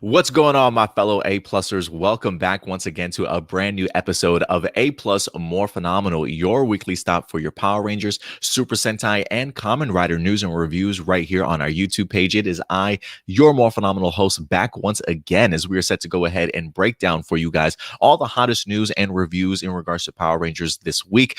What's going on, my fellow A-Plusers? Welcome back once again to a brand new episode of A-Plus More Phenomenal, your weekly stop for your Power Rangers, Super Sentai, and Kamen Rider news and reviews right here on our YouTube page. It is I, your More Phenomenal host, back once again as we are set to go ahead and break down for you guys all the hottest news and reviews in regards to Power Rangers this week.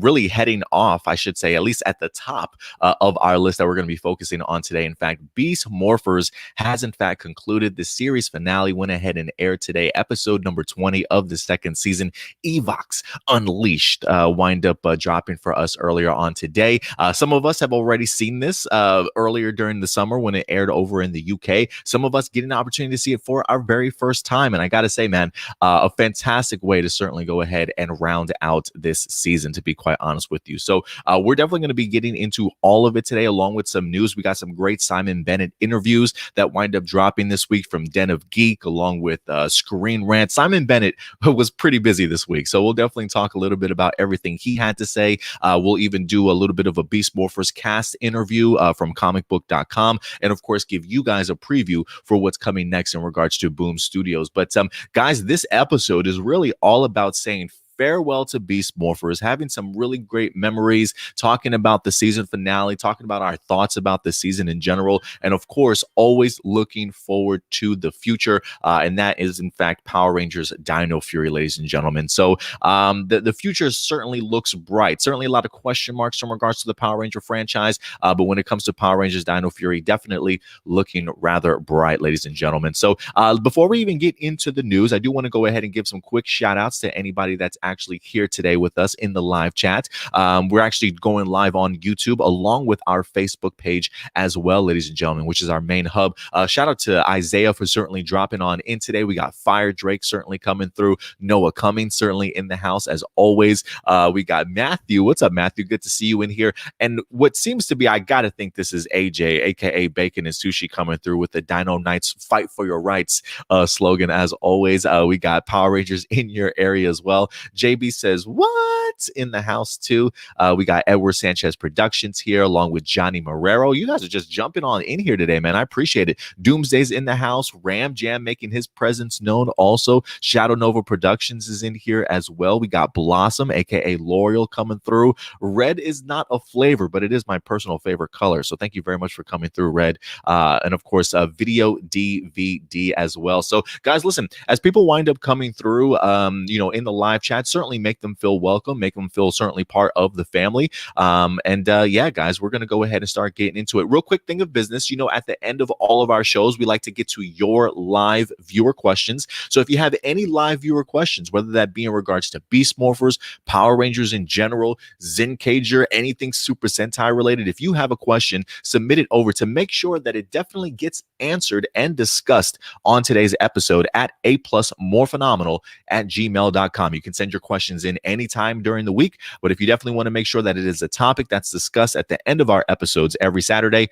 Really heading off, I should say, at least at the top of our list that we're going to be focusing on today. In fact, Beast Morphers has in fact concluded. The series finale went ahead and aired today, episode number 20 of the second season. Evox Unleashed wind up dropping for us earlier on today. Some of us have already seen this earlier during the summer when it aired over in the UK. Some of us get an opportunity to see it for our very first time. And I got to say, man, a fantastic way to certainly go ahead and round out this season, to be quite honest with you. So we're definitely going to be getting into all of it today, along with some news. We got some great Simon Bennett interviews that wind up dropping this week from Den of Geek, along with Screen Rant. Simon Bennett was pretty busy this week, so we'll definitely talk a little bit about everything he had to say. We'll even do a little bit of a Beast Morphers Cast interview from comicbook.com, and of course give you guys a preview for what's coming next in regards to Boom Studios. But guys, this episode is really all about saying farewell to Beast Morphers, having some really great memories, talking about the season finale, talking about our thoughts about the season in general, and of course, always looking forward to the future. And that is, in fact, Power Rangers Dino Fury, ladies and gentlemen. So the future certainly looks bright. Certainly a lot of question marks in regards to the Power Ranger franchise. But when it comes to Power Rangers Dino Fury, definitely looking rather bright, ladies and gentlemen. So before we even get into the news, I do want to go ahead and give some quick shout outs to anybody that's actually here today with us in the live chat. We're actually going live on YouTube along with our Facebook page as well, ladies and gentlemen, which is our main hub. Shout out to Isaiah for certainly dropping on in today. We got Fire Drake certainly coming through. Noah Cummings certainly in the house as always. We got Matthew. What's up, Matthew? Good to see you in here. And what seems to be, I gotta think this is AJ, aka Bacon and Sushi, coming through with the Dino Knights Fight for Your Rights slogan as always. We got Power Rangers in your area as well. JB says, what? In the house too. We got Edward Sanchez Productions here along with Johnny Marrero. You guys are just jumping on in here today, man. I appreciate it. Doomsday's in the house. Ram Jam making his presence known also. Shadow Nova Productions is in here as well. We got Blossom, aka L'Oreal, coming through. Red is not a flavor, but it is my personal favorite color. So thank you very much for coming through, Red. And of course, Video DVD as well. So guys, listen, as people wind up coming through, in the live chat, certainly make them feel welcome, make them feel certainly part of the family. Yeah, guys, we're going to go ahead and start getting into it. Real quick thing of business, at the end of all of our shows, we like to get to your live viewer questions. So if you have any live viewer questions, whether that be in regards to Beast Morphers, Power Rangers in general, Zenkaiger, anything Super Sentai related, if you have a question, submit it over to make sure that it definitely gets answered and discussed on today's episode at aplusmorephenomenal@gmail.com. You can send your questions in anytime during the week, but if you definitely want to make sure that it is a topic that's discussed at the end of our episodes every Saturday,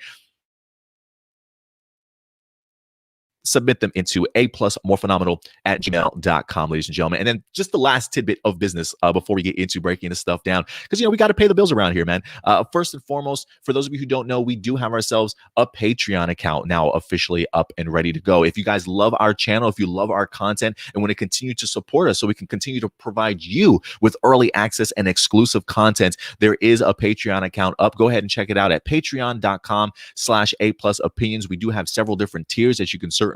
submit them into aplusmorephenomenal@gmail.com, ladies and gentlemen. And then just the last tidbit of business before we get into breaking this stuff down, because we got to pay the bills around here, man. First and foremost, for those of you who don't know, we do have ourselves a Patreon account now officially up and ready to go. If you guys love our channel, if you love our content and want to continue to support us so we can continue to provide you with early access and exclusive content, there is a Patreon account up. Go ahead and check it out at patreon.com/aplusopinions. We do have several different tiers that you can certainly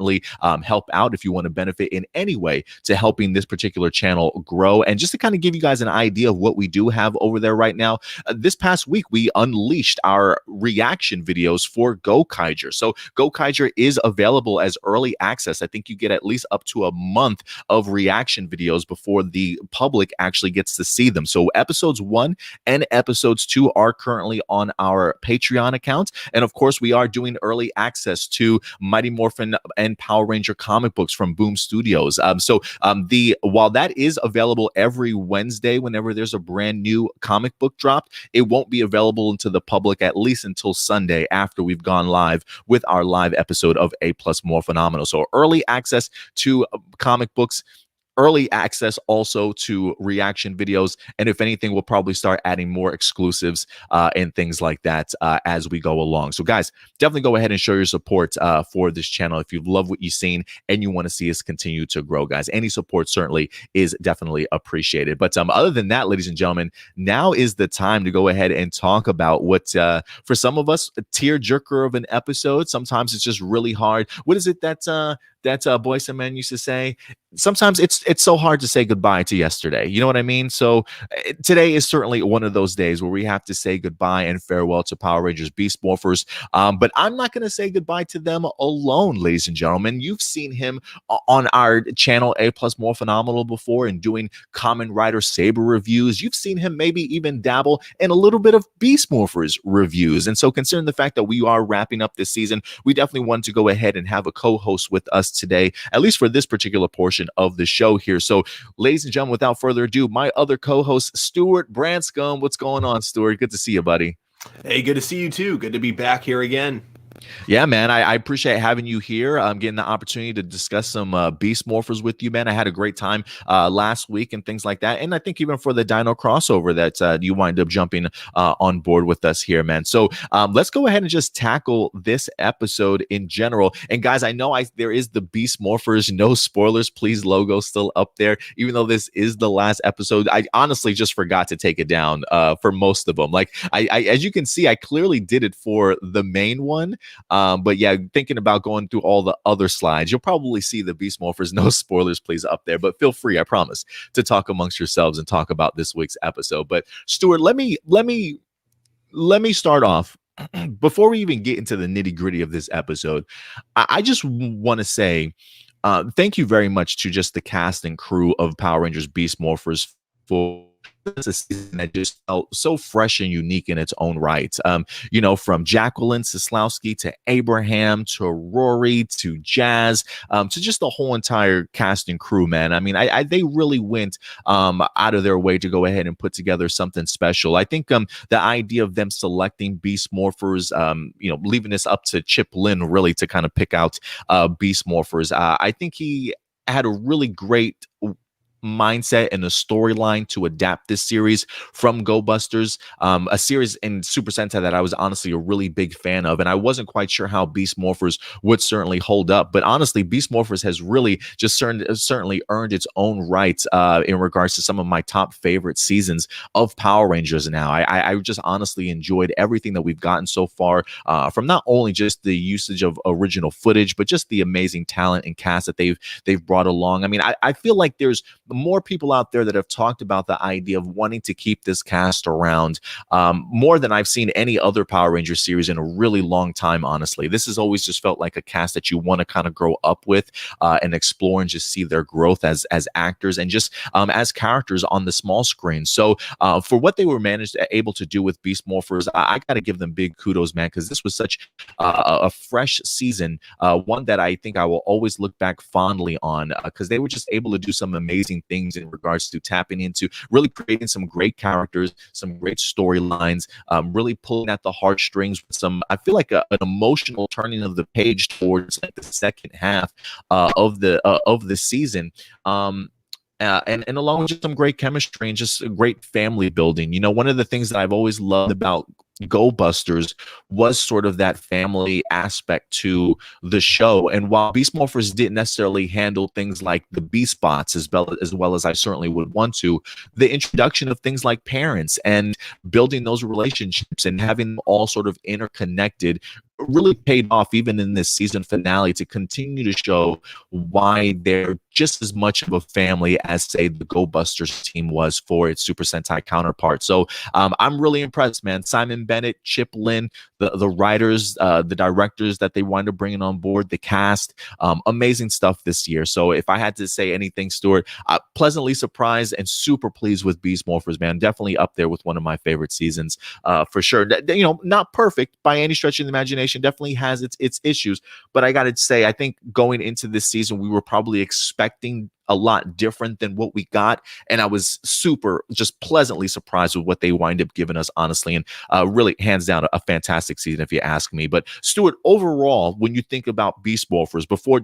help out if you want to benefit in any way to helping this particular channel grow. And just to kind of give you guys an idea of what we do have over there right now, this past week we unleashed our reaction videos for Zenkaiger. So Zenkaiger is available as early access. I think you get at least up to a month of reaction videos before the public actually gets to see them. So episodes 1 and episodes 2 are currently on our Patreon account. And of course, we are doing early access to Mighty Morphin and Power Ranger comic books from Boom Studios. While that is available every Wednesday, whenever there's a brand new comic book drop, it won't be available to the public at least until Sunday after we've gone live with our live episode of A Plus More Phenomenal. So early access to comic books early access also to reaction videos, and if anything, we'll probably start adding more exclusives and things like that as we go along. So guys, definitely go ahead and show your support for this channel if you love what you've seen and you want to see us continue to grow, guys. Any support certainly is definitely appreciated. But other than that, ladies and gentlemen, now is the time to go ahead and talk about what for some of us, a tear-jerker of an episode. Sometimes it's just really hard. What is it that Boyce and Man used to say? Sometimes it's so hard to say goodbye to yesterday. You know what I mean? So today is certainly one of those days where we have to say goodbye and farewell to Power Rangers Beast Morphers. But I'm not going to say goodbye to them alone, ladies and gentlemen. You've seen him on our channel, A Plus More Phenomenal, before, and doing Kamen Rider Saber reviews. You've seen him maybe even dabble in a little bit of Beast Morphers reviews. And so considering the fact that we are wrapping up this season, we definitely want to go ahead and have a co-host with us today, at least for this particular portion of the show here. So ladies and gentlemen, without further ado, my other co-host, Stuart Branscombe. What's going on, Stuart? Good to see you, buddy. Hey, good to see you too. Good to be back here again. Yeah, man, I appreciate having you here. I'm getting the opportunity to discuss some Beast Morphers with you, man. I had a great time last week and things like that. And I think even for the Dino crossover that you wind up jumping on board with us here, man. So let's go ahead and just tackle this episode in general. And guys, I know there is the Beast Morphers no spoilers please logo still up there, even though this is the last episode. I honestly just forgot to take it down for most of them. Like I as you can see, I clearly did it for the main one. But yeah, thinking about going through all the other slides, you'll probably see the Beast Morphers no spoilers please up there, but feel free, I promise, to talk amongst yourselves and talk about this week's episode. But Stuart, let me start off before we even get into the nitty-gritty of this episode. I just want to say thank you very much to just the cast and crew of Power Rangers Beast Morphers for a season that just felt so fresh and unique in its own right. You know, from Jacqueline Sislowski to Abraham to Rory to Jazz to just the whole entire cast and crew, man. I mean, they really went out of their way to go ahead and put together something special. I think the idea of them selecting Beast Morphers, you know, leaving this up to Chip Lynn really to kind of pick out Beast Morphers. I think he had a really great mindset and a storyline to adapt this series from Go Busters, a series in Super Sentai that I was honestly a really big fan of, and I wasn't quite sure how Beast Morphers would certainly hold up, but honestly, Beast Morphers has really just certainly earned its own rights in regards to some of my top favorite seasons of Power Rangers now. I just honestly enjoyed everything that we've gotten so far from not only just the usage of original footage, but just the amazing talent and cast that they've brought along. I mean, I feel like there's more people out there that have talked about the idea of wanting to keep this cast around more than I've seen any other Power Rangers series in a really long time, honestly. This has always just felt like a cast that you want to kind of grow up with and explore and just see their growth as actors and just as characters on the small screen. So for what they were able to do with Beast Morphers, I got to give them big kudos, man, because this was such a fresh season, one that I think I will always look back fondly on because they were just able to do some amazing things in regards to tapping into really creating some great characters, some great storylines, really pulling at the heartstrings with some, I feel like an emotional turning of the page towards like the second half of the season. And along with just some great chemistry and just a great family building. You know, one of the things that I've always loved about Go Busters was sort of that family aspect to the show. And while Beast Morphers didn't necessarily handle things like the Beast Bots as well as I certainly would want to, the introduction of things like parents and building those relationships and having them all sort of interconnected really paid off even in this season finale to continue to show why they're just as much of a family as, say, the Go Busters team was for its Super Sentai counterpart. So I'm really impressed, man. Simon Bennett, Chip Lynn, the writers, the directors that they wind up bringing on board, the cast, amazing stuff this year. So if I had to say anything, Stuart, pleasantly surprised and super pleased with Beast Morphers, man. Definitely up there with one of my favorite seasons for sure. You know, not perfect by any stretch of the imagination. Definitely has its issues, but I gotta say, I think going into this season, we were probably expecting a lot different than what we got. And I was super just pleasantly surprised with what they wind up giving us, honestly. And really, hands down, a fantastic season, if you ask me. But Stuart, overall, when you think about Beast Morphers, before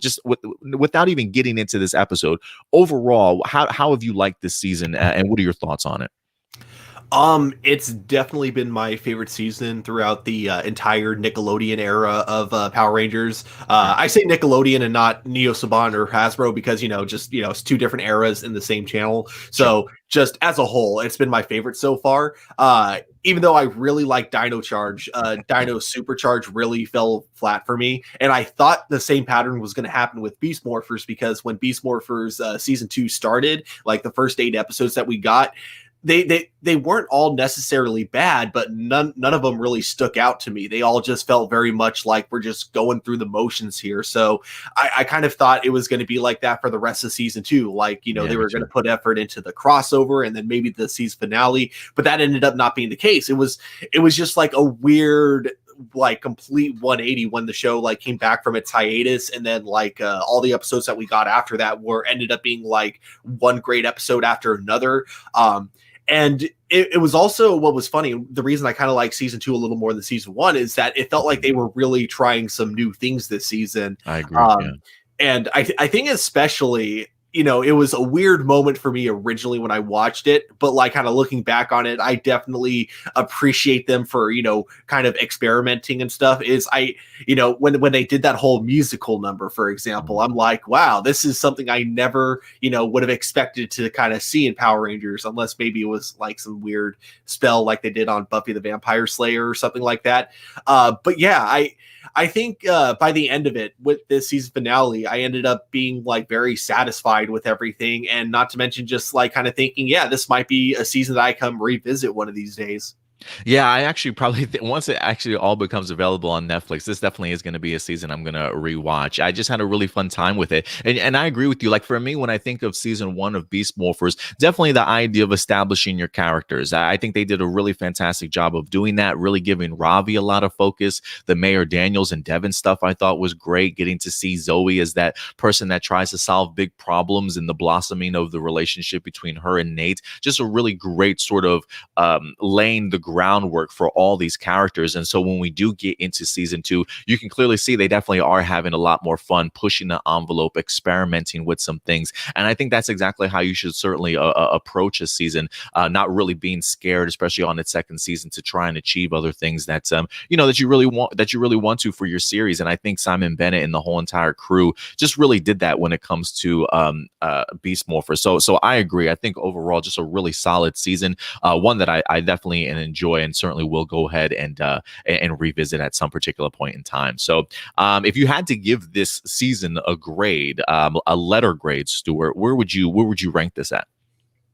without even getting into this episode, overall, how have you liked this season, and what are your thoughts on it? It's definitely been my favorite season throughout the entire Nickelodeon era of Power Rangers. I say Nickelodeon and not Neo Saban or Hasbro because it's two different eras in the same channel. So just as a whole, it's been my favorite so far. Even though I really like Dino Charge, Dino Supercharge really fell flat for me, and I thought the same pattern was going to happen with Beast Morphers because when Beast Morphers season 2 started, like the first 8 episodes that we got. They weren't all necessarily bad, but none of them really stuck out to me. They all just felt very much like we're just going through the motions here. So I kind of thought it was going to be like that for the rest of season 2. Like, they were going to put effort into the crossover and then maybe the season finale, but that ended up not being the case. It was just like a weird, like complete 180 when the show like came back from its hiatus, and then like all the episodes that we got after that ended up being like one great episode after another. And it was also what was funny. The reason I kind of like season 2 a little more than season 1 is that it felt like they were really trying some new things this season. I agree. And I think especially, it was a weird moment for me originally when I watched it, but like kind of looking back on it, I definitely appreciate them for, kind of experimenting and stuff. When they did that whole musical number, for example, I'm like, wow, this is something I never, would have expected to kind of see in Power Rangers, unless maybe it was like some weird spell like they did on Buffy the Vampire Slayer or something like that. But yeah, I think by the end of it, with this season finale, I ended up being like very satisfied with everything, and not to mention just like kind of thinking, yeah, this might be a season that I come revisit one of these days. Yeah, I actually probably once it actually all becomes available on Netflix, this definitely is going to be a season I'm going to rewatch. I just had a really fun time with it, and I agree with you. Like for me, when I think of season 1 of Beast Morphers, definitely the idea of establishing your characters. I think they did a really fantastic job of doing that, really giving Ravi a lot of focus. The Mayor Daniels and Devin stuff I thought was great. Getting to see Zoe as that person that tries to solve big problems and the blossoming of the relationship between her and Nate. Just a really great sort of laying the groundwork for all these characters. And so when we do get into season 2, you can clearly see they definitely are having a lot more fun, pushing the envelope, experimenting with some things. And I think that's exactly how you should certainly approach a season, not really being scared, especially on its second season, to try and achieve other things that that you really want to for your series. And I think Simon Bennett and the whole entire crew just really did that when it comes to Beast Morpher. So I agree. I think overall just a really solid season, one that I definitely enjoy and certainly will go ahead and revisit at some particular point in time. So if you had to give this season a grade, a letter grade, Stuart, where would you rank this at?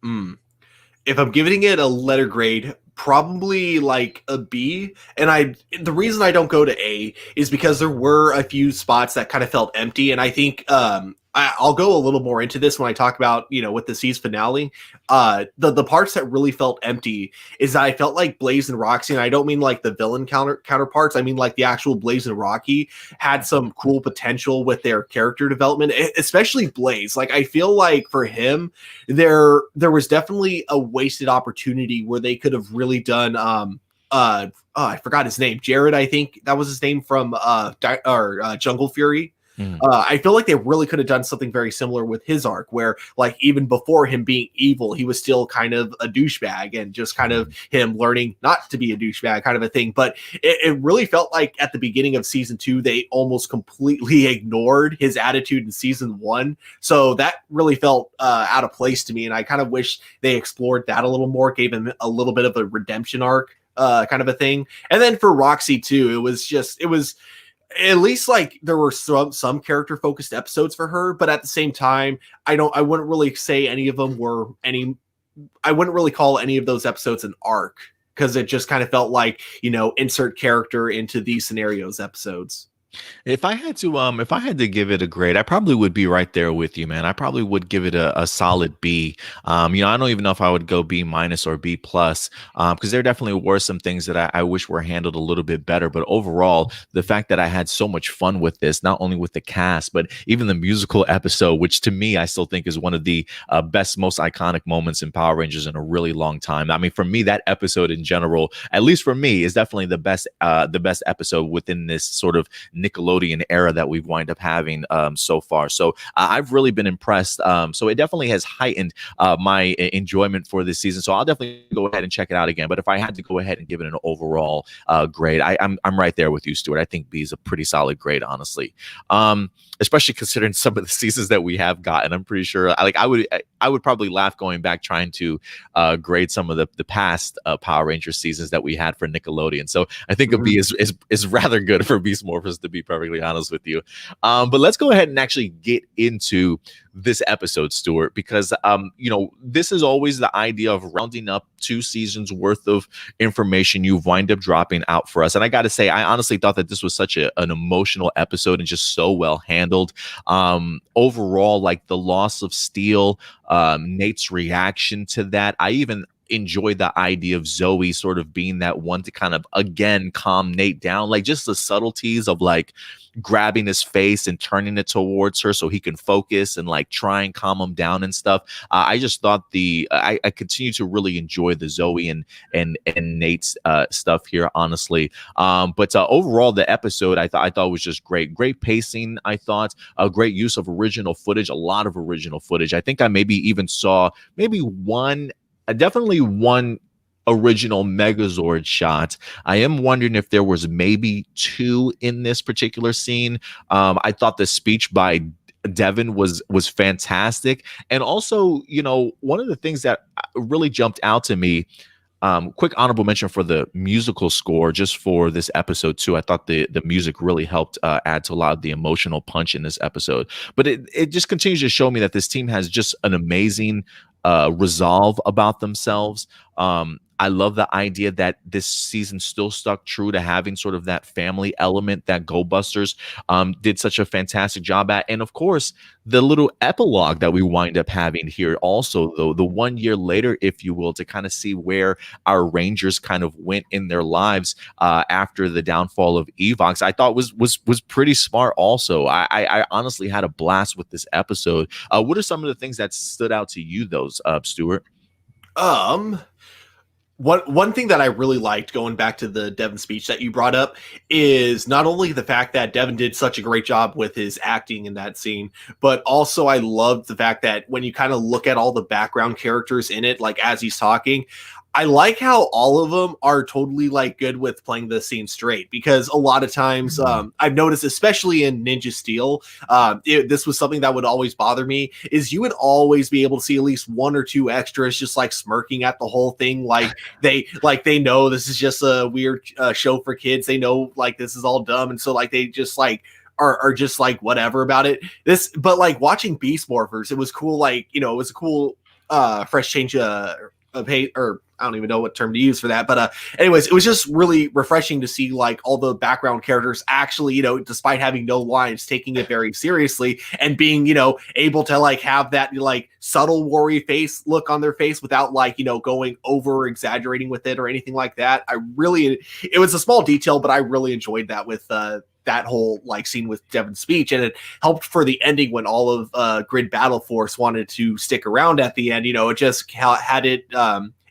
If I'm giving it a letter grade, probably like a B. And the reason I don't go to A is because there were a few spots that kind of felt empty. And I think I'll go a little more into this when I talk about, with the season finale. The parts that really felt empty is that I felt like Blaze and Roxy, and I don't mean like the villain counterparts. I mean like the actual Blaze and Rocky had some cool potential with their character development, especially Blaze. Like I feel like for him, there was definitely a wasted opportunity where they could have really done I forgot his name. Jared, I think that was his name from Jungle Fury. I feel like they really could have done something very similar with his arc, where like even before him being evil, he was still kind of a douchebag, and just kind of him learning not to be a douchebag kind of a thing. But it really felt like at the beginning of season 2, they almost completely ignored his attitude in season 1. So that really felt out of place to me. And I kind of wish they explored that a little more, gave him a little bit of a redemption arc kind of a thing. And then for Roxy too, it was at least like there were some character focused episodes for her, but at the same time, I wouldn't really say any of them were I wouldn't really call any of those episodes an arc, because it just kind of felt like, insert character into these scenarios episodes. If I had to give it a grade, I probably would be right there with you, man. I probably would give it a solid B. I don't even know if I would go B minus or B plus, because there definitely were some things that I wish were handled a little bit better. But overall, the fact that I had so much fun with this, not only with the cast, but even the musical episode, which to me, I still think is one of the best, most iconic moments in Power Rangers in a really long time. I mean, for me, that episode in general, at least for me, is definitely the best episode within this sort of Nickelodeon era that we've wind up having so far. So I've really been impressed. So it definitely has heightened my enjoyment for this season. So I'll definitely go ahead and check it out again. But if I had to go ahead and give it an overall grade, I'm right there with you, Stuart. I think B is a pretty solid grade, honestly. Especially considering some of the seasons that we have gotten. I'm pretty sure I would probably laugh going back trying to grade some of the past Power Rangers seasons that we had for Nickelodeon. So I think a B is rather good for Beast Morphers, to be perfectly honest with you. But let's go ahead and actually get into this episode, Stuart, because this is always the idea of rounding up 2 seasons worth of information you've wind up dropping out for us. And I got to say, I honestly thought that this was such an emotional episode and just so well handled. Overall, like the loss of Steel, Nate's reaction to that, I even enjoyed the idea of Zoe sort of being that one to kind of again calm Nate down, like just the subtleties of like grabbing his face and turning it towards her so he can focus and like try and calm him down and stuff. I just thought I continue to really enjoy the Zoe and Nate's stuff here, honestly. But overall, the episode I thought was just great pacing. I thought a great use of original footage, a lot of original footage. I think I maybe even saw definitely one original Megazord shot. I am wondering if there was maybe 2 in this particular scene. I thought the speech by Devin was fantastic. And also, one of the things that really jumped out to me, quick honorable mention for the musical score just for this episode too. I thought the music really helped add to a lot of the emotional punch in this episode. But it just continues to show me that this team has just an amazing resolve about themselves. I love the idea that this season still stuck true to having sort of that family element that Go Busters did such a fantastic job at. And of course, the little epilogue that we wind up having here also, though, the 1 year later, if you will, to kind of see where our Rangers kind of went in their lives after the downfall of Evox, I thought was pretty smart also. I honestly had a blast with this episode. What are some of the things that stood out to you, those, Stuart? One thing that I really liked, going back to the Devin speech that you brought up, is not only the fact that Devin did such a great job with his acting in that scene, but also I loved the fact that when you kind of look at all the background characters in it, like as he's talking, I like how all of them are totally like good with playing the scene straight, because a lot of times I've noticed, especially in Ninja Steel, this was something that would always bother me, is you would always be able to see at least 1 or 2 extras just like smirking at the whole thing, like they know this is just a weird show for kids. They know like this is all dumb, and so like they just like are just like whatever about it. But like watching Beast Morphers, it was cool. Like, it was a cool fresh change of pace, or I don't even know what term to use for that. But anyways, it was just really refreshing to see like all the background characters actually, despite having no lines, taking it very seriously and being, able to like have that like subtle worry face look on their face without like, going over exaggerating with it or anything like that. It was a small detail, but I really enjoyed that with that whole like scene with Devin's speech, and it helped for the ending when all of Grid Battle Force wanted to stick around at the end. It just had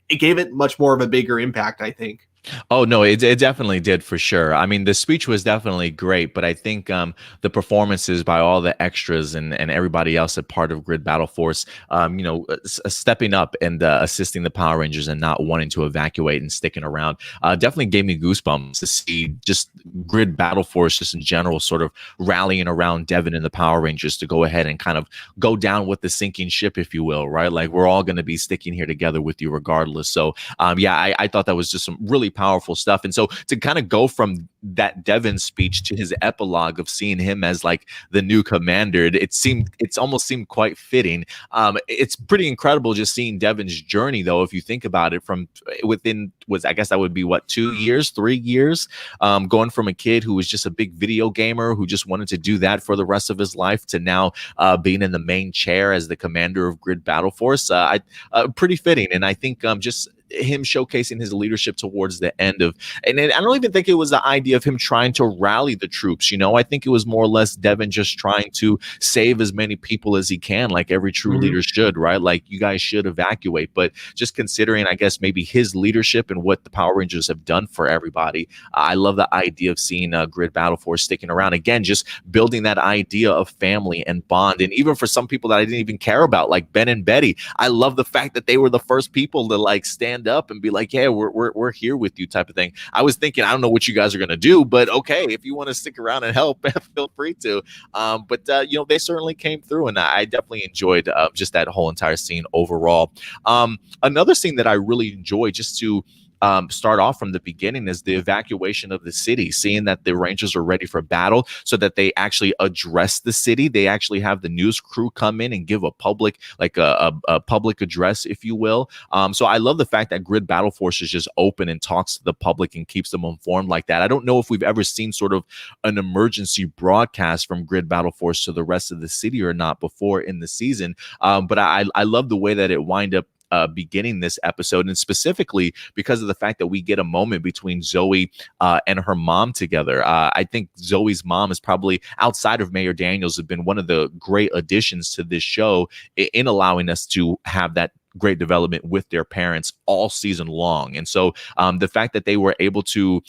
it gave it much more of a bigger impact, I think. Oh no, it definitely did, for sure. I mean, the speech was definitely great, but I think the performances by all the extras and everybody else at part of Grid Battle Force, stepping up and assisting the Power Rangers and not wanting to evacuate and sticking around, definitely gave me goosebumps to see just Grid Battle Force just in general sort of rallying around Devin and the Power Rangers to go ahead and kind of go down with the sinking ship, if you will, right? Like, we're all going to be sticking here together with you regardless. So I thought that was just some really powerful stuff. And so to kind of go from that Devin speech to his epilogue of seeing him as like the new commander, it's almost seemed quite fitting. It's pretty incredible just seeing Devin's journey, though, if you think about it, from I guess that would be what, 2 years, 3 years, going from a kid who was just a big video gamer who just wanted to do that for the rest of his life to now being in the main chair as the commander of Grid Battle Force. Pretty fitting. And I think just him showcasing his leadership towards the end of, and I don't even think it was the idea of him trying to rally the troops. I think it was more or less Devin just trying to save as many people as he can, like every true leader should, right? Like, you guys should evacuate. But just considering, I guess, maybe his leadership and what the Power Rangers have done for everybody, I love the idea of seeing Grid Battle Force sticking around again, just building that idea of family and bond. And even for some people that I didn't even care about, like Ben and Betty, I love the fact that they were the first people to like stand up and be like, yeah, we're here with you, type of thing. I was thinking, I don't know what you guys are gonna do, but okay, if you want to stick around and help, feel free to. But they certainly came through, and I definitely enjoyed just that whole entire scene overall. Another scene that I really enjoyed, just to start off from the beginning, is the evacuation of the city, seeing that the Rangers are ready for battle, so that they actually address the city. They actually have the news crew come in and give a public, like a public address, if you will. So I love the fact that Grid Battle Force is just open and talks to the public and keeps them informed like that. I don't know if we've ever seen sort of an emergency broadcast from Grid Battle Force to the rest of the city or not before in the season. But I love the way that it wind up beginning this episode, and specifically because of the fact that we get a moment between Zoe and her mom together. I think Zoe's mom is probably, outside of Mayor Daniels, have been one of the great additions to this show in allowing us to have that great development with their parents all season long. And so the fact that they were able to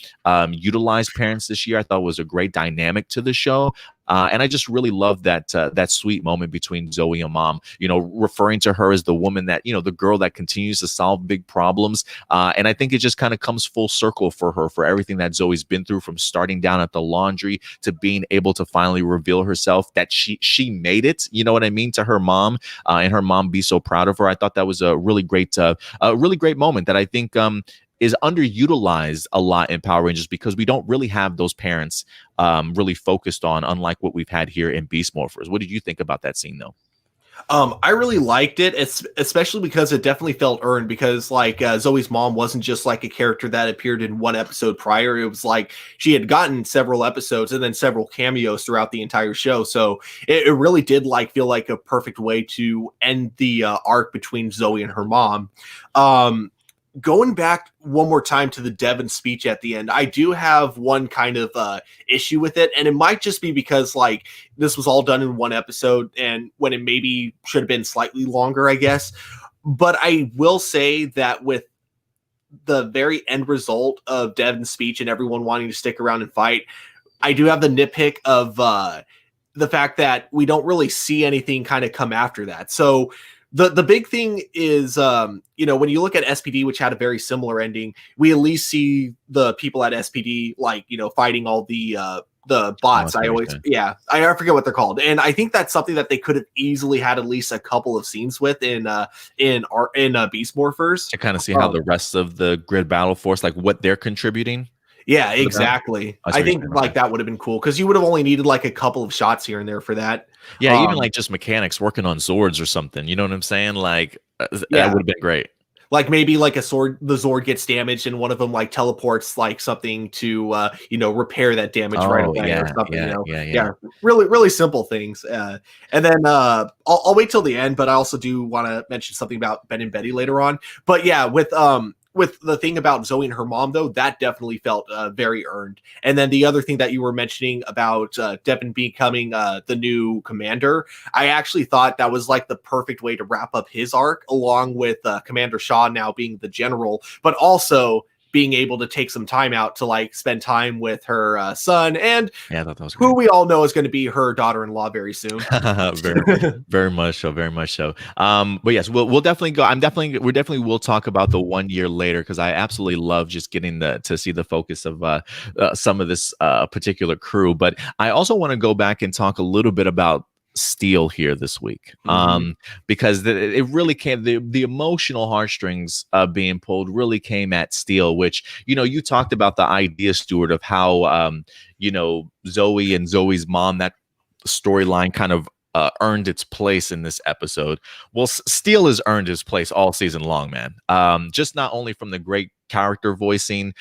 utilize parents this year, I thought was a great dynamic to the show. And I just really love that sweet moment between Zoe and mom, referring to her as the woman that, the girl that continues to solve big problems. And I think it just kind of comes full circle for her, for everything that Zoe's been through, from starting down at the laundry to being able to finally reveal herself, that she made it, you know what I mean, to her mom, and her mom be so proud of her. I thought that was a really great moment that I think is underutilized a lot in Power Rangers, because we don't really have those parents really focused on, unlike what we've had here in Beast Morphers. What did you think about that scene, though? I really liked it, especially because it definitely felt earned, because like Zoe's mom wasn't just like a character that appeared in one episode prior. It was like she had gotten several episodes and then several cameos throughout the entire show. So it really did feel like a perfect way to end the arc between Zoe and her mom. Going back one more time to the Devin speech at the end, I do have one kind of issue with it, and it might just be because this was all done in one episode, and when it maybe should have been slightly longer, I guess. But I will say that with the very end result of Devin's speech and everyone wanting to stick around and fight, I do have the nitpick of the fact that we don't really see anything kind of come after that. So the big thing is, when you look at SPD, which had a very similar ending, we at least see the people at SPD, fighting all the bots. I forget what they're called. And I think that's something that they could have easily had at least a couple of scenes with in Beast Morphers. To kind of see how the rest of the Grid Battle Force, like what they're contributing. Yeah, exactly. I think that would have been cool, because you would have only needed a couple of shots here and there for that. Yeah, even just mechanics working on Zords or something. You know what I'm saying? That would have been great. Maybe the Zord gets damaged and one of them teleports something to repair that damage right away or something. Yeah, really really simple things. And then I'll wait till the end, but I also do want to mention something about Ben and Betty later on. But yeah, with the thing about Zoe and her mom, though, that definitely felt very earned. And then the other thing that you were mentioning about Devin becoming the new commander, I actually thought that was the perfect way to wrap up his arc, along with Commander Shaw now being the general, but also being able to take some time out to spend time with her son, and who we all know is going to be her daughter-in-law very soon. very much so, very much so. But yes, we'll definitely go. We definitely will talk about the 1 year later, because I absolutely love just getting to see the focus of some of this particular crew. But I also want to go back and talk a little bit about Steel here this week, because it really came, the emotional heartstrings being pulled really came at Steel, which, you know, you talked about the idea, Stuart, of how you know, Zoe and Zoe's mom, that storyline kind of earned its place in this episode. Well, Steel has earned his place all season long, man. Just not only from the great character voicing,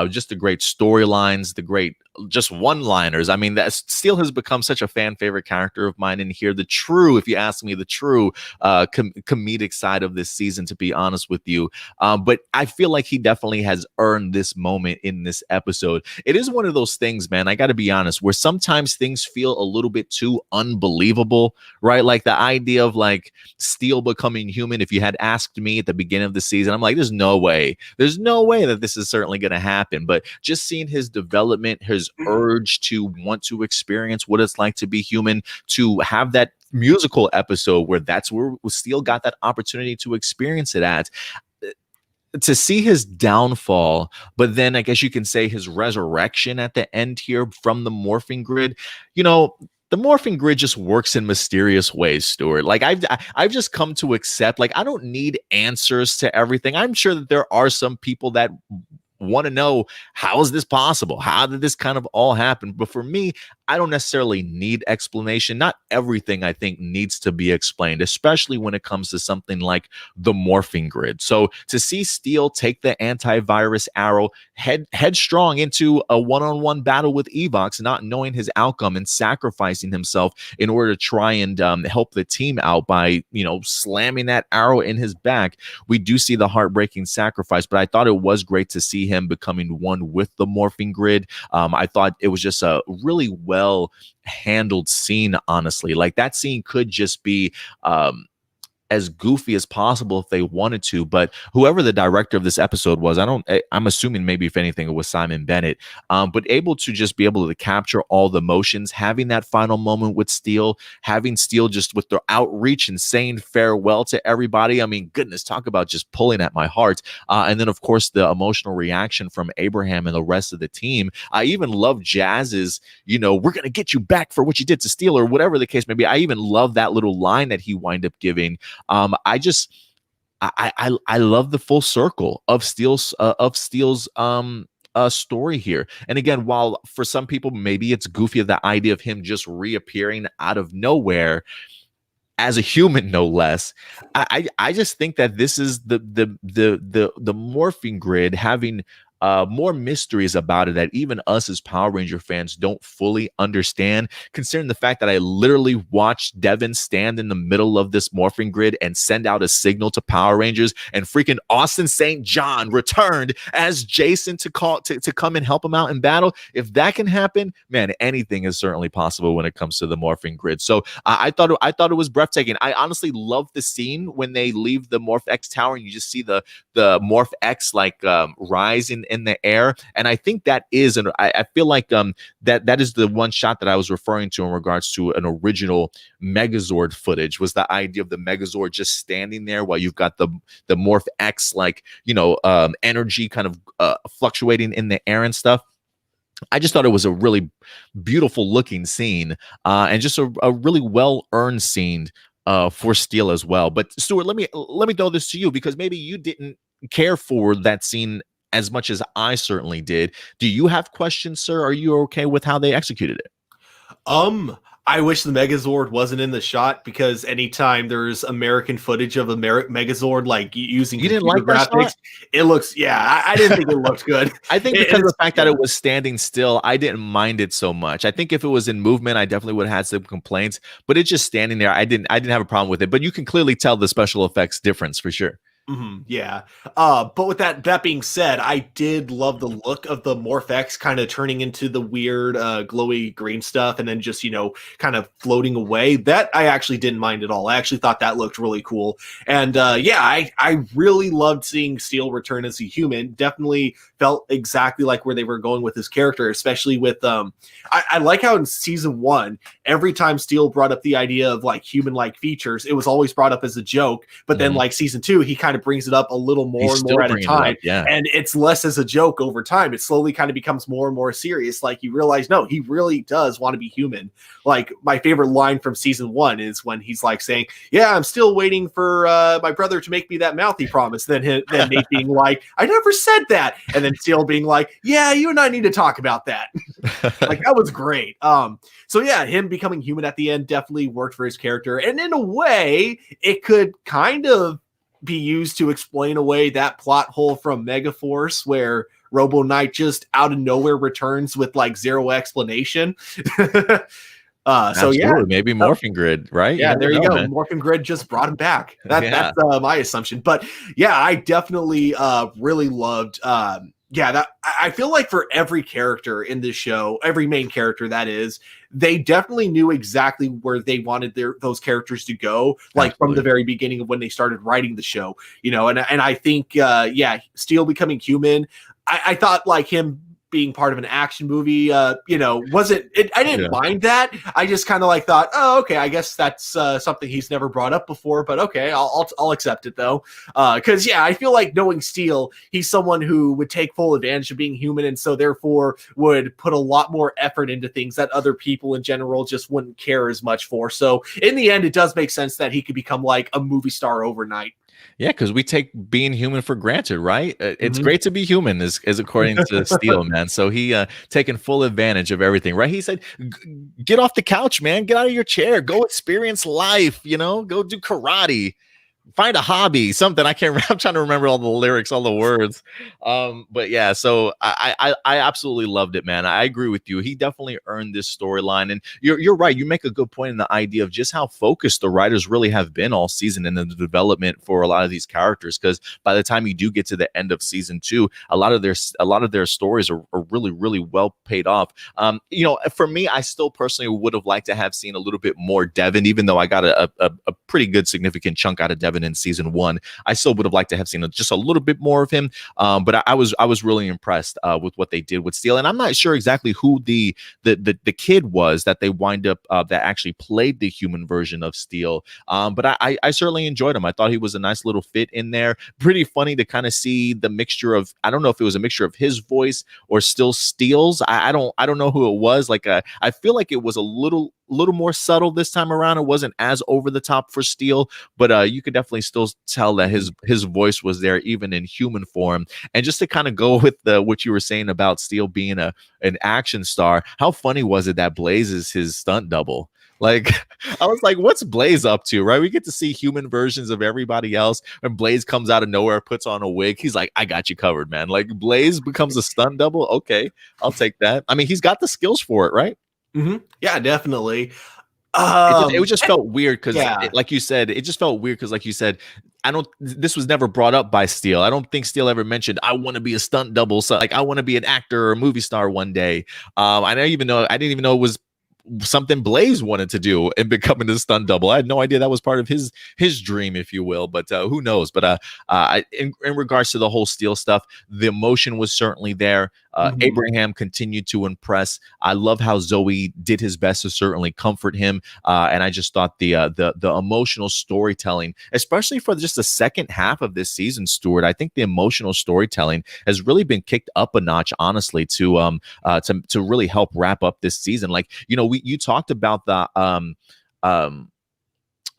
just the great storylines, the great just one-liners. I mean, that Steel has become such a fan favorite character of mine. And here, the true, if you ask me, the true comedic side of this season, to be honest with you. But I feel like he definitely has earned this moment in this episode. It is one of those things, man, I got to be honest, where sometimes things feel a little bit too unbelievable, right? Like the idea of like Steel becoming human. If you had asked me at the beginning of the season, I'm like, there's no way that this is certainly going to happen. But just seeing his development, his urge to want to experience what it's like to be human, to have that musical episode where that's where Steel got that opportunity to experience it at, to see his downfall, but then I guess you can say his resurrection at the end here from the morphing grid. You know, the morphing grid just works in mysterious ways, Stuart. Like I've just come to accept, like, I don't need answers to everything. I'm sure that there are some people that want to know, how is this possible? How did this kind of all happen? But for me, I don't necessarily need explanation. Not everything, I think, needs to be explained, especially when it comes to something like the morphing grid. So to see Steel take the antivirus arrow headstrong into a one-on-one battle with Evox, not knowing his outcome and sacrificing himself in order to try and help the team out by, you know, slamming that arrow in his back, we do see the heartbreaking sacrifice. But I thought it was great to see him becoming one with the morphing grid. I thought it was just a really well handled scene, honestly. Like, that scene could just be as goofy as possible if they wanted to, but whoever the director of this episode was, I'm assuming maybe, if anything, it was Simon Bennett, but able to capture all the emotions, having that final moment with Steel, having Steel just with their outreach and saying farewell to everybody. I mean, goodness, talk about just pulling at my heart. And then, of course, the emotional reaction from Abraham and the rest of the team. I even love Jazz's, you know, we're going to get you back for what you did to Steel, or whatever the case may be. I even love that little line that he wind up giving. I love the full circle of Steel's story here. And again, while for some people maybe it's goofy, of the idea of him just reappearing out of nowhere as a human, no less, I just think that this is the morphing grid having more mysteries about it that even us as Power Ranger fans don't fully understand, considering the fact that I literally watched Devin stand in the middle of this morphing grid and send out a signal to Power Rangers, and freaking Austin St. John returned as Jason to come and help him out in battle. If that can happen, man, anything is certainly possible when it comes to the morphing grid. So I thought it was breathtaking. I honestly love the scene when they leave the Morph X tower and you just see the Morph X like rising in the air. And I think that is, and I feel like that is the one shot that I was referring to in regards to an original Megazord footage, was the idea of the Megazord just standing there while you've got the Morph X, like, you know, energy kind of fluctuating in the air and stuff. I just thought it was a really beautiful looking scene, and just a really well earned scene for Steel as well. But Stuart, let me throw this to you, because maybe you didn't care for that scene as much as I certainly did. Do you have questions, sir? Are you okay with how they executed it? I wish the Megazord wasn't in the shot, because anytime there's American footage of a Megazord, like using you didn't like graphics, it looks, I didn't think it lookn't good. I think because of the fact that it was standing still, I didn't mind it so much. I think if it was in movement, I definitely would have had some complaints, but it's just standing there. I didn't have a problem with it, but you can clearly tell the special effects difference for sure. Yeah. But with that being said, I did love the look of the Morph X kind of turning into the weird glowy green stuff and then just, you know, kind of floating away. That I actually didn't mind at all. I actually thought that looked really cool. And I really loved seeing Steel return as a human. Definitely felt exactly like where they were going with his character, especially with I like how in season 1, every time Steel brought up the idea of like human-like features, it was always brought up as a joke. But then like season 2, he kind kind of brings it up a little more and more at a time. Yeah. And it's less as a joke over time. It slowly kind of becomes more and more serious. Like you realize, no, he really does want to be human. Like my favorite line from season 1 is when he's like saying, yeah, I'm still waiting for my brother to make me that mouth he promised. Then Nate being like, I never said that. And then Steel being like, yeah, you and I need to talk about that. Like that was great. So yeah, him becoming human at the end definitely worked for his character. And in a way, it could kind of be used to explain away that plot hole from Megaforce where Robo Knight just out of nowhere returns with like zero explanation. So yeah, maybe Morphing Grid, right? Yeah, there you go. Man. Morphing Grid just brought him back. That's my assumption. But yeah, I definitely really loved that I feel like for every character in this show, every main character that is, they definitely knew exactly where they wanted those characters to go, like Absolutely. From the very beginning of when they started writing the show, and I think Steel becoming human, I thought like him being part of an action movie, wasn't it? I didn't mind that. I just kind of like thought, oh, okay, I guess that's something he's never brought up before, but okay, I'll accept it though. Because I feel like knowing Steel, he's someone who would take full advantage of being human, and so therefore would put a lot more effort into things that other people in general just wouldn't care as much for. So in the end, it does make sense that he could become like a movie star overnight. Yeah, because we take being human for granted, right? It's great to be human, is according to Steel, man. So he taking full advantage of everything, right? He said, "Get off the couch, man. Get out of your chair. Go experience life. Go do karate." Find a hobby, something. I can't. I'm trying to remember all the lyrics, all the words. But yeah, so I absolutely loved it, man. I agree with you. He definitely earned this storyline, and you're right. You make a good point in the idea of just how focused the writers really have been all season in the development for a lot of these characters. Because by the time you do get to the end of season 2, a lot of their stories are really, really well paid off. For me, I still personally would have liked to have seen a little bit more Devin, even though I got a pretty good significant chunk out of Devin in season 1. I still would have liked to have seen just a little bit more of him, but I was really impressed with what they did with Steel, and I'm not sure exactly who the kid was that they wind up that actually played the human version of Steel, but I certainly enjoyed him. I thought he was a nice little fit in there. Pretty funny to kind of see the mixture of, I don't know if it was a mixture of his voice or still Steel's. I don't know who it was. Like I feel like it was a little more subtle this time around. It wasn't as over the top for Steel, but you could definitely still tell that his voice was there even in human form. And just to kind of go with what you were saying about Steel being an action star, how funny was it that Blaze is his stunt double? Like, I was like, what's Blaze up to, right? We get to see human versions of everybody else. When Blaze comes out of nowhere, puts on a wig, he's like, I got you covered, man. Like, Blaze becomes a stunt double. Okay, I'll take that. I mean, he's got the skills for it, right? Mm-hmm. Yeah, definitely. It just felt weird because, like you said, this was never brought up by Steel. I don't think Steel ever mentioned, I want to be a stunt double. So, like, I want to be an actor or a movie star one day. I didn't even know it was something Blaze wanted to do and becoming a stunt double. I had no idea that was part of his dream, if you will, but who knows? But in regards to the whole Steel stuff, the emotion was certainly there. Abraham continued to impress. I love how Zoe did his best to certainly comfort him, and I just thought the emotional storytelling, especially for just the second half of this season, Stuart, I think the emotional storytelling has really been kicked up a notch, honestly, to really help wrap up this season. Like, you talked about the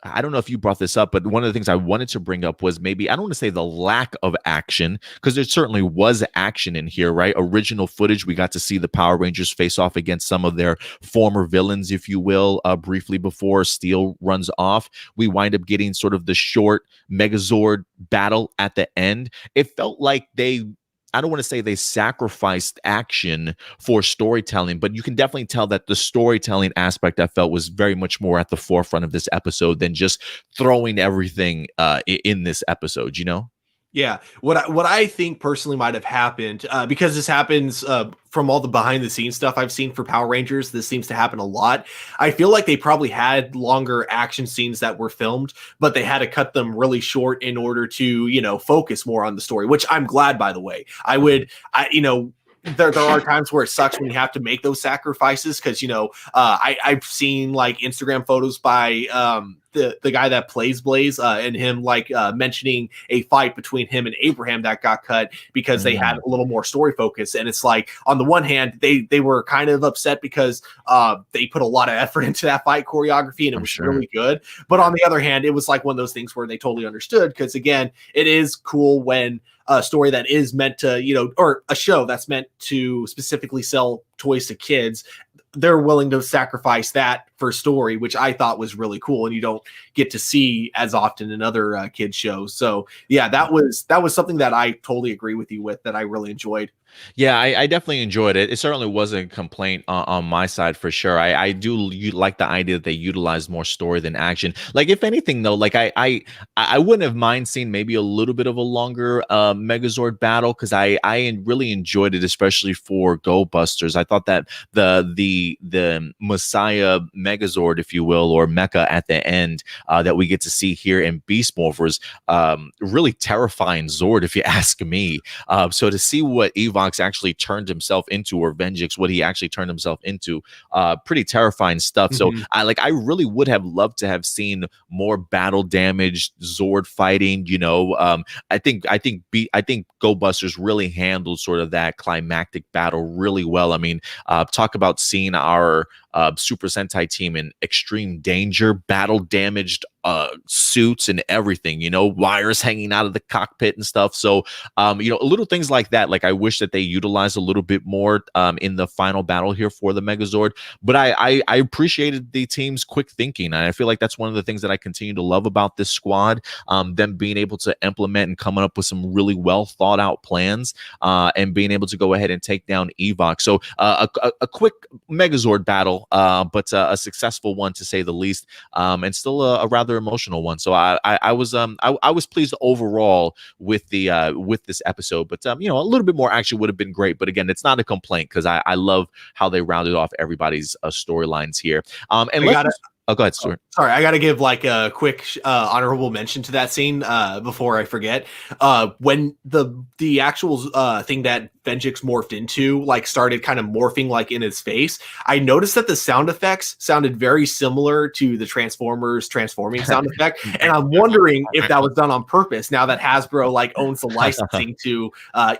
I don't know if you brought this up, but one of the things I wanted to bring up was maybe, I don't want to say the lack of action, because there certainly was action in here, right? Original footage. We got to see the Power Rangers face off against some of their former villains, if you will, briefly before Steel runs off. We wind up getting sort of the short Megazord battle at the end. It felt like I don't want to say they sacrificed action for storytelling, but you can definitely tell that the storytelling aspect, I felt, was very much more at the forefront of this episode than just throwing everything in this episode, Yeah, what I think personally might have happened, because this happens from all the behind the scenes stuff I've seen for Power Rangers, this seems to happen a lot. I feel like they probably had longer action scenes that were filmed, but they had to cut them really short in order to, focus more on the story, which I'm glad, by the way. There are times where it sucks when you have to make those sacrifices because, I've seen like Instagram photos by the guy that plays Blaze and him like mentioning a fight between him and Abraham that got cut because they had a little more story focus. And it's like, on the one hand, they were kind of upset because they put a lot of effort into that fight choreography and it was really good. But on the other hand, it was like one of those things where they totally understood, because again, it is cool when a story that is meant to, you know, or a show that's meant to specifically sell toys to kids, they're willing to sacrifice that for story, which I thought was really cool, and you don't get to see as often in other kids shows. So yeah, that was something that I totally agree with you with, that I really enjoyed. Yeah, I definitely enjoyed it. It certainly wasn't a complaint on my side for sure. I do like the idea that they utilized more story than action. Like, if anything, though, like I wouldn't have mind seeing maybe a little bit of a longer Megazord battle, because I really enjoyed it, especially for Go Busters. I thought that the Messiah Megazord, if you will, or Mecha at the end that we get to see here in Beast Morphers, really terrifying Zord, if you ask me. So to see what Evox actually turned himself into, or Venjix, what he actually turned himself into, pretty terrifying stuff. So I really would have loved to have seen more battle damaged Zord fighting. You know, I think Go Busters really handled sort of that climactic battle really well. I mean, talk about seeing our Super Sentai team in extreme danger, battle damaged suits and everything, you know, wires hanging out of the cockpit and stuff. So, you know, little things like that. Like, I wish that they utilized a little bit more in the final battle here for the Megazord. But I appreciated the team's quick thinking. And I feel like that's one of the things that I continue to love about this squad, them being able to implement and coming up with some really well thought out plans, and being able to go ahead and take down Evox. So a quick Megazord battle, but a successful one, to say the least, and still a rather emotional one. So I was pleased overall with the with this episode. But you know, a little bit more action would have been great. But again, it's not a complaint, because I love how they rounded off everybody's storylines here. And oh, go ahead, Stuart. Sorry, I got to give like a quick honorable mention to that scene before I forget. When the actual thing that Venjix morphed into like started kind of morphing like in his face, I noticed that the sound effects sounded very similar to the Transformers transforming sound effect, and I'm wondering if that was done on purpose. Now that Hasbro like owns the licensing to,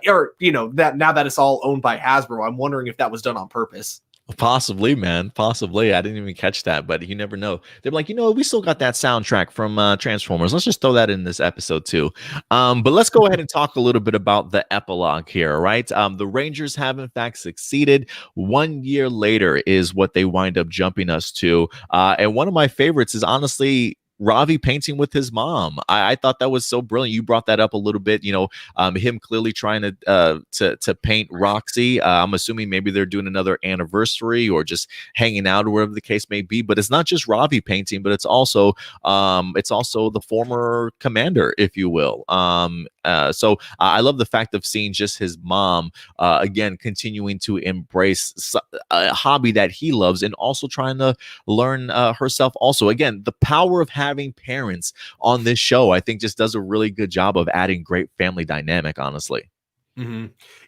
or you know, that now that it's all owned by Hasbro, I'm wondering if that was done on purpose. Possibly, man. Possibly. I didn't even catch that, but you never know. They're like, you know, we still got that soundtrack from Transformers. Let's just throw that in this episode too. But let's go ahead and talk a little bit about the epilogue here, right? The Rangers have in fact succeeded. 1 year later is what they wind up jumping us to. And one of my favorites is honestly Ravi painting with his mom. I thought that was so brilliant. You brought that up a little bit, you know, him clearly trying to paint Roxy. I'm assuming maybe they're doing another anniversary or just hanging out or whatever the case may be. But it's not just Ravi painting, but it's also the former commander, if you will. So I love the fact of seeing just his mom again continuing to embrace a hobby that he loves, and also trying to learn herself. Also, again, the power of having parents on this show, I think, just does a really good job of adding great family dynamic, honestly.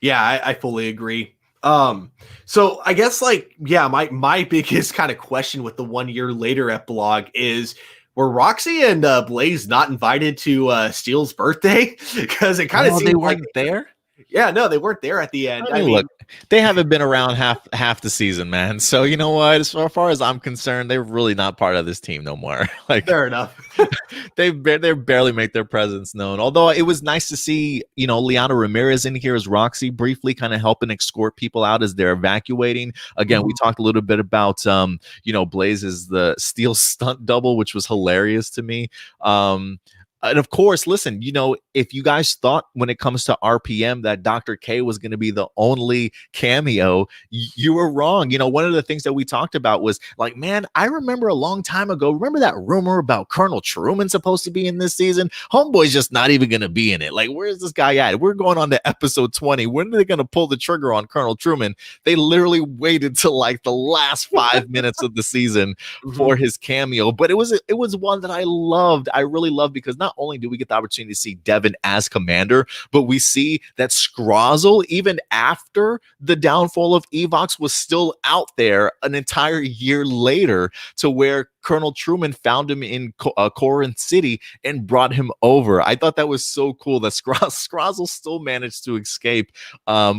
Yeah, I fully agree. So I guess like, yeah, my biggest kind of question with the 1 year later epilogue is, were Roxy and Blaze not invited to Steel's birthday? Because it kind of seemed they weren't there. Yeah, no, they weren't there at the end. I mean, look, they haven't been around half the season, man. So you know what? As far as I'm concerned, they're really not part of this team no more. Like, fair enough. they barely make their presence known. Although it was nice to see, you know, Liana Ramirez in here as Roxy, briefly kind of helping escort people out as they're evacuating. Again, we talked a little bit about you know, Blaze is the Steel stunt double, which was hilarious to me. And of course, listen, you know, if you guys thought when it comes to RPM that Dr. K was going to be the only cameo, you were wrong. You know, one of the things that we talked about was like, man, I remember a long time ago, remember that rumor about Colonel Truman supposed to be in this season? Homeboy's just not even going to be in it. Like, where's this guy at? We're going on to episode 20. When are they going to pull the trigger on Colonel Truman? They literally waited till like the last 5 minutes of the season for his cameo. But it was one that I loved. I really loved, because not only do we get the opportunity to see Devin as commander, but we see that Scrozzle, even after the downfall of Evox, was still out there an entire year later, to where Colonel Truman found him in Corinth City and brought him over. I thought that was so cool that Scrozzle still managed to escape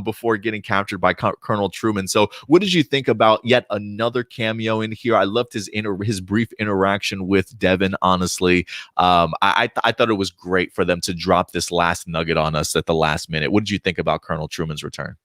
before getting captured by Colonel Truman. So what did you think about yet another cameo in here? I loved his brief interaction with Devin, honestly. I thought it was great for them to drop this last nugget on us at the last minute. What did you think about Colonel Truman's return?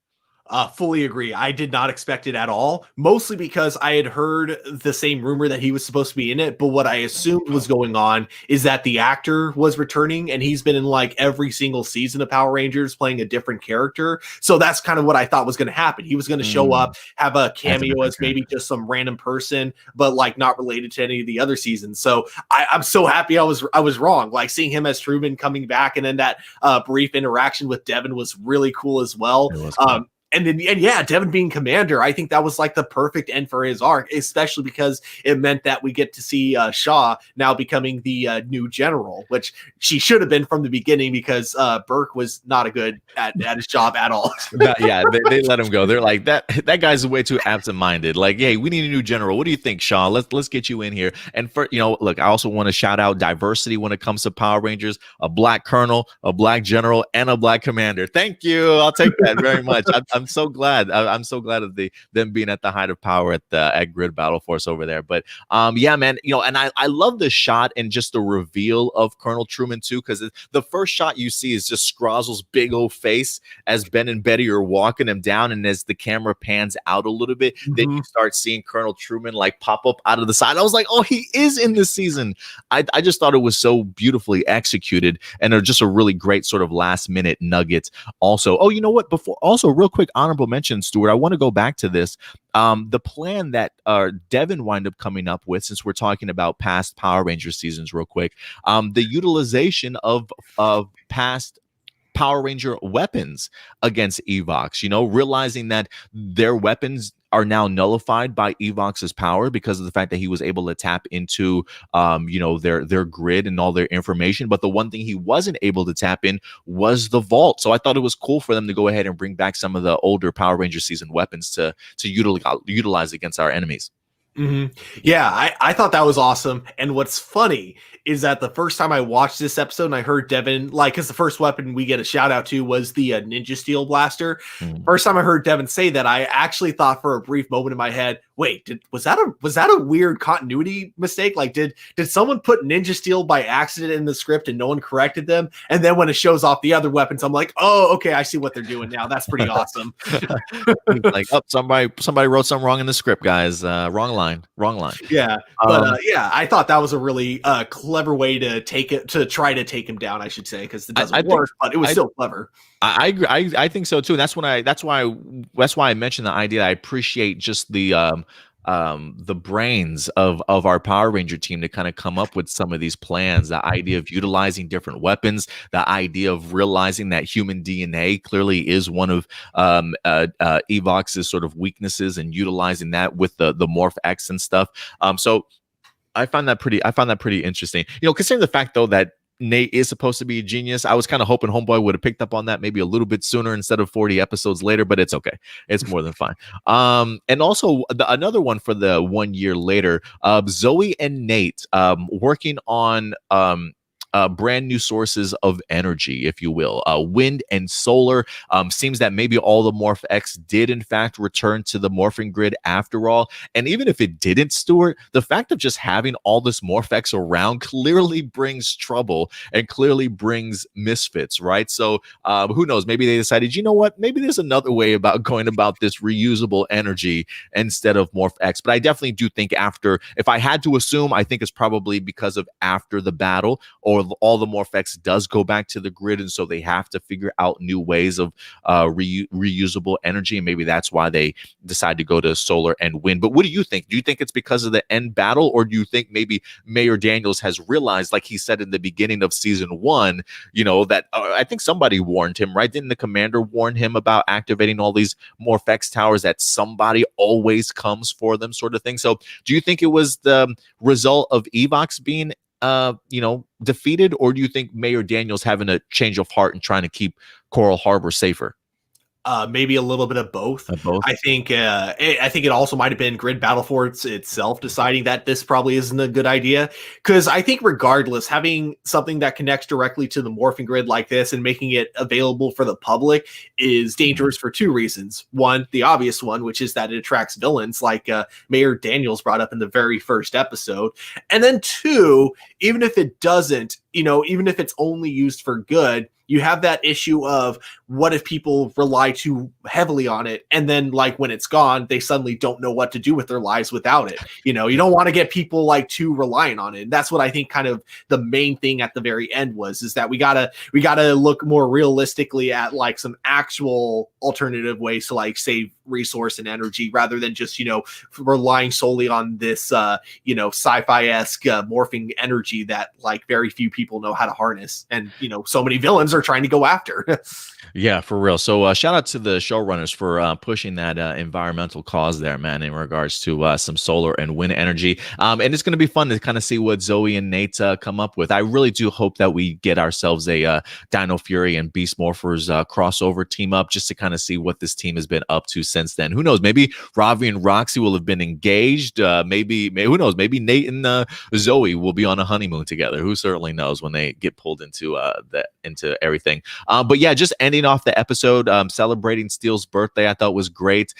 Fully agree. I did not expect it at all, mostly because I had heard the same rumor that he was supposed to be in it. But what I assumed was going on is that the actor was returning, and he's been in like every single season of Power Rangers playing a different character. So that's kind of what I thought was going to happen. He was going to show up, have a cameo as maybe just some random person, but like not related to any of the other seasons. So I'm so happy I was wrong. Like seeing him as Truman coming back, and then that brief interaction with Devin was really cool as well. Cool. And yeah, Devin being commander, I think that was like the perfect end for his arc, especially because it meant that we get to see Shaw now becoming the new general, which she should have been from the beginning because Burke was not a good at his job at all. Yeah, they let him go. They're like, that guy's way too absent-minded. Like, hey, we need a new general. What do you think, Shaw? Let's get you in here. And for look, I also want to shout out diversity when it comes to Power Rangers: a black colonel, a black general, and a black commander. Thank you. I'll take that very much. I'm so glad. I'm so glad of them being at the height of power at Grid Battle Force over there. But yeah, man, and I love the shot and just the reveal of Colonel Truman too, because the first shot you see is just Scrozzle's big old face as Ben and Betty are walking him down, and as the camera pans out a little bit, then you start seeing Colonel Truman like pop up out of the side. I was like, oh, he is in this season. I just thought it was so beautifully executed, and just a really great sort of last minute nugget. Also, oh, you know what? Before, also real quick, honorable mention, Stuart, I want to go back to this. The plan that Devin wind up coming up with, since we're talking about past Power Ranger seasons real quick, the utilization of past Power Ranger weapons against Evox, realizing that their weapons are now nullified by Evox's power because of the fact that he was able to tap into their grid and all their information. But the one thing he wasn't able to tap in was the vault. So I thought it was cool for them to go ahead and bring back some of the older Power Ranger season weapons to utilize against our enemies. Yeah, I thought that was awesome. And what's funny is that the first time I watched this episode and I heard Devin, because the first weapon we get a shout out to was the Ninja Steel Blaster. First time I heard Devin say that, I actually thought for a brief moment in my head, wait, was that a weird continuity mistake? Like, did someone put Ninja Steel by accident in the script and no one corrected them? And then when it shows off the other weapons, I'm like, oh, okay, I see what they're doing now. That's pretty awesome. Like, oh, somebody wrote something wrong in the script, guys. Wrong line. Yeah, but yeah, I thought that was a really clever way to try to take him down, I should say, because it doesn't work, but it was still clever. I agree. I think so too. And that's why I mentioned the idea. I appreciate just the brains of our Power Ranger team to kind of come up with some of these plans. The idea of utilizing different weapons, the idea of realizing that human DNA clearly is one of Evox's sort of weaknesses, and utilizing that with the Morph X and stuff. So I found that pretty interesting. Considering the fact though that Nate is supposed to be a genius, I was kind of hoping Homeboy would have picked up on that maybe a little bit sooner instead of 40 episodes later, but it's okay. It's more than fine. And also another one for the 1 year later, Zoe and Nate working on brand new sources of energy, if you will, wind and solar. Seems that maybe all the Morph X did in fact return to the morphing grid after all. And even if it didn't, Stuart, the fact of just having all this Morph X around clearly brings trouble and clearly brings misfits, right? So who knows? Maybe they decided, you know what? Maybe there's another way about going about this reusable energy instead of Morph X. But I definitely do think if I had to assume, I think it's probably because of after the battle, or all the Morph X does go back to the grid, and so they have to figure out new ways of reusable energy, and maybe that's why they decide to go to solar and wind. But what do you think? Do you think it's because of the end battle, or do you think maybe Mayor Daniels has realized, like he said in the beginning of season 1, that I think somebody warned him, right? Didn't the commander warn him about activating all these Morph X towers, that somebody always comes for them, sort of thing? So do you think it was the result of Evox being defeated, or do you think Mayor Daniels having a change of heart and trying to keep Coral Harbor safer? Maybe a little bit of both. Both. I think it also might have been Grid Battle for itself deciding that this probably isn't a good idea. Because I think regardless, having something that connects directly to the morphing grid like this and making it available for the public is dangerous for two reasons. One, the obvious one, which is that it attracts villains like Mayor Daniels brought up in the very first episode. And then two, even if it doesn't, even if it's only used for good, you have that issue of what if people rely too heavily on it, and then like when it's gone, they suddenly don't know what to do with their lives without it. You don't want to get people like too reliant on it. And that's what I think kind of the main thing at the very end is that we gotta look more realistically at like some actual alternative ways to like save resource and energy rather than just relying solely on this sci-fi-esque morphing energy that like very few people know how to harness, and so many villains are trying to go after. Yeah, for real. So shout out to the showrunners for pushing that environmental cause there, man, in regards to some solar and wind energy. And it's going to be fun to kind of see what Zoe and Nate come up with. I really do hope that we get ourselves a Dino Fury and Beast Morphers crossover team up just to kind of see what this team has been up to since then. Who knows? Maybe Ravi and Roxy will have been engaged. Maybe who knows? Maybe Nate and Zoe will be on a honeymoon together. Who certainly knows when they get pulled into into everything. But yeah, just ending off the episode, celebrating Steel's birthday, I thought was great.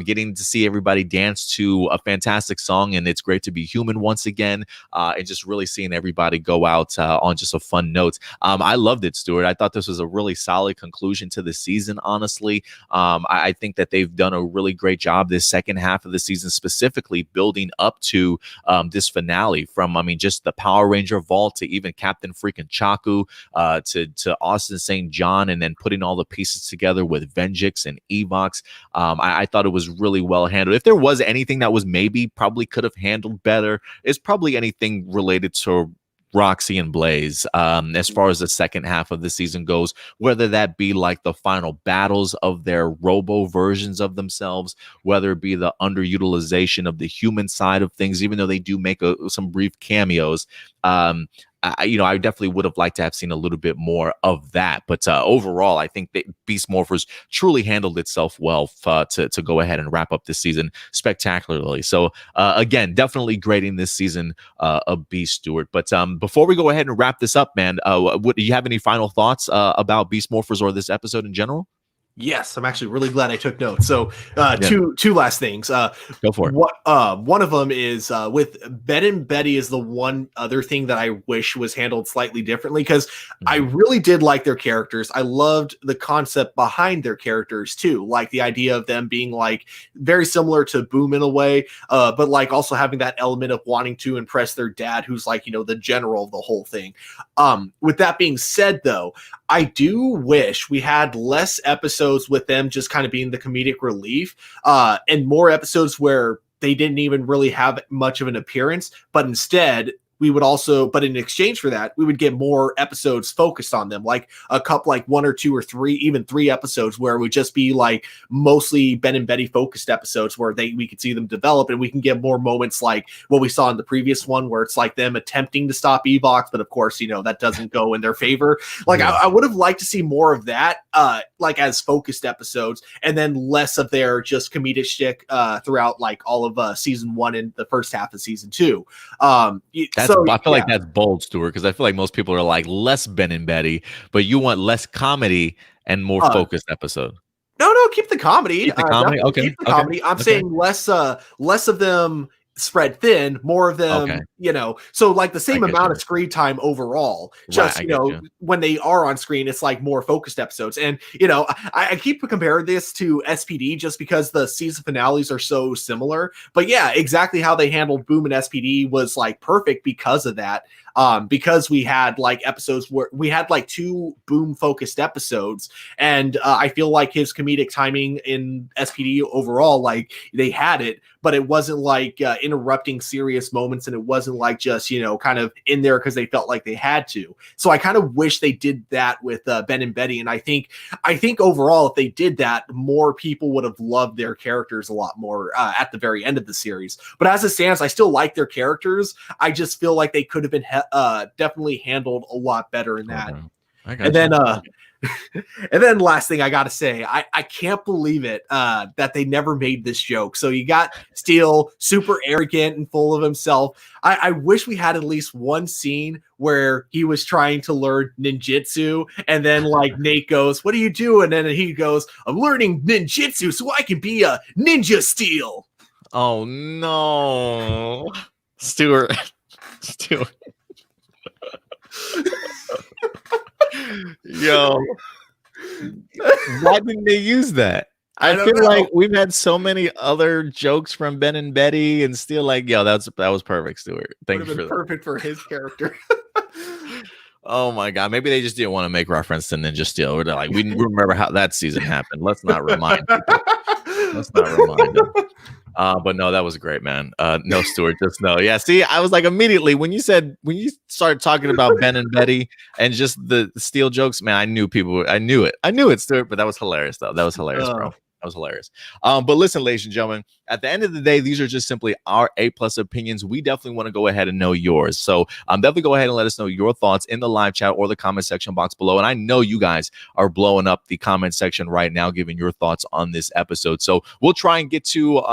Getting to see everybody dance to a fantastic song, and it's great to be human once again. And just really seeing everybody go out on just a fun note. I loved it, Stuart. I thought this was a really solid conclusion to the season. Honestly, I think that they've done a really great job this second half of the season, specifically building up to this finale. From just the Power Ranger vault to even Captain freaking Chaku, to Austin St. John, and then putting all the pieces together with Venjix and Evox. I thought it was really well handled. If there was anything that was probably could have handled better, it's probably anything related to Roxy and Blaze, as far as the second half of the season goes, whether that be like the final battles of their robo versions of themselves, whether it be the underutilization of the human side of things, even though they do make some brief cameos. I definitely would have liked to have seen a little bit more of that. But overall, I think that Beast Morphers truly handled itself well to go ahead and wrap up this season spectacularly. So again, definitely grading this season of Beast, Stewart. But before we go ahead and wrap this up, man, do you have any final thoughts about Beast Morphers or this episode in general? Yes, I'm actually really glad I took notes. So two last things. Go for it. One of them is with Ben and Betty is the one other thing that I wish was handled slightly differently, because I really did like their characters. I loved the concept behind their characters too, like the idea of them being like very similar to Boom in a way, but like also having that element of wanting to impress their dad, who's like the general of the whole thing. With that being said, though, I do wish we had less episodes with them just kind of being the comedic relief, and more episodes where they didn't even really have much of an appearance, but instead we would also, but in exchange for that, we would get more episodes focused on them, like a couple, like 1 or 2 or 3, even 3 episodes where it would just be like mostly Ben and Betty focused episodes where we could see them develop, and we can get more moments like what we saw in the previous one where it's like them attempting to stop Evox, but of course, that doesn't go in their favor. Like I would have liked to see more of that, like as focused episodes, and then less of their just comedic shtick throughout like all of season 1 and the first half of season 2. I feel like that's bold, Stuart, because I feel like most people are like less Ben and Betty, but you want less comedy and more focused episode. No, keep the comedy. Keep the comedy. Okay. Keep the comedy. I'm saying less of them spread thin, more of them, so like the same amount of screen time overall, just, when they are on screen, it's like more focused episodes. And, I keep comparing this to SPD just because the season finales are so similar, but yeah, exactly how they handled Boom and SPD was like perfect because of that. Because we had like episodes where we had like 2 Boom focused episodes, and I feel like his comedic timing in SPD overall, like they had it, but it wasn't like interrupting serious moments, and it wasn't like just kind of in there because they felt like they had to. So I kind of wish they did that with Ben and Betty, and I think overall if they did that, more people would have loved their characters a lot more at the very end of the series. But as it stands, I still like their characters. I just feel like they could have been definitely handled a lot better in that. Okay. And then And then last thing I gotta say, I can't believe it that they never made this joke. So you got Steel, super arrogant and full of himself. I wish we had at least one scene where he was trying to learn ninjutsu, and then like Nate goes, "What are you doing?" And then he goes, "I'm learning ninjutsu so I can be a ninja Steel." Oh no, Stuart. Yo, why didn't they use that? I don't feel know. like we've had so many other jokes from Ben and Betty, and still like, yo, that was perfect, Stuart. Thank Would you have for been that. perfect for his character. Oh my god, maybe they just didn't want to make reference to Ninja Steel. Or they're like, we remember how that season happened. Let's not remind people. Let's not remind them. But no, that was great, man. No, Stuart, just no. Yeah, see, I was like immediately when you started talking about Ben and Betty and just the steel jokes, man, I knew it, Stuart. But that was hilarious, though. That was hilarious, bro. That was hilarious. But listen, ladies and gentlemen, at the end of the day, these are just simply our A+ opinions. We definitely want to go ahead and know yours. So definitely go ahead and let us know your thoughts in the live chat or the comment section box below. And I know you guys are blowing up the comment section right now, giving your thoughts on this episode. So we'll try and get to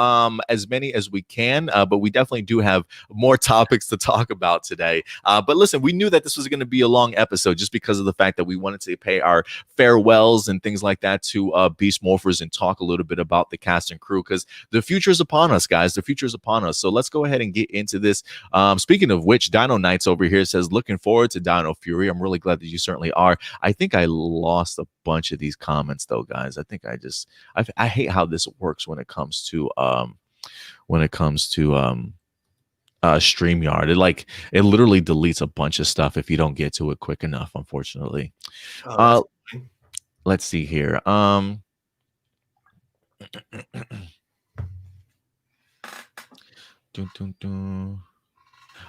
as many as we can, but we definitely do have more topics to talk about today. But listen, we knew that this was going to be a long episode just because of the fact that we wanted to pay our farewells and things like that to Beast Morphers and talk a little bit about the cast and crew, because the future is upon us, guys. The future is upon us. So let's go ahead and get into this. Speaking of which, Dino Knights over here says, looking forward to Dino Fury. I'm really glad that you certainly are. I think I lost a bunch of these comments though, guys. I think I hate how this works when it comes to StreamYard. It literally deletes a bunch of stuff if you don't get to it quick enough, unfortunately. Let's see here.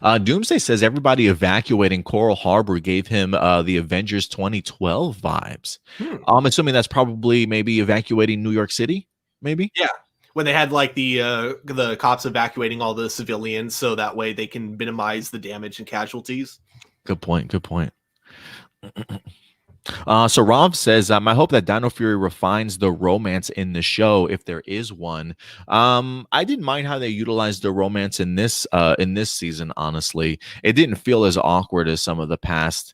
Doomsday says everybody evacuating Coral Harbor gave him the Avengers 2012 vibes. I'm assuming that's probably maybe evacuating New York City, maybe. Yeah, when they had like the cops evacuating all the civilians, so that way they can minimize the damage and casualties. Good point. So Rob says, I hope that Dino Fury refines the romance in the show, if there is one. I didn't mind how they utilized the romance in this season. Honestly, it didn't feel as awkward as some of the past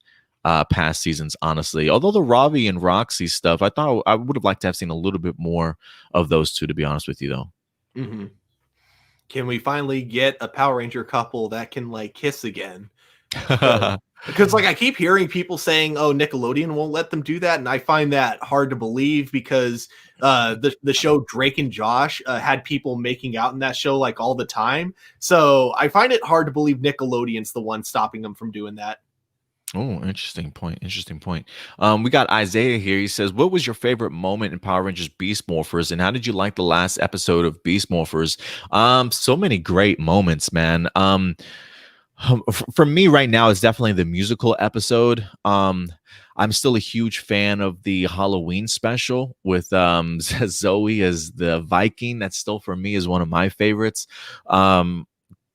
seasons. Honestly, although the Ravi and Roxy stuff, I thought I would have liked to have seen a little bit more of those two. To be honest with you, though. Mm-hmm. Can we finally get a Power Ranger couple that can like kiss again? Because like I keep hearing people saying, "Oh, Nickelodeon won't let them do that," and I find that hard to believe because the show Drake and Josh had people making out in that show like all the time. So I find it hard to believe Nickelodeon's the one stopping them from doing that. Oh, interesting point. We got Isaiah here. He says, what was your favorite moment in Power Rangers Beast Morphers, and how did you like the last episode of Beast Morphers? So many great moments, man. For me right now, it's definitely the musical episode. I'm still a huge fan of the Halloween special with Zoe as the Viking. That still for me is one of my favorites.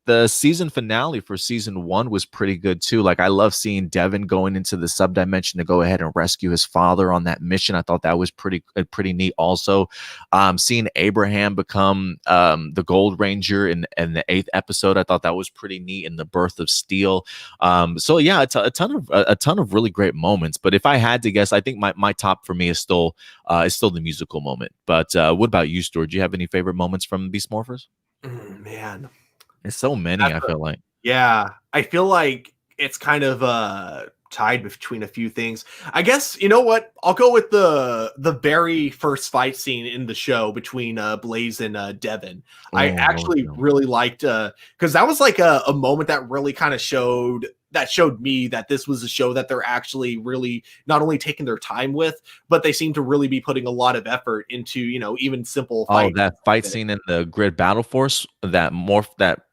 The season finale for season 1 was pretty good too. Like I love seeing Devin going into the subdimension to go ahead and rescue his father on that mission. I thought that was pretty neat. Also, seeing Abraham become the Gold Ranger in the 8th episode, I thought that was pretty neat. In the birth of Steel. So yeah, it's a ton of really great moments. But if I had to guess, I think my top for me is still the musical moment. But what about you, Stuart? Do you have any favorite moments from Beast Morphers? Man. It's so many, I feel like. Yeah, I feel like it's kind of tied between a few things. I guess, you know what? I'll go with the very first fight scene in the show between Blaze and Devin. I actually really liked because that was like a moment that really kind of showed me that this was a show that they're actually really not only taking their time with, but they seem to really be putting a lot of effort into, even simple fight. That fight scene in the Grid Battle Force, that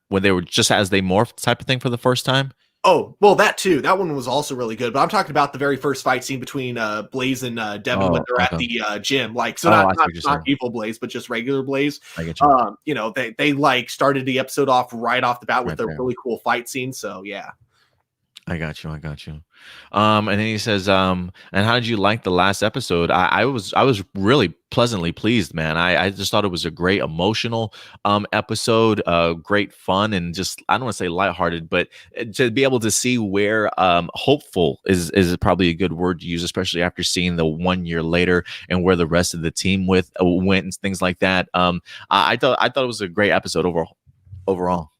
when they were just as they morphed type of thing for the first time. Oh, well, that too. That one was also really good. But I'm talking about the very first fight scene between Blaze and Devin when they're at the gym. Like, so not evil Blaze, but just regular Blaze. I get you. They like started the episode off right off the bat with a really cool fight scene. So yeah. I got you. I got you. And then he says, and how did you like the last episode? I was really pleasantly pleased, man. I just thought it was a great emotional episode, great fun, and just I don't want to say lighthearted, but to be able to see where hopeful is probably a good word to use, especially after seeing the 1 year later and where the rest of the team went and things like that. I thought it was a great episode overall.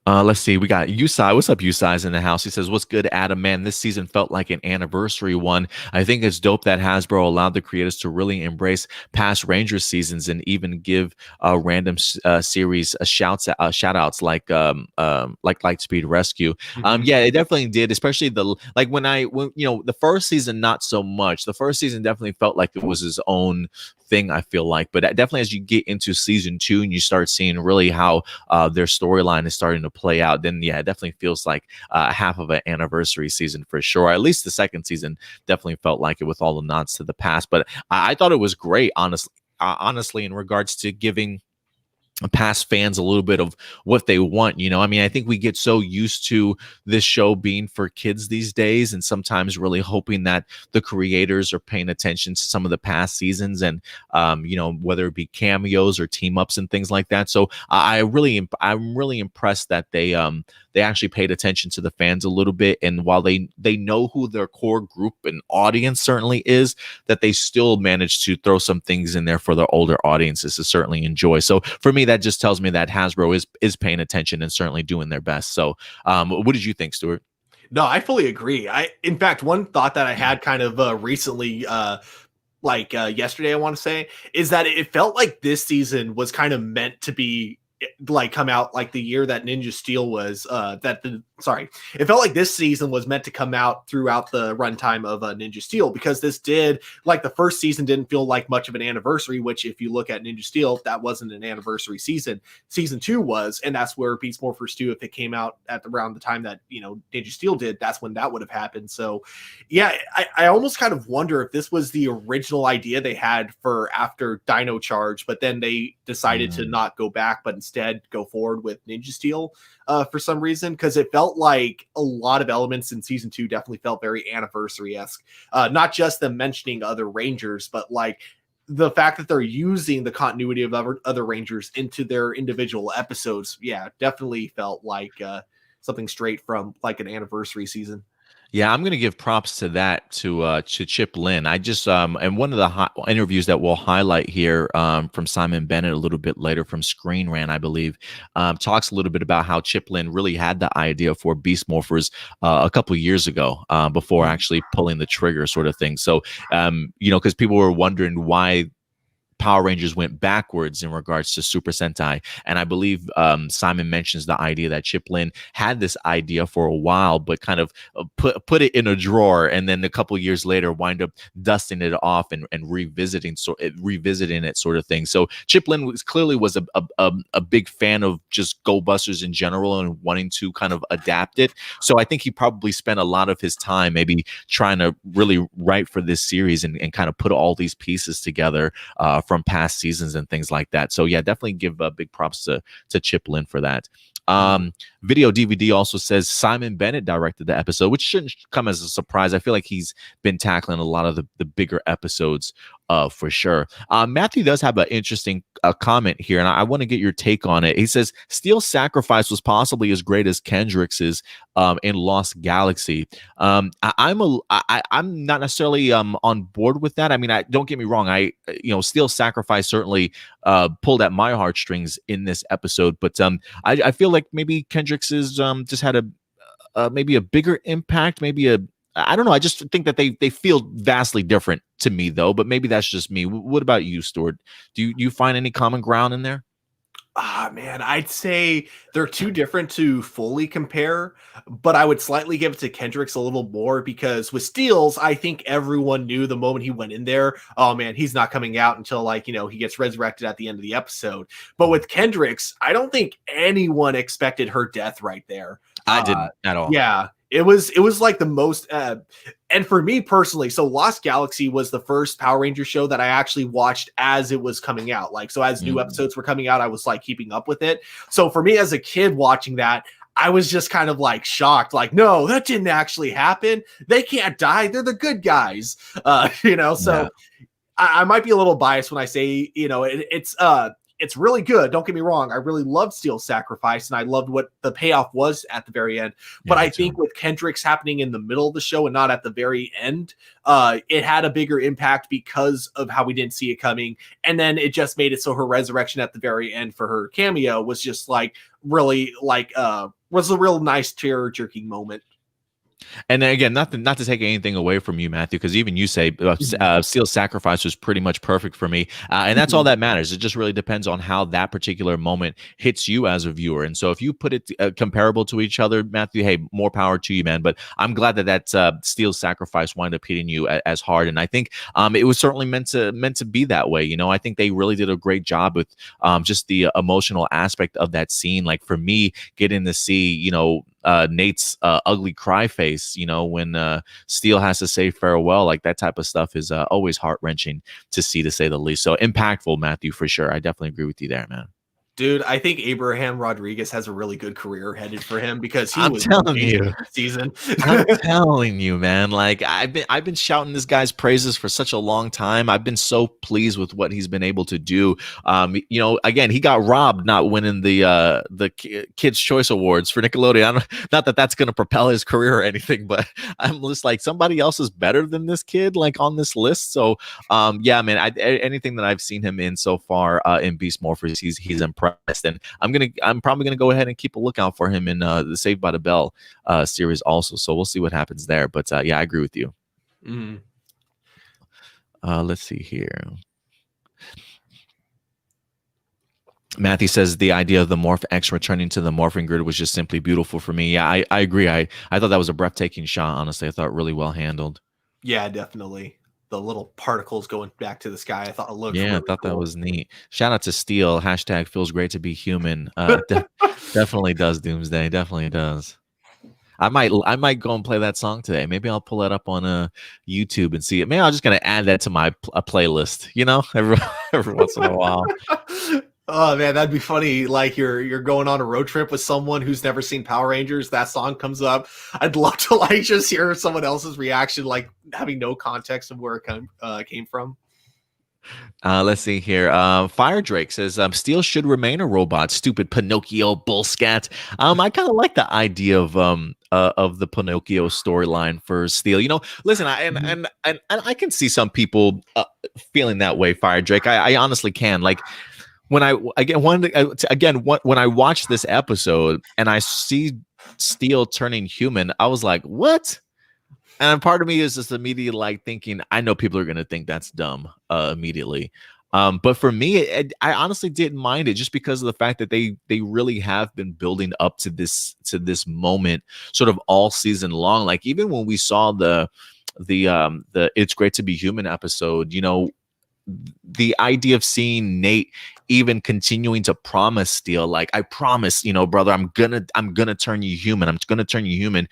Let's see. We got Usai. What's up, Usai's in the house? He says, "What's good, Adam? Man, this season felt like an anniversary one. I think it's dope that Hasbro allowed the creators to really embrace past Rangers seasons and even give random series shout outs like Lightspeed Rescue. Yeah, it definitely did. Especially when the first season, not so much. The first season definitely felt like it was his own thing, I feel like, but definitely as you get into season 2 and you start seeing really how their storyline is starting to play out, then yeah, it definitely feels like half of an anniversary season for sure. At least the second season definitely felt like it with all the nods to the past, but I thought it was great, honestly, in regards to giving past fans a little bit of what they want. I mean, I think we get so used to this show being for kids these days, and sometimes really hoping that the creators are paying attention to some of the past seasons, and whether it be cameos or team ups and things like that. So I'm really impressed that they actually paid attention to the fans a little bit, and while they know who their core group and audience certainly is, that they still managed to throw some things in there for their older audiences to certainly enjoy. So for me, that just tells me that Hasbro is paying attention and certainly doing their best. So what did you think, Stuart? No, I fully agree. In fact, one thought that I had kind of recently, yesterday, I want to say, is that it felt like this season was kind of meant to be like come out like the year that Ninja Steel was it felt like this season was meant to come out throughout the runtime of Ninja Steel, because this did, like, the first season didn't feel like much of an anniversary, which if you look at Ninja Steel, that wasn't an anniversary season. Season 2 was, and that's where Beast Morphers 2, if it came out at around the time that Ninja Steel did, that's when that would have happened. So yeah, I almost kind of wonder if this was the original idea they had for after Dino Charge, but then they decided to not go back, but instead go forward with Ninja Steel for some reason, because it felt like a lot of elements in season 2 definitely felt very anniversary-esque. Not just them mentioning other Rangers, but like the fact that they're using the continuity of other Rangers into their individual episodes. Yeah, definitely felt like something straight from like an anniversary season. Yeah, I'm going to give props to that to Chip Lynn. I just and one of the interviews that we'll highlight here from Simon Bennett a little bit later from Screen Rant, I believe, talks a little bit about how Chip Lynn really had the idea for Beast Morphers a couple of years ago before actually pulling the trigger, sort of thing. So because people were wondering why Power Rangers went backwards in regards to Super Sentai. And I believe Simon mentions the idea that Chip Lynn had this idea for a while, but kind of put it in a drawer, and then a couple of years later wind up dusting it off and revisiting it, sort of thing. So Chip Lynn clearly was a big fan of just Go Busters in general and wanting to kind of adapt it. So I think he probably spent a lot of his time maybe trying to really write for this series and kind of put all these pieces together from past seasons and things like that. So yeah, definitely give big props to Chip Lynn for that. Video DVD also says Simon Bennett directed the episode, which shouldn't come as a surprise. I feel like he's been tackling a lot of the bigger episodes for sure. Matthew does have an interesting comment here, and I want to get your take on it. He says Steel's sacrifice was possibly as great as Kendricks's in Lost Galaxy. I'm not necessarily on board with that. I mean, don't get me wrong. Steel's sacrifice certainly pulled at my heartstrings in this episode, but I feel like maybe Kendricks's just had maybe a bigger impact, I don't know. I just think that they feel vastly different to me, though. But maybe that's just me. What about you, Stuart? Do you find any common ground in there? Man, I'd say they're too different to fully compare, but I would slightly give it to Kendricks a little more, because with Steele's, I think everyone knew the moment he went in there, oh man, he's not coming out until he gets resurrected at the end of the episode. But with Kendricks, I don't think anyone expected her death right there. I didn't at all. Yeah. It was like the most, and for me personally, so Lost Galaxy was the first Power Ranger show that I actually watched as it was coming out. Like, so as new episodes were coming out, I was like keeping up with it. So for me as a kid watching that, I was just kind of like shocked, like, no, that didn't actually happen. They can't die. They're the good guys. So Yeah. I might be a little biased when I say, it's really good. Don't get me wrong. I really loved Steel's sacrifice, and I loved what the payoff was at the very end. Yeah, But me I too. think with Kendrick's happening in the middle of the show and not at the very end, it had a bigger impact because of how we didn't see it coming. And then it just made it so her resurrection at the very end for her cameo was just like really like was a real nice tear jerking moment. And then again, not to take anything away from you, Matthew, because even you say Steel's sacrifice was pretty much perfect for me, and that's all that matters. It just really depends on how that particular moment hits you as a viewer. And so, if you put it comparable to each other, Matthew, hey, more power to you, man. But I'm glad that Steel's sacrifice wound up hitting you as hard, and I think it was certainly meant to be that way. I think they really did a great job with just the emotional aspect of that scene. Like for me, getting to see Nate's ugly cry face, when Steel has to say farewell, like that type of stuff is always heart-wrenching to see, to say the least. So impactful, Matthew, for sure. I definitely agree with you there, man. Dude, I think Abraham Rodriguez has a really good career headed for him because he I'm was telling amazing you. this season. I'm telling you, man. Like I've been shouting this guy's praises for such a long time. I've been so pleased with what he's been able to do. Again, he got robbed not winning the Kids Choice Awards for Nickelodeon. Not that that's going to propel his career or anything, but I'm just like, somebody else is better than this kid, like on this list. So, yeah, man. Anything that I've seen him in so far in Beast Morphers, he's impressed, and I'm probably gonna go ahead and keep a lookout for him in the Saved by the Bell series also. So we'll see what happens there. But yeah, I agree with you. Mm. Let's see here. Matthew says the idea of the Morph X returning to the morphing grid was just simply beautiful for me. Yeah, I agree. I thought that was a breathtaking shot. Honestly, I thought really well handled. Yeah, definitely. The little particles going back to the sky, I thought it looked Yeah, I really thought that cool. was neat. Shout out to Steel. Hashtag feels great to be human. Definitely does, Doomsday. Definitely does. I might go and play that song today. Maybe I'll pull that up on YouTube and see it. Maybe I'm just gonna add that to my playlist. Every once in a while. Oh man, that'd be funny. Like you're going on a road trip with someone who's never seen Power Rangers. That song comes up. I'd love to like just hear someone else's reaction, like having no context of where it came from. Let's see here. Fire Drake says Steel should remain a robot. Stupid Pinocchio bullscat. I kind of like the idea of the Pinocchio storyline for Steel. Listen, and I can see some people feeling that way. Fire Drake. I honestly can. Like when when I watch this episode and I see Steel turning human, I was like, what? And part of me is just immediately like thinking, I know people are going to think that's dumb immediately. But for me, I honestly didn't mind it just because of the fact that they really have been building up to this moment sort of all season long. Like even when we saw the It's Great to Be Human episode, the idea of seeing Nate even continuing to promise Steel, like, I promise, brother, I'm gonna turn you human. I'm gonna turn you human.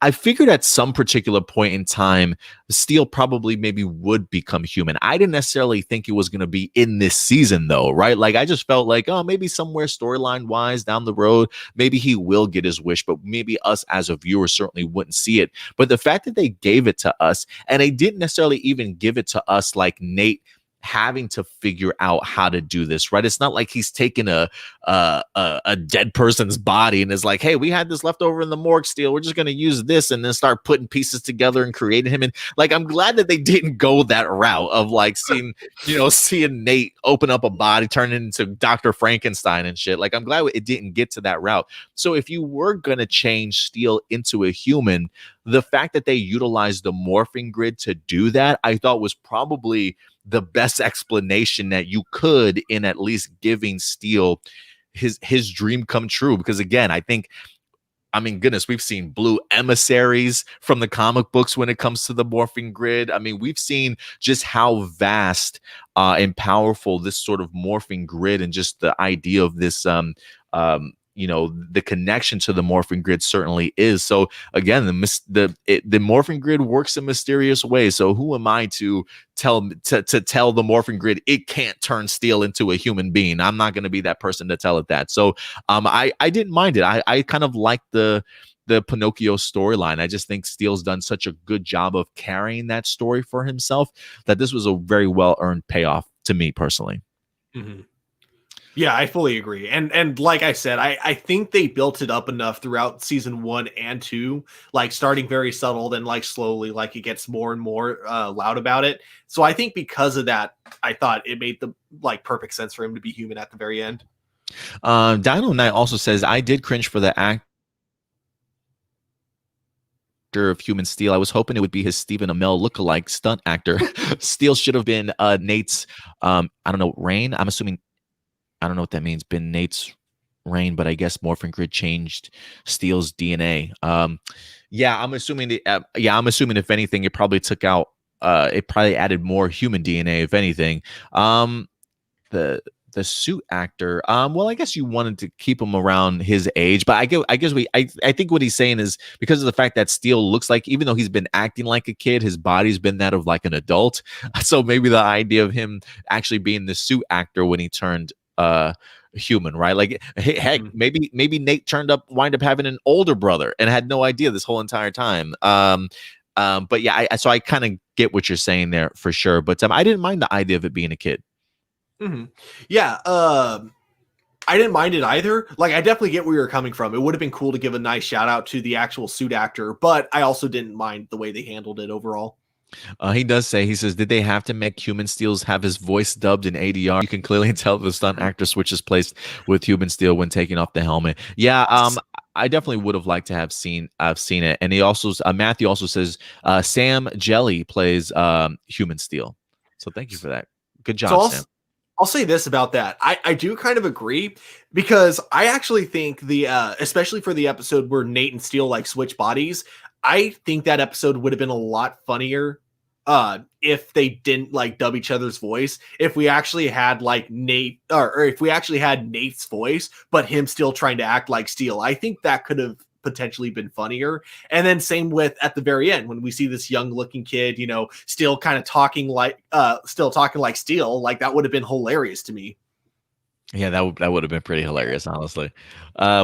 I figured at some particular point in time, Steel probably maybe would become human. I didn't necessarily think it was going to be in this season, though, right? Like, I just felt like, oh, maybe somewhere storyline wise down the road, maybe he will get his wish, but maybe us as a viewer certainly wouldn't see it. But the fact that they gave it to us, and they didn't necessarily even give it to us like Nate having to figure out how to do this, right? It's not like he's taken a dead person's body and is like, hey, we had this left over in the morgue, Steel, we're just going to use this, and then start putting pieces together and creating him. And like, I'm glad that they didn't go that route of like seeing Nate open up a body, turn it into Dr. Frankenstein and shit. Like, I'm glad it didn't get to that route. So if you were going to change Steel into a human, the fact that they utilized the morphing grid to do that, I thought was probably the best explanation that you could in at least giving Steel his dream come true. Because again, goodness, we've seen blue emissaries from the comic books when it comes to the morphing grid. I mean, we've seen just how vast and powerful this sort of morphing grid and just the idea of this the connection to the morphing grid certainly is. So again, the morphing grid works in mysterious ways. So who am I to tell the morphing grid it can't turn Steel into a human being? I'm not going to be that person to tell it that. So I didn't mind it. I kind of like the Pinocchio storyline. I just think Steele's done such a good job of carrying that story for himself that this was a very well earned payoff to me personally. Mm-hmm. Yeah, I fully agree. And like I said, I think they built it up enough throughout season 1 and 2, like starting very subtle, then like slowly, like it gets more and more loud about it. So I think because of that, I thought it made the like perfect sense for him to be human at the very end. Dino Knight also says, I did cringe for the actor of Human Steel. I was hoping it would be his Stephen Amell lookalike stunt actor. Steel should have been Nate's, I don't know, Rain. I'm assuming, I don't know what that means. Been Nate's Rain, but I guess Morphin Grid changed Steel's DNA. Yeah, I'm assuming. I'm assuming if anything, it probably took out. It probably added more human DNA, if anything. The suit actor. Well, I guess you wanted to keep him around his age, but I think what he's saying is because of the fact that Steel looks like, even though he's been acting like a kid, his body's been that of like an adult. So maybe the idea of him actually being the suit actor when he turned human, right? Like, heck, maybe Nate wind up having an older brother and had no idea this whole entire time. But yeah, so I kind of get what you're saying there for sure. But I didn't mind the idea of it being a kid. Mm-hmm. Yeah, I didn't mind it either. Like, I definitely get where you're coming from. It would have been cool to give a nice shout out to the actual suit actor, but I also didn't mind the way they handled it overall. He does say, he says, did they have to make Human Steel's have his voice dubbed in ADR? You can clearly tell the stunt actor switches place with Human Steel when taking off the helmet. Yeah, I definitely would have liked to have seen it. And he also Matthew also says Sam Jelly plays Human Steel. So thank you for that. Good job, Sam. I'll say this about that. I do kind of agree because I actually think especially for the episode where Nate and Steel like switch bodies, I think that episode would have been a lot funnier if they didn't like dub each other's voice. If we actually had like Nate or if we actually had Nate's voice, but him still trying to act like Steel, I think that could have potentially been funnier. And then same with at the very end when we see this young looking kid, still kind of talking like Steel, like that would have been hilarious to me. Yeah, that would have been pretty hilarious, honestly.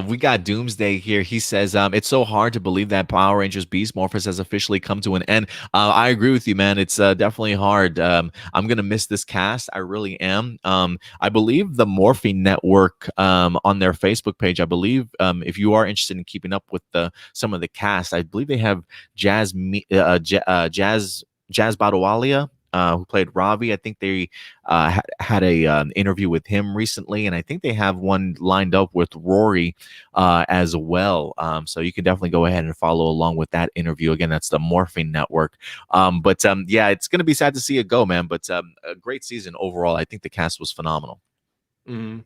We got Doomsday here. He says, it's so hard to believe that Power Rangers Beast Morphers has officially come to an end. I agree with you, man. It's definitely hard. I'm going to miss this cast. I really am. I believe the Morphing Network on their Facebook page, I believe if you are interested in keeping up with some of the cast, I believe they have Jazz Badawalia, who played Ravi. I think they had a interview with him recently, and I think they have one lined up with Rory as well. So you can definitely go ahead and follow along with that interview. Again, that's the Morphing Network. Yeah, it's going to be sad to see it go, man. But a great season overall. I think the cast was phenomenal. Mm-hmm.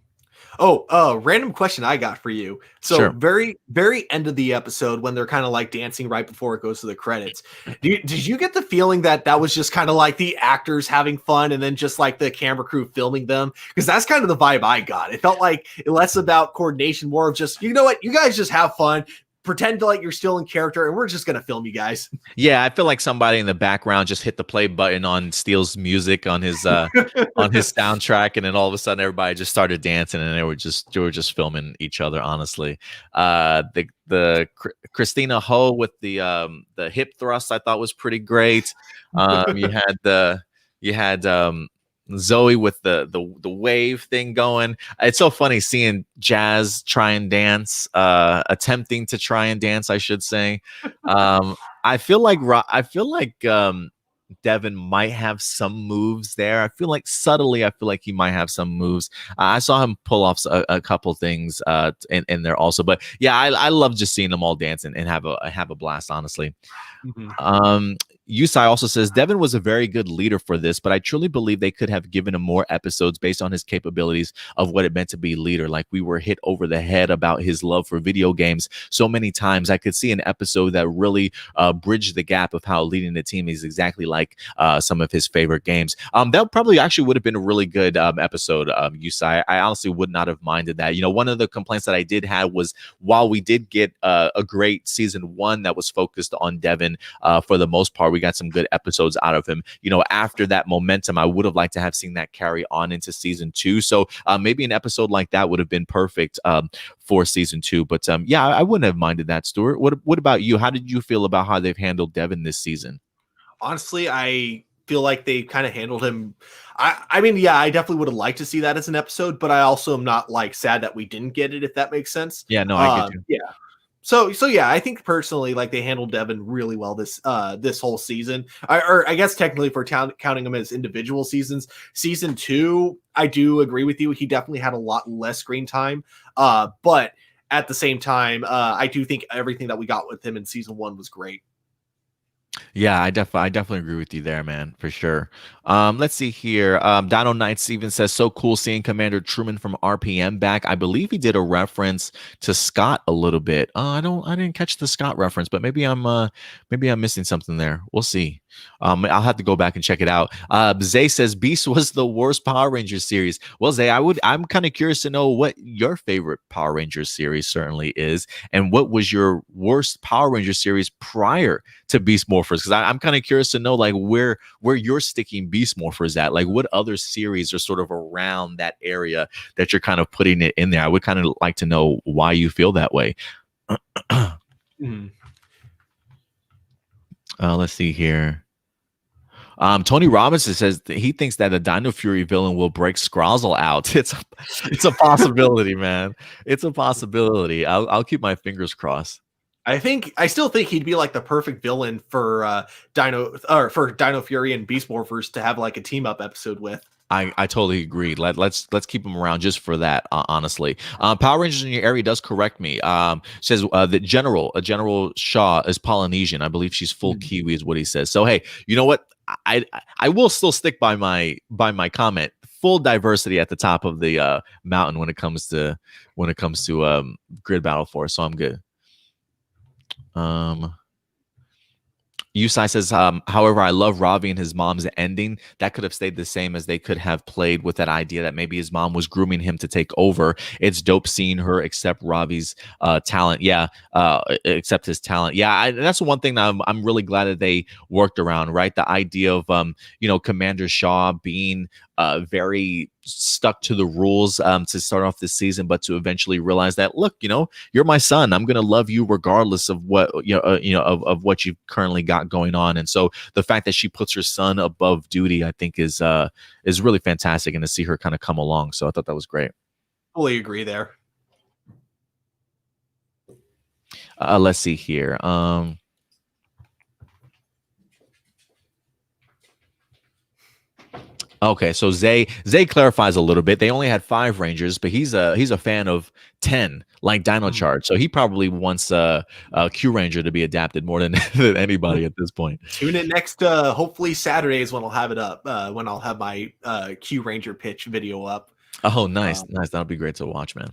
Oh, random question I got for you. So sure. very, very end of the episode when they're kind of like dancing right before it goes to the credits. Did you get the feeling that was just kind of like the actors having fun and then just like the camera crew filming them? Because that's kind of the vibe I got. It felt like less about coordination, more of just, you know what, you guys just have fun. Pretend like you're still in character and we're just going to film you guys. Yeah, I feel like somebody in the background just hit the play button on Steele's music on his soundtrack, and then all of a sudden everybody just started dancing and they were just filming each other, honestly. The Christina Ho with the hip thrust I thought was pretty great. You had Zoe with the wave thing going. It's so funny seeing Jazz try and dance, attempting to try and dance, I should say. I feel like Devin might have some moves there. I feel like subtly, he might have some moves. I saw him pull off a couple things in there also. But yeah, I love just seeing them all dancing and have a blast, honestly. Mm-hmm. Yusai also says Devin was a very good leader for this, but I truly believe they could have given him more episodes based on his capabilities of what it meant to be leader. Like we were hit over the head about his love for video games so many times. I could see an episode that really bridged the gap of how leading the team is exactly like some of his favorite games. That probably actually would have been a really good episode, Yusai. I honestly would not have minded that. You know, one of the complaints that I did have was while we did get a great season 1 that was focused on Devin for the most part, we got some good episodes out of him. You know, after that momentum, I would have liked to have seen that carry on into season 2. So maybe an episode like that would have been perfect for season 2. But yeah, I wouldn't have minded that, Stuart. What about you? How did you feel about how they've handled Devin this season? Honestly, I feel like they kind of handled him. I mean, yeah, I definitely would have liked to see that as an episode, but I also am not like sad that we didn't get it, if that makes sense. Yeah, no, I get you. Yeah. So yeah, I think personally, like they handled Devin really well this whole season. Or I guess technically for counting them as individual seasons. Season 2, I do agree with you. He definitely had a lot less screen time. But at the same time, I do think everything that we got with him in season 1 was great. Yeah, I definitely agree with you there, man, for sure. Let's see here. Dino Knight Steven says, so cool seeing Commander Truman from RPM back. I believe he did a reference to Scott a little bit. I didn't catch the Scott reference, but maybe I'm missing something there. We'll see. I'll have to go back and check it out. Zay says Beast was the worst Power Rangers series. Well, Zay, I'm kind of curious to know what your favorite Power Rangers series certainly is, and what was your worst Power Rangers series prior to Beast Morphers? Because I'm kind of curious to know like where you're sticking Beast Morphers at. Like what other series are sort of around that area that you're kind of putting it in there? I would kind of like to know why you feel that way. Let's see here. Tony Robinson says that he thinks that a Dino Fury villain will break Scrozzle out. It's a possibility, man. It's a possibility. I'll keep my fingers crossed. I still think he'd be like the perfect villain for Dino Fury and Beast Morphers to have like a team up episode with. I totally agree. Let's keep him around just for that. Honestly, Power Rangers in your area does correct me. Says that General Shaw is Polynesian. I believe she's full Kiwi, is what he says. So hey, you know what? I will still stick by my comment. Full diversity at the top of the mountain when it comes to Grid Battle Force. So I'm good. Yusai says, however, I love Ravi and his mom's ending. That could have stayed the same, as they could have played with that idea that maybe his mom was grooming him to take over. It's dope seeing her accept Ravi's talent. Yeah, accept his talent. Yeah, that's the one thing that I'm really glad that they worked around, right? The idea of, Commander Shaw being very stuck to the rules to start off this season, but to eventually realize that, look, you're my son. I'm gonna love you regardless of what of what you've currently got going on. And so the fact that she puts her son above duty, I think, is really fantastic, and to see her kind of come along. So I thought that was great. Fully agree there. Let's see here. Okay, so Zay clarifies a little bit. They only had 5 Rangers, but he's a fan of 10, like Dino Charge. So he probably wants a Q Ranger to be adapted more than anybody at this point. Tune in next, hopefully Saturdays when I'll have it up. When I'll have my Q Ranger pitch video up. Oh, nice. That'll be great to watch, man.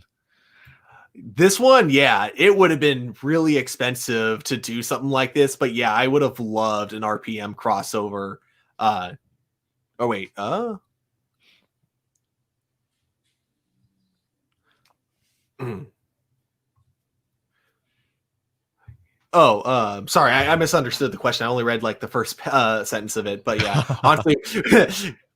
This one, yeah, it would have been really expensive to do something like this, but yeah, I would have loved an RPM crossover. Oh wait, sorry, I misunderstood the question. I only read like the first sentence of it, but yeah, honestly,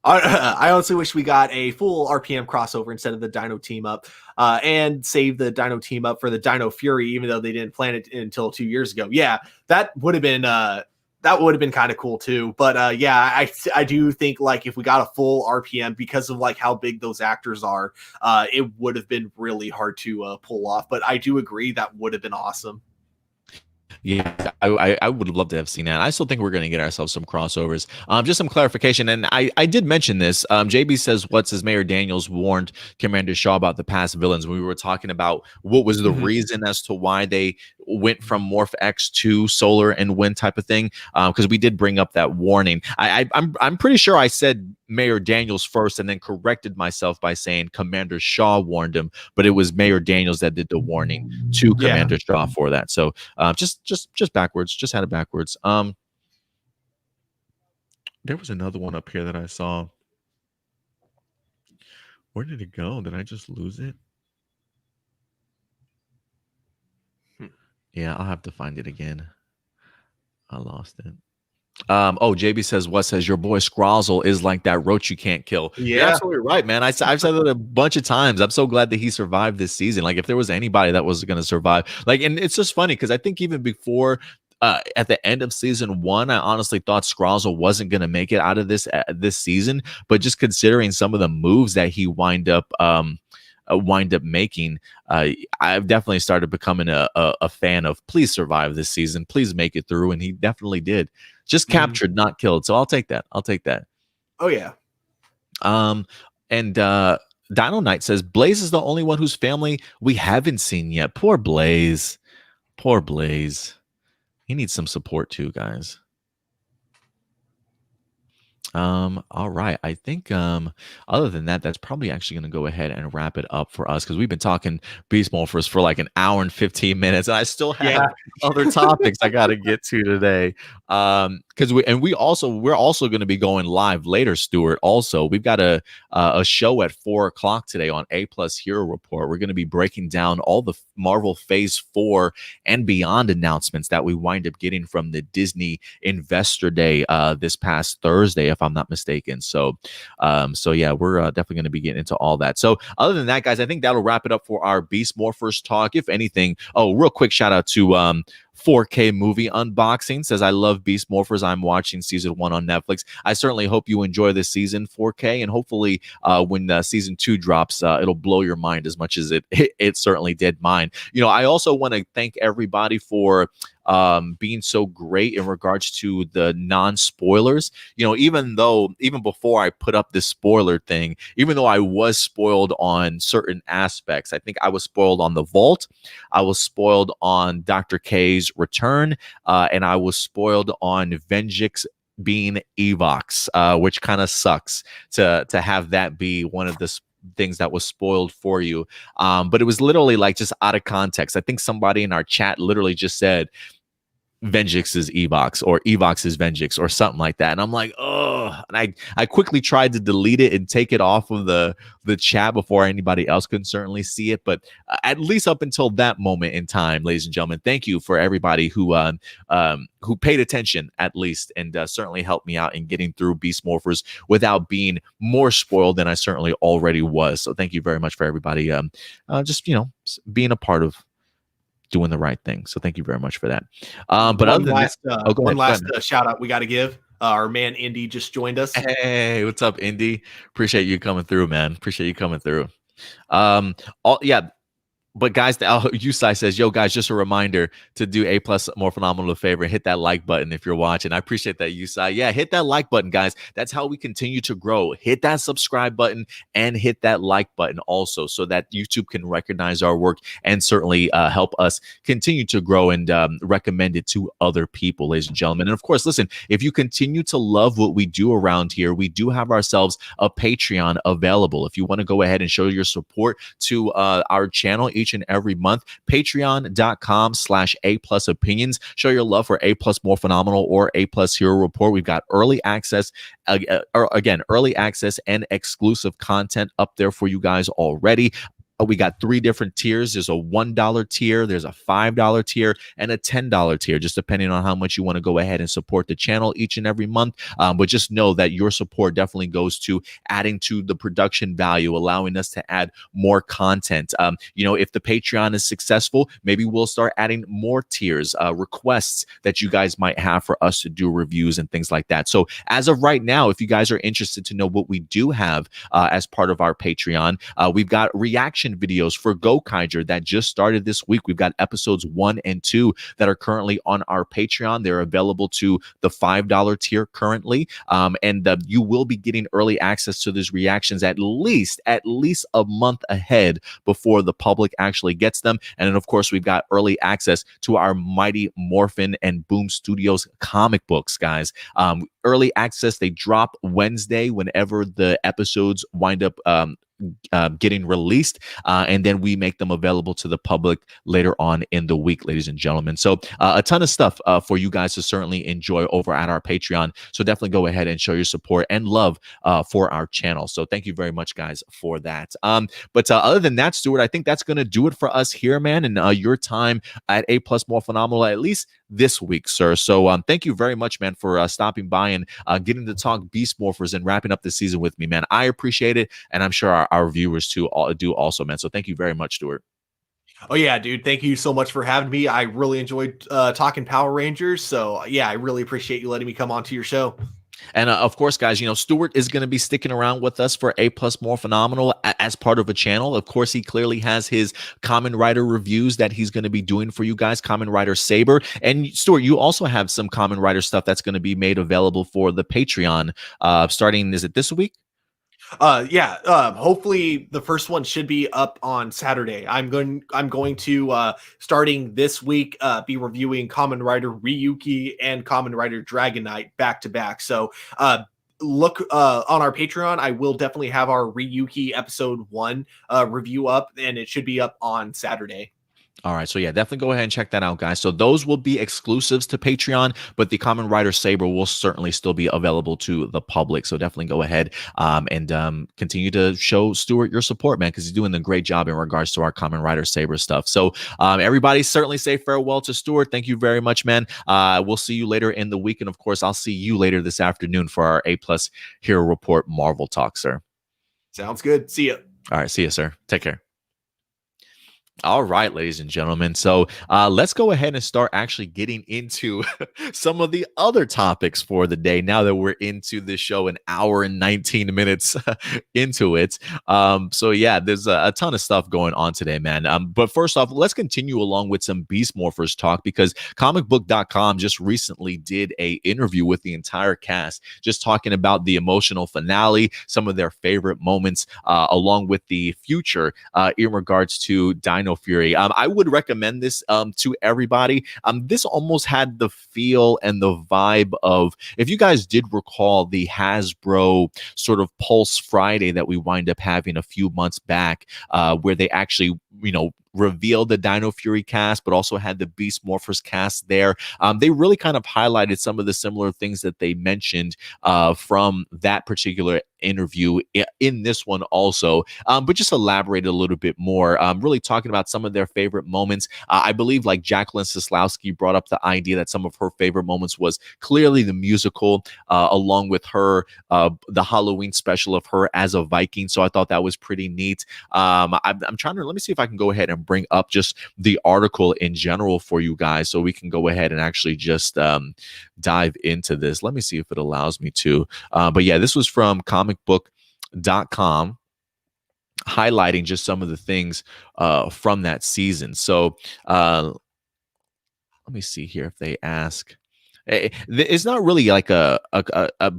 I honestly wish we got a full RPM crossover instead of the Dino team up, and save the Dino team up for the Dino Fury, even though they didn't plan it until 2 years ago. Yeah, that would have been kind of cool too. But yeah, I do think like if we got a full RPM, because of like how big those actors are, it would have been really hard to pull off. But I do agree that would have been awesome. Yeah, I would love to have seen that. I still think we're going to get ourselves some crossovers. Just some clarification, and I did mention this. JB says, "What's his Mayor Daniels warned Commander Shaw about the past villains when we were talking about what was the reason as to why they went from Morph X to Solar and Wind type of thing, because we did bring up that warning. I'm pretty sure I said Mayor Daniels first and then corrected myself by saying Commander Shaw warned him, but it was Mayor Daniels that did the warning to Commander Shaw for that. So just backwards, just had it backwards. There was another one up here that I saw. Where did it go? Did I just lose it? Yeah, I'll have to find it again. I lost it. JB says, what says your boy Scrozzle is like that roach you can't kill. Yeah. You're absolutely right, man. I've said that a bunch of times. I'm so glad that he survived this season. Like, if there was anybody that was going to survive, like, and it's just funny because I think even before at the end of season 1, I honestly thought Scrozzle wasn't going to make it out of this season, but just considering some of the moves that he wind up making, I've definitely started becoming a fan of please survive this season, please make it through, and he definitely did. Just captured, not killed. So I'll take that. Oh yeah. And Dino Knight says Blaze is the only one whose family we haven't seen yet. Poor Blaze. He needs some support too, guys. All right. I think other than that, that's probably actually going to go ahead and wrap it up for us, because we've been talking Beast Morphers for like an hour and 15 minutes, and I still have other topics I got to get to today. Because we're also going to be going live later, Stuart. Also, we've got a show at 4:00 today on A+ Hero Report. We're going to be breaking down all the Marvel Phase 4 and beyond announcements that we wind up getting from the Disney Investor Day this past Thursday, if I'm not mistaken. So yeah, we're definitely going to be getting into all that. So other than that, guys, I think that'll wrap it up for our Beast Morphers talk. If anything, real quick shout out to 4K movie unboxing says, I love Beast Morphers. I'm watching season 1 on Netflix. I certainly hope you enjoy this season 4K, and hopefully when season 2 drops, it'll blow your mind as much as it certainly did mine. I also want to thank everybody for being so great in regards to the non-spoilers. Even before I put up this spoiler thing, even though I was spoiled on certain aspects, I think I was spoiled on the Vault, I was spoiled on Dr. K's return, and I was spoiled on Venjix being Evox, which kind of sucks to have that be one of the things that was spoiled for you. But it was literally like just out of context. I think somebody in our chat literally just said Venjix is Evox or Evox is Venjix or something like that, and I'm like, oh, and I quickly tried to delete it and take it off of the chat before anybody else could certainly see it. But at least up until that moment in time, ladies and gentlemen, thank you for everybody who paid attention at least, and certainly helped me out in getting through Beast Morphers without being more spoiled than I certainly already was. So thank you very much for everybody just being a part of doing the right thing. So thank you very much for that. But one last shout out we got to give. Our man Indy just joined us. Hey, what's up, Indy? Appreciate you coming through, man. Appreciate you coming through. But guys, Yusai says, yo, guys, just a reminder to do A+ More Phenomenal a favor and hit that like button if you're watching. I appreciate that, Yusai. Yeah, hit that like button, guys. That's how we continue to grow. Hit that subscribe button and hit that like button also, so that YouTube can recognize our work and certainly help us continue to grow and recommend it to other people, ladies and gentlemen. And of course, listen, if you continue to love what we do around here, we do have ourselves a Patreon available. If you want to go ahead and show your support to our channel each and every month, patreon.com/A+opinions. Show your love for A+ More Phenomenal or A+ Hero Report. We've got early access, early access and exclusive content up there for you guys already. We got 3 different tiers. There's a $1 tier, there's a $5 tier, and a $10 tier, just depending on how much you want to go ahead and support the channel each and every month. But just know that your support definitely goes to adding to the production value, allowing us to add more content. If the Patreon is successful, maybe we'll start adding more tiers, requests that you guys might have for us to do reviews and things like that. So as of right now, if you guys are interested to know what we do have as part of our Patreon, we've got reaction reaction videos for Zenkaiger that just started this week. We've got episodes 1 and 2 that are currently on our Patreon. They're available to the $5 tier currently, and you will be getting early access to these reactions at least a month ahead before the public actually gets them. And then, of course, we've got early access to our Mighty Morphin and Boom Studios comic books, guys. Early access, they drop Wednesday whenever the episodes wind up getting released, and then we make them available to the public later on in the week, ladies and gentlemen. So a ton of stuff for you guys to certainly enjoy over at our Patreon. So definitely go ahead and show your support and love for our channel. So thank you very much, guys, for that. But other than that, Stuart, I think that's going to do it for us here, man, and your time at A+ More Phenomenal, at least this week, sir. So thank you very much, man, for stopping by and getting to talk Beast Morphers and wrapping up the season with me, man. I appreciate it, and I'm sure our viewers too do also, man. So thank you very much, Stuart. Oh yeah, dude. Thank you so much for having me. I really enjoyed talking Power Rangers. So yeah, I really appreciate you letting me come onto your show. And of course, guys, Stuart is going to be sticking around with us for A+ More Phenomenal as part of a channel. Of course, he clearly has his Kamen Rider reviews that he's going to be doing for you guys, Kamen Rider Saber. And Stuart, you also have some Kamen Rider stuff that's going to be made available for the Patreon starting, is it this week? Yeah, hopefully the first one should be up on Saturday. I'm going to starting this week be reviewing Kamen Rider Ryuki and Kamen Rider Dragon Knight back to back. So look on our Patreon. I will definitely have our Ryuki episode 1 review up, and it should be up on Saturday. All right, so yeah, definitely go ahead and check that out, guys. So those will be exclusives to Patreon, but the Kamen Rider Saber will certainly still be available to the public. So definitely go ahead and continue to show Stuart your support, man, because he's doing a great job in regards to our Kamen Rider Saber stuff. So everybody, certainly say farewell to Stuart. Thank you very much, man. We'll see you later in the week, and of course, I'll see you later this afternoon for our A+ Hero Report Marvel Talk, sir. Sounds good. See ya. All right, see you, sir. Take care. All right, ladies and gentlemen. So let's go ahead and start actually getting into some of the other topics for the day now that we're into the show an hour and 19 minutes into it. So yeah, there's a ton of stuff going on today, man. But first off, let's continue along with some Beast Morphers talk, because comicbook.com just recently did a interview with the entire cast, just talking about the emotional finale, some of their favorite moments, along with the future in regards to Dino Fury. I would recommend this to everybody. This almost had the feel and the vibe of, if you guys did recall, the Hasbro sort of Pulse Friday that we wind up having a few months back, where they actually, revealed the Dino Fury cast, but also had the Beast Morphers cast there. They really kind of highlighted some of the similar things that they mentioned from that particular interview in this one also, but just elaborated a little bit more, really talking about some of their favorite moments. I believe like Jacqueline Sislowski brought up the idea that some of her favorite moments was clearly the musical, along with her, the Halloween special of her as a Viking. So I thought that was pretty neat. I'm trying to, let me see if I can go ahead and bring up just the article in general for you guys so we can go ahead and actually just dive into this. Let me see if it allows me to. But yeah, this was from comicbook.com, highlighting just some of the things from that season. So let me see here if they ask. It's not really like a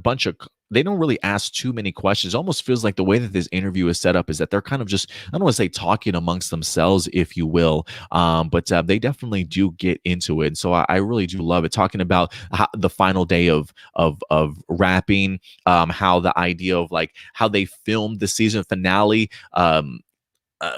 bunch of, they don't really ask too many questions. It almost feels like the way that this interview is set up is that they're kind of just, I don't want to say talking amongst themselves, if you will, but they definitely do get into it. And so I really do love it, talking about how the final day of rapping, how the idea of like how they filmed the season finale,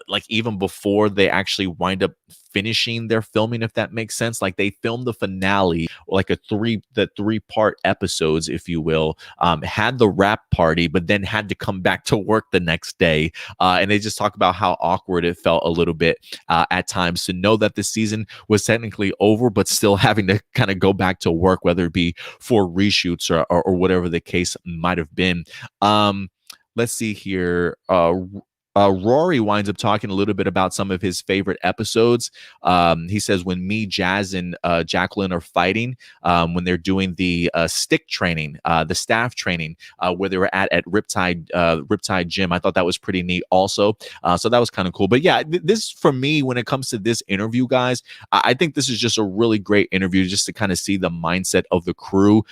like even before they actually wind up finishing their filming, if that makes sense. Like they filmed the finale, like the three-part episodes, if you will, had the rap party, but then had to come back to work the next day. And they just talk about how awkward it felt a little bit at times to know that the season was technically over, but still having to kind of go back to work, whether it be for reshoots or whatever the case might have been. Let's see here. Rory winds up talking a little bit about some of his favorite episodes. He says when me, Jazz, and Jacqueline are fighting, when they're doing the stick training, the staff training, where they were at Riptide Gym. I thought that was pretty neat also. So that was kind of cool. But yeah, this for me, when it comes to this interview, guys, I think this is just a really great interview just to kind of see the mindset of the crew.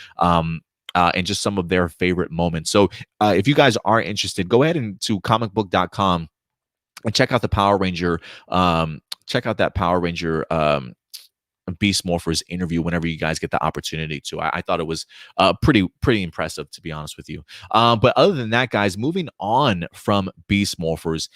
And just some of their favorite moments. So if you guys are interested, go ahead and to comicbook.com and check out the Power Ranger. Check out that Power Ranger Beast Morphers interview whenever you guys get the opportunity to. I thought it was pretty impressive, to be honest with you. But other than that, guys, moving on from Beast Morphers,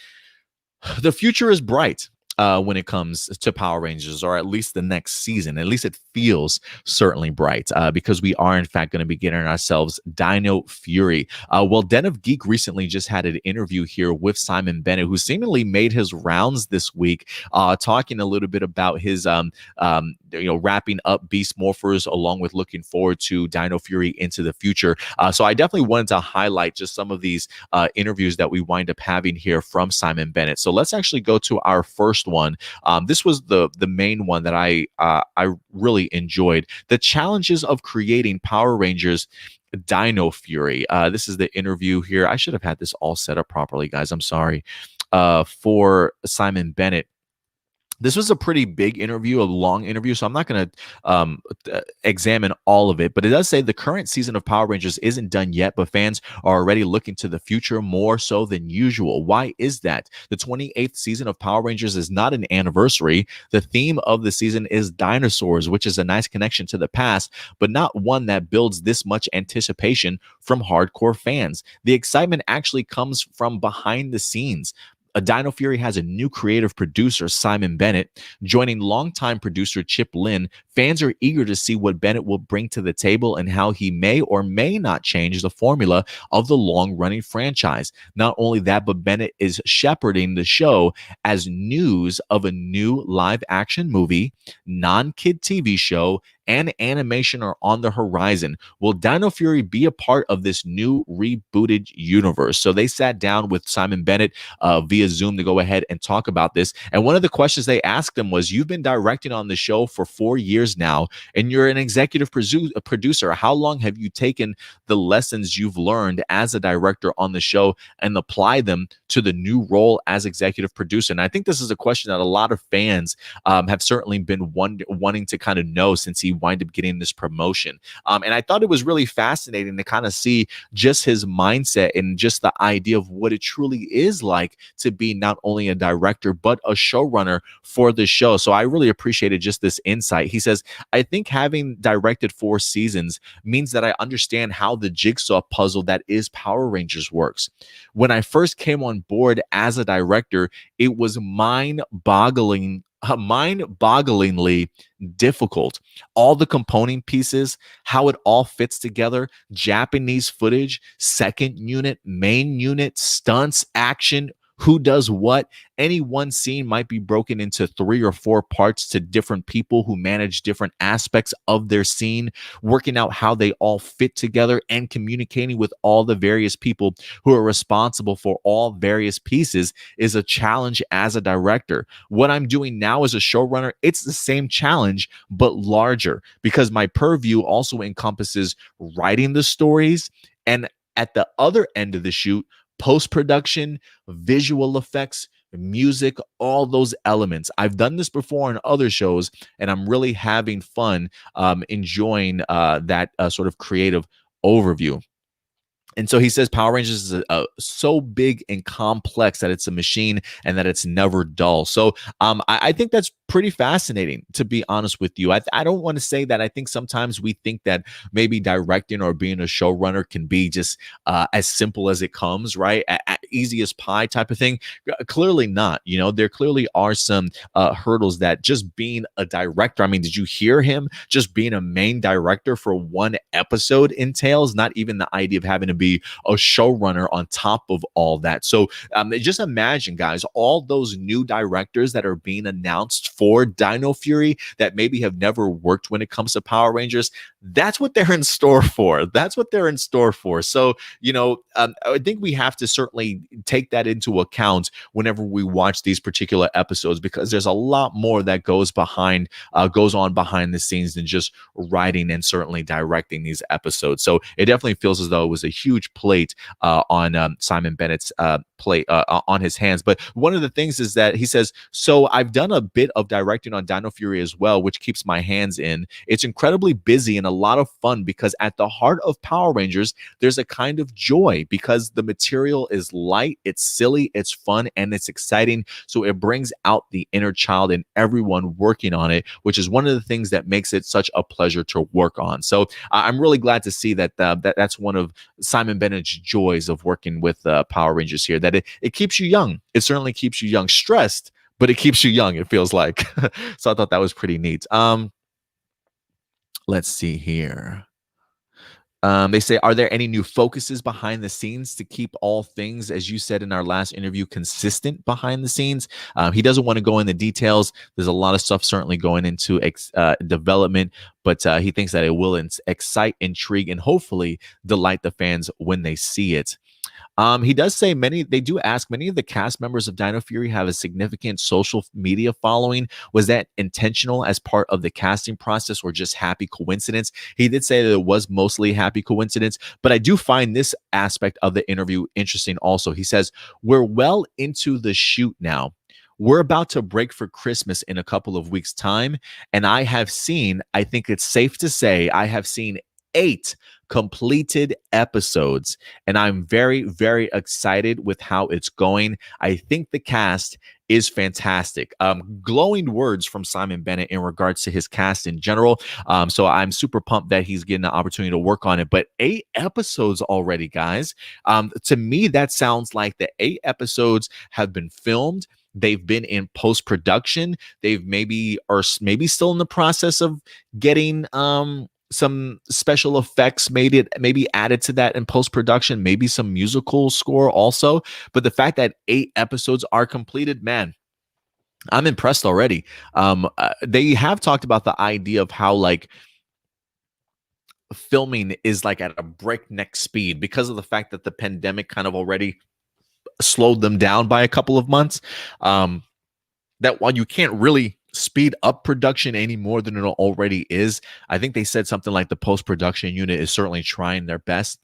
the future is bright. When it comes to Power Rangers, or at least the next season. At least it feels certainly bright because we are, in fact, going to be getting ourselves Dino Fury. Well, Den of Geek recently just had an interview here with Simon Bennett, who seemingly made his rounds this week, talking a little bit about his, wrapping up Beast Morphers, along with looking forward to Dino Fury into the future. So I definitely wanted to highlight just some of these interviews that we wind up having here from Simon Bennett. So let's actually go to our first one. This was the main one that I really enjoyed. The challenges of creating Power Rangers Dino Fury. This is the interview here. I should have had this all set up properly, guys. I'm sorry. For Simon Bennett. This was a pretty big interview, a long interview, so I'm not going to examine all of it, but it does say the current season of Power Rangers isn't done yet, but fans are already looking to the future more so than usual. Why is that? The 28th season of Power Rangers is not an anniversary. The theme of the season is dinosaurs, which is a nice connection to the past, but not one that builds this much anticipation from hardcore fans. The excitement actually comes from behind the scenes. Dino Fury has a new creative producer, Simon Bennett, joining longtime producer Chip Lynn. Fans are eager to see what Bennett will bring to the table and how he may or may not change the formula of the long-running franchise. Not only that, but Bennett is shepherding the show as news of a new live-action movie, non-kid TV show, and animation are on the horizon. Will Dino Fury be a part of this new rebooted universe? So they sat down with Simon Bennett via Zoom to go ahead and talk about this. And one of the questions they asked him was, you've been directing on the show for 4 years now, and you're an executive producer. How long have you taken the lessons you've learned as a director on the show and applied them to the new role as executive producer? And I think this is a question that a lot of fans have certainly been wanting to kind of know since he wind up getting this promotion. And I thought it was really fascinating to kind of see just his mindset and just the idea of what it truly is like to be not only a director, but a showrunner for the show. So I really appreciated just this insight. He says, I think having directed 4 seasons means that I understand how the jigsaw puzzle that is Power Rangers works. When I first came on board as a director, it was mind-bogglingly difficult. All the component pieces, how it all fits together, Japanese footage, second unit, main unit, stunts, action, who does what. Any one scene might be broken into 3 or 4 parts to different people who manage different aspects of their scene, working out how they all fit together and communicating with all the various people who are responsible for all various pieces is a challenge as a director. What I'm doing now as a showrunner, it's the same challenge, but larger, because my purview also encompasses writing the stories and at the other end of the shoot, post-production, visual effects, music, all those elements. I've done this before in other shows, and I'm really having fun enjoying that sort of creative overview. And so he says Power Rangers is so big and complex that it's a machine and that it's never dull. So I think that's pretty fascinating, to be honest with you. I don't want to say that. I think sometimes we think that maybe directing or being a showrunner can be just as simple as it comes, right? Easy as pie type of thing. Clearly not. You know, there clearly are some hurdles that just being a director, I mean, did you hear him? Just being a main director for one episode entails, not even the idea of having to be a showrunner on top of all that. So just imagine, guys, all those new directors that are being announced for Dino Fury that maybe have never worked when it comes to Power Rangers. That's what they're in store for. That's what they're in store for. So, you know, I think we have to certainly take that into account whenever we watch these particular episodes, because there's a lot more that goes on behind the scenes than just writing and certainly directing these episodes. So it definitely feels as though it was a huge plate on Simon Bennett's plate on his hands. But one of the things is that he says, so I've done a bit of directing on Dino Fury as well, which keeps my hands in. It's incredibly busy and a lot of fun, because at the heart of Power Rangers, there's a kind of joy because the material is light, it's silly, it's fun, and it's exciting. So it brings out the inner child in everyone working on it, which is one of the things that makes it such a pleasure to work on. So I'm really glad to see that that's one of Simon Bennett's joys of working with Power Rangers here, that it keeps you young. It certainly keeps you young, stressed, but it keeps you young, it feels like. So I thought that was pretty neat. Let's see here. They say, are there any new focuses behind the scenes to keep all things, as you said in our last interview, consistent behind the scenes? He doesn't want to go into details. There's a lot of stuff certainly going into development, but he thinks that it will excite, intrigue, and hopefully delight the fans when they see it. He does say they do ask, many of the cast members of Dino Fury have a significant social media following. Was that intentional as part of the casting process or just happy coincidence? He did say that it was mostly happy coincidence, but I do find this aspect of the interview interesting also. He says, we're well into the shoot now. We're about to break for Christmas in a couple of weeks' time, and I think it's safe to say, I have seen 8 completed episodes, and I'm very, very excited with how it's going. I think the cast is fantastic. Glowing words from Simon Bennett in regards to his cast in general. So I'm super pumped that he's getting the opportunity to work on it. But 8 episodes already, guys. To me, that sounds like the 8 episodes have been filmed. They've been in post-production. They've maybe still in the process of getting some special effects maybe added to that in post-production, maybe some musical score also. But the fact that 8 episodes are completed, man, I'm impressed already. They have talked about the idea of how like filming is like at a breakneck speed because of the fact that the pandemic kind of already slowed them down by a couple of months. That while you can't really speed up production any more than it already is, I think they said something like the post-production unit is certainly trying their best.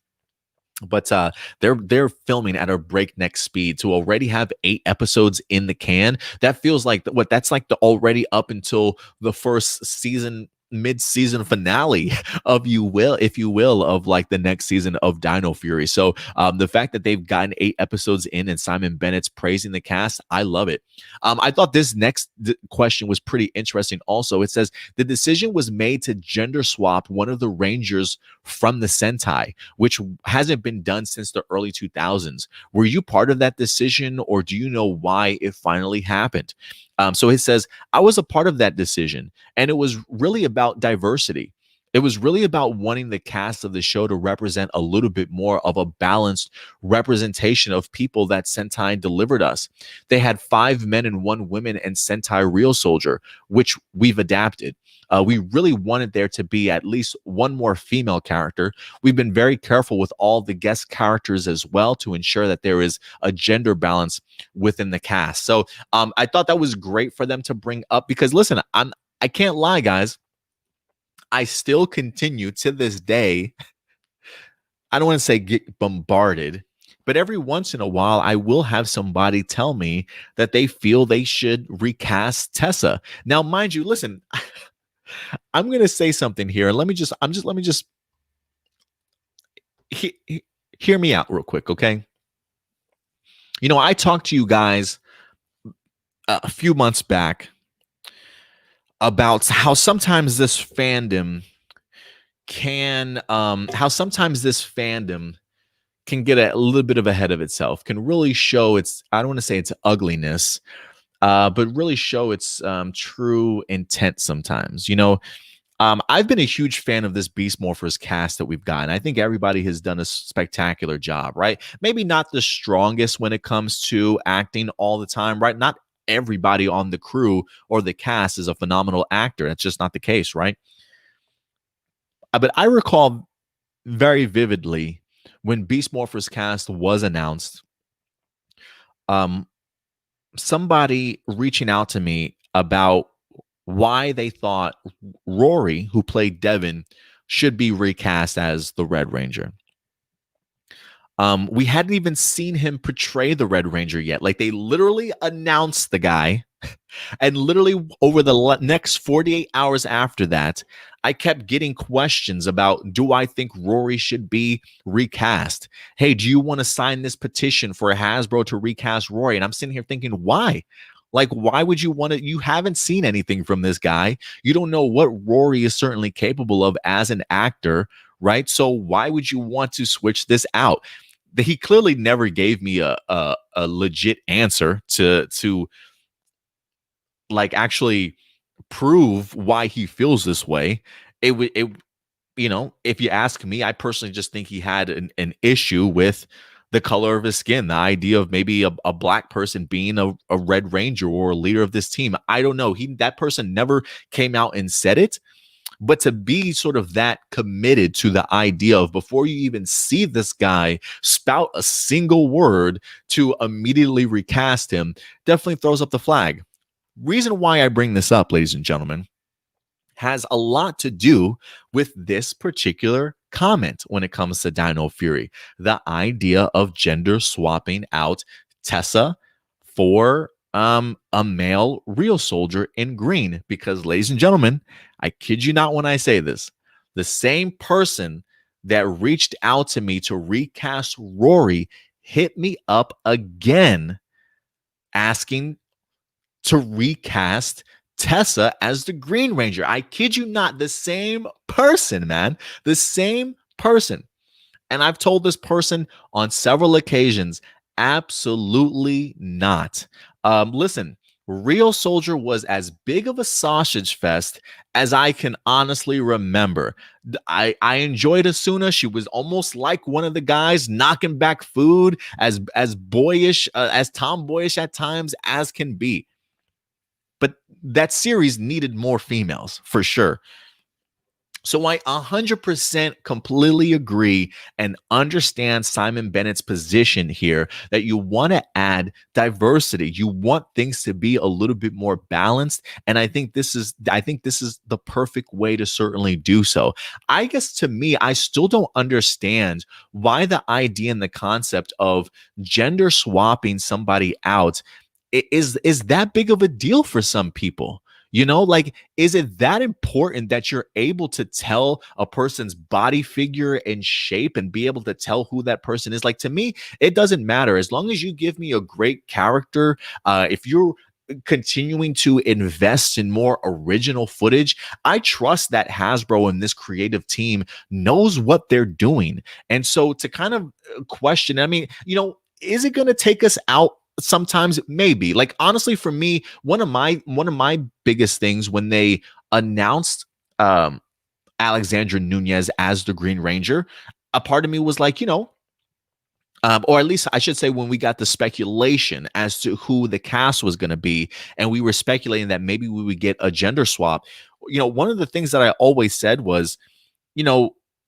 But they're filming at a breakneck speed to already have 8 episodes in the can. That feels like that's like the already up until the first season, mid-season finale of if you will, of like the next season of Dino Fury. So the fact that they've gotten 8 episodes in and Simon Bennett's praising the cast, I love it. I thought this next question was pretty interesting also. It says, the decision was made to gender swap one of the Rangers from the Sentai, which hasn't been done since the early 2000s. Were you part of that decision, or do you know why it finally happened? So it says, I was a part of that decision, and it was really about diversity. It was really about wanting the cast of the show to represent a little bit more of a balanced representation of people that Sentai delivered us. They had 5 men and 1 woman in Sentai Real Soldier, which we've adapted. We really wanted there to be at least 1 more female character. We've been very careful with all the guest characters as well to ensure that there is a gender balance within the cast. So I thought that was great for them to bring up because, listen, I can't lie, guys. I still continue to this day, I don't want to say get bombarded, but every once in a while, I will have somebody tell me that they feel they should recast Tessa. Now, mind you, listen, I'm going to say something here. Let me just hear me out real quick, okay? You know, I talked to you guys a few months back about how sometimes this fandom can get a little bit of ahead of itself, can really show its, I don't want to say its ugliness, but really show its true intent sometimes. You know, I've been a huge fan of this Beast Morphers cast that we've gotten. I think everybody has done a spectacular job, right? Maybe not the strongest when it comes to acting all the time, right? Not everybody on the crew or the cast is a phenomenal actor. That's just not the case, right? But I recall very vividly when Beast Morphers Cast was announced, um, somebody reaching out to me about why they thought Rory, who played Devin, should be recast as the Red Ranger. We hadn't even seen him portray the Red Ranger yet. Like, they literally announced the guy, and literally over the next 48 hours after that, I kept getting questions about, do I think Rory should be recast? Hey, do you want to sign this petition for Hasbro to recast Rory? And I'm sitting here thinking, why? Like, why would you want to? You haven't seen anything from this guy. You don't know what Rory is certainly capable of as an actor, right? So why would you want to switch this out? He clearly never gave me a legit answer to like actually prove why he feels this way. It if you ask me, I personally just think he had an issue with the color of his skin, the idea of maybe a black person being a Red Ranger or a leader of this team. I don't know. That person never came out and said it. But to be sort of that committed to the idea of, before you even see this guy spout a single word, to immediately recast him, definitely throws up the flag. Reason why I bring this up, ladies and gentlemen, has a lot to do with this particular comment when it comes to Dino Fury. The idea of gender swapping out Tessa for a male real soldier in green. Because, ladies and gentlemen, I kid you not when I say this, the same person that reached out to me to recast Rory hit me up again asking to recast Tessa as the Green Ranger. I kid you not, the same person, man. The same person. And I've told this person on several occasions, absolutely not. Listen, Real Soldier was as big of a sausage fest as I can honestly remember. I enjoyed Asuna. She was almost like one of the guys, knocking back food, as boyish, as tomboyish at times as can be. But that series needed more females, for sure. So I 100% completely agree and understand Simon Bennett's position here, that you want to add diversity. You want things to be a little bit more balanced. And I think this is the perfect way to certainly do so. I guess, to me, I still don't understand why the idea and the concept of gender swapping somebody out is that big of a deal for some people. Like, is it that important that you're able to tell a person's body figure and shape and be able to tell who that person is? Like, to me, it doesn't matter. As long as you give me a great character, if you're continuing to invest in more original footage, I trust that Hasbro and this creative team knows what they're doing. And so to kind of question, I mean, is it going to take us out? Sometimes, maybe. Like, honestly, for me, one of my biggest things when they announced Alexandra Nunez as the Green Ranger, a part of me was like, or at least I should say, when we got the speculation as to who the cast was going to be, and we were speculating that maybe we would get a gender swap. One of the things that I always said was,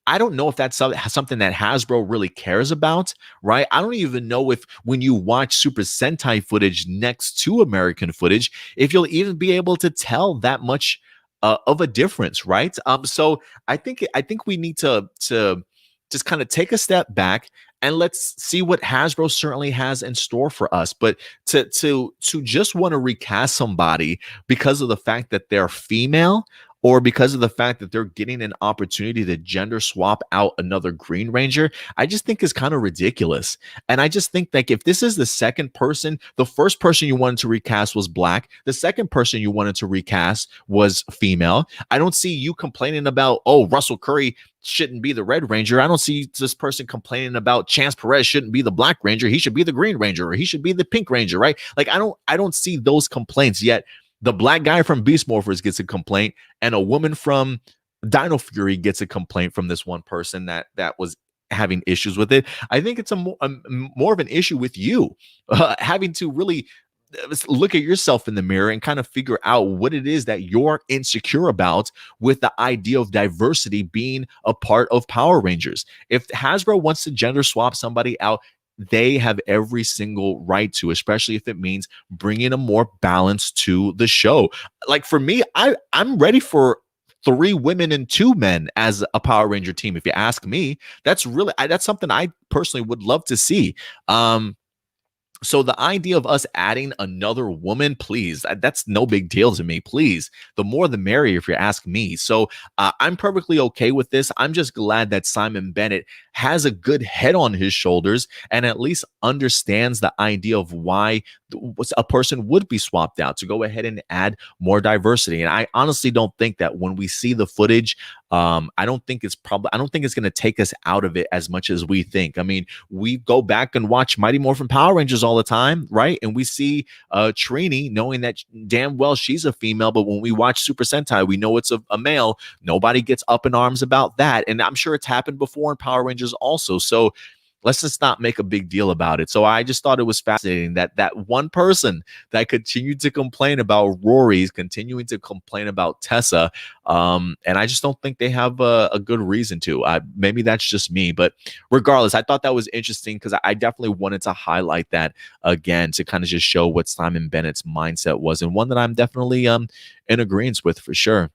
I don't know if that's something that Hasbro really cares about, right? I don't even know if, when you watch Super Sentai footage next to American footage, if you'll even be able to tell that much of a difference, right? So I think we need to just kind of take a step back and let's see what Hasbro certainly has in store for us. But to just want to recast somebody because of the fact that they're female, or because of the fact that they're getting an opportunity to gender swap out another Green Ranger, I just think is kind of ridiculous. And I just think that if this is the second person, the first person you wanted to recast was black, the second person you wanted to recast was female. I don't see you complaining about, oh, Russell Curry shouldn't be the Red Ranger. I don't see this person complaining about Chance Perez shouldn't be the Black Ranger. He should be the Green Ranger, or he should be the Pink Ranger, right? Like, I don't see those complaints yet. The black guy from Beast Morphers gets a complaint, and a woman from Dino Fury gets a complaint from this one person that was having issues with it. I think it's a more of an issue with you having to really look at yourself in the mirror and kind of figure out what it is that you're insecure about with the idea of diversity being a part of Power Rangers. If Hasbro wants to gender swap somebody out, they have every single right to, especially if it means bringing a more balance to the show. Like for me, I'm ready for 3 women and 2 men as a Power Ranger team. If you ask me, that's something I personally would love to see. So the idea of us adding another woman, please, that's no big deal to me. Please, the more the merrier, if you ask me. So I'm perfectly okay with this. I'm just glad that Simon Bennett has a good head on his shoulders and at least understands the idea of why a person would be swapped out, to go ahead and add more diversity. And I honestly don't think that when we see the footage, I don't think it's going to take us out of it as much as we think. I mean, we go back and watch Mighty Morphin Power Rangers all the time, right? And we see Trini, knowing that damn well she's a female, but when we watch Super Sentai, we know it's a male. Nobody gets up in arms about that. And I'm sure it's happened before in Power Rangers also. So let's just not make a big deal about it. So I just thought it was fascinating that that one person that continued to complain about Rory's continuing to complain about Tessa. And I just don't think they have a good reason to. Maybe that's just me, but regardless, I thought that was interesting because I definitely wanted to highlight that again to kind of just show what Simon Bennett's mindset was, and one that I'm definitely in agreement with for sure.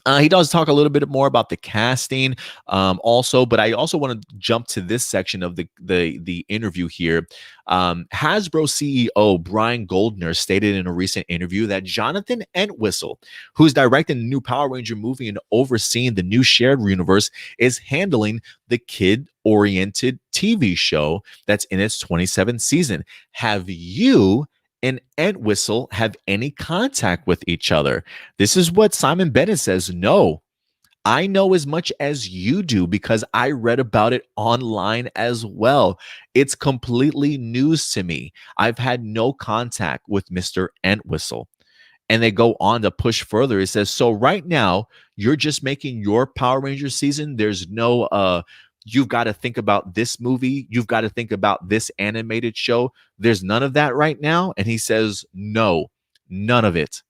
He does talk a little bit more about the casting, also, but I also want to jump to this section of the interview here. Hasbro CEO Brian Goldner stated in a recent interview that Jonathan Entwistle, who's directing the new Power Ranger movie and overseeing the new shared universe, is handling the kid-oriented TV show that's in its 27th season. Have you and Entwistle have any contact with each other? This is what Simon Bennett says. No, I know as much as you do because I read about it online as well. It's completely news to me. I've had no contact with Mr. Entwistle. And they go on to push further. It says, so right now, you're just making your Power Rangers season. There's no you've got to think about this movie. You've got to think about this animated show. There's none of that right now. And he says, no, none of it.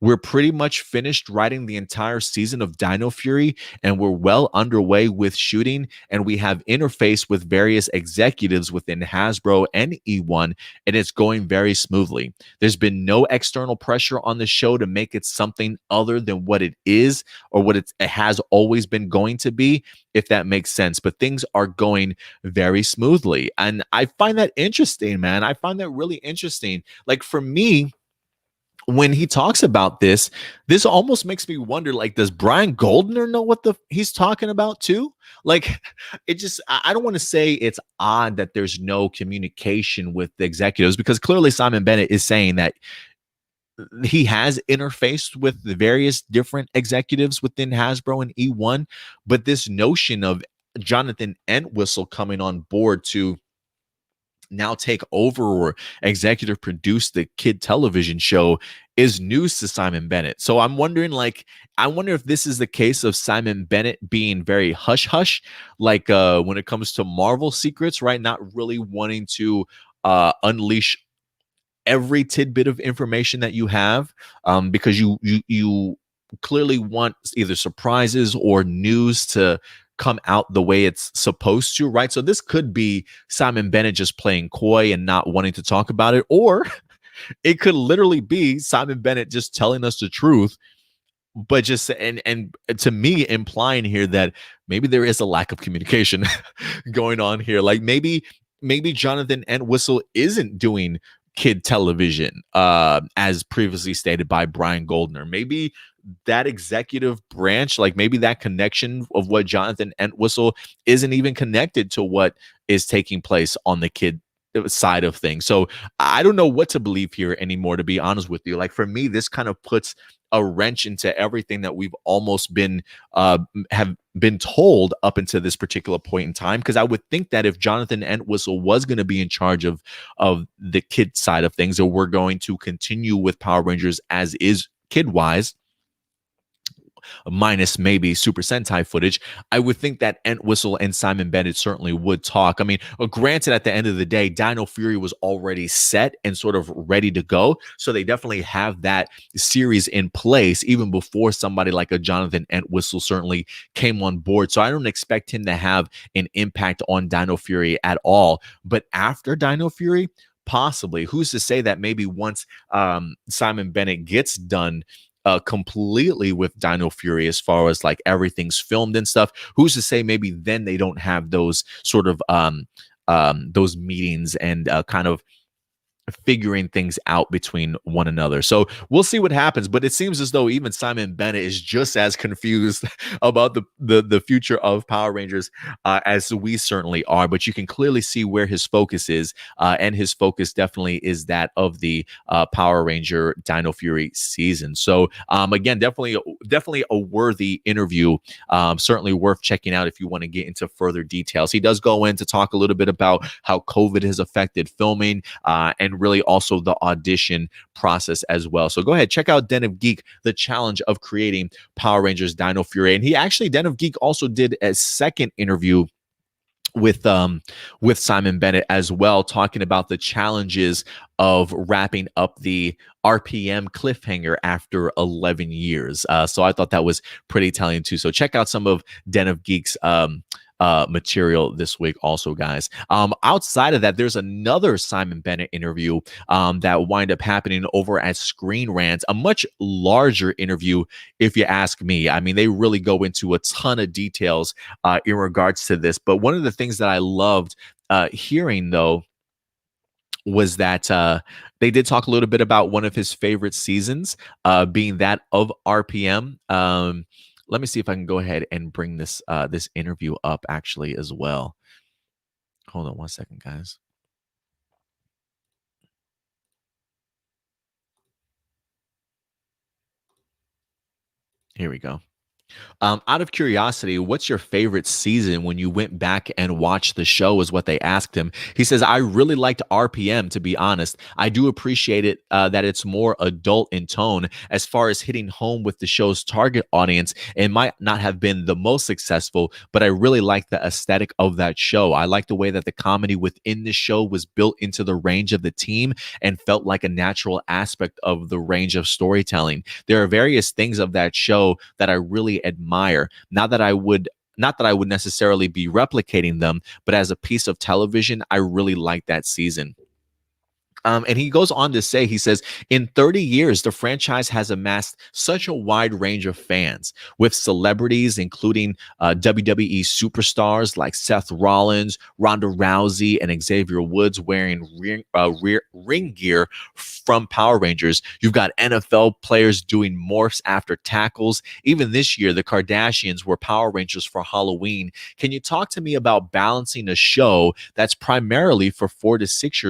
We're pretty much finished writing the entire season of Dino Fury, and we're well underway with shooting, and we have interfaced with various executives within Hasbro and E1, and it's going very smoothly. There's been no external pressure on the show to make it something other than what it is or what it has always been going to be, if that makes sense. But things are going very smoothly, and I find that interesting, man. I find that really interesting. Like for me, when he talks about this almost makes me wonder, like, does Brian Goldner know what he's talking about too? Like, it just, I don't want to say it's odd that there's no communication with the executives, because clearly Simon Bennett is saying that he has interfaced with the various different executives within Hasbro and E1, but this notion of Jonathan Entwistle coming on board to now take over or executive produce the kid television show is news to Simon Bennett. So I'm wondering, like, I wonder if this is the case of Simon Bennett being very hush hush, like when it comes to Marvel secrets, right? Not really wanting to unleash every tidbit of information that you have, because you clearly want either surprises or news to come out the way it's supposed to, right? So this could be Simon Bennett just playing coy and not wanting to talk about it, or it could literally be Simon Bennett just telling us the truth, but just and to me implying here that maybe there is a lack of communication going on here. Like maybe Jonathan Entwistle isn't doing kid television as previously stated by Brian Goldner. Maybe that executive branch, like maybe that connection of what Jonathan Entwistle isn't even connected to what is taking place on the kid side of things. So I don't know what to believe here anymore, to be honest with you. Like for me, this kind of puts a wrench into everything that we've almost been have been told up until this particular point in time. Because I would think that if Jonathan Entwistle was going to be in charge of the kid side of things, or we're going to continue with Power Rangers as is kid wise, minus maybe Super Sentai footage, I would think that Entwistle and Simon Bennett certainly would talk. I mean, granted, at the end of the day, Dino Fury was already set and sort of ready to go. So they definitely have that series in place even before somebody like a Jonathan Entwistle certainly came on board. So I don't expect him to have an impact on Dino Fury at all. But after Dino Fury, possibly. Who's to say that maybe once Simon Bennett gets done completely with Dino Fury as far as like everything's filmed and stuff, who's to say maybe then they don't have those sort of those meetings and kind of figuring things out between one another. So we'll see what happens, but it seems as though even Simon Bennett is just as confused about the future of Power Rangers as we certainly are. But you can clearly see where his focus is, and his focus definitely is that of the Power Ranger Dino Fury season. So again, definitely a worthy interview. Certainly worth checking out if you want to get into further details. He does go in to talk a little bit about how COVID has affected filming and really also the audition process as well. So go ahead, check out Den of Geek, the challenge of creating Power Rangers Dino Fury. And Den of Geek also did a second interview with Simon Bennett as well, talking about the challenges of wrapping up the RPM cliffhanger after 11 years. So I thought that was pretty telling too. So check out some of Den of Geek's material this week also, guys. Outside of that, there's another Simon Bennett interview that wind up happening over at Screen Rant, a much larger interview if you ask me. I mean, they really go into a ton of details in regards to this, but one of the things that I loved hearing though was that they did talk a little bit about one of his favorite seasons, being that of RPM. Let me see if I can go ahead and bring this this interview up actually as well. Hold on one second, guys. Here we go. Out of curiosity, what's your favorite season when you went back and watched the show, is what they asked him. He says, I really liked RPM, to be honest. I do appreciate it that it's more adult in tone. As far as hitting home with the show's target audience, it might not have been the most successful, but I really like the aesthetic of that show. I like the way that the comedy within the show was built into the range of the team and felt like a natural aspect of the range of storytelling. There are various things of that show that I really admire. Not that I would necessarily be replicating them, but as a piece of television, I really like that season. And he goes on to say, he says, in 30 years, the franchise has amassed such a wide range of fans, with celebrities including WWE superstars like Seth Rollins, Ronda Rousey, and Xavier Woods wearing ring gear from Power Rangers. You've got NFL players doing morphs after tackles. Even this year, the Kardashians were Power Rangers for Halloween. Can you talk to me about balancing a show that's primarily for 4 to 6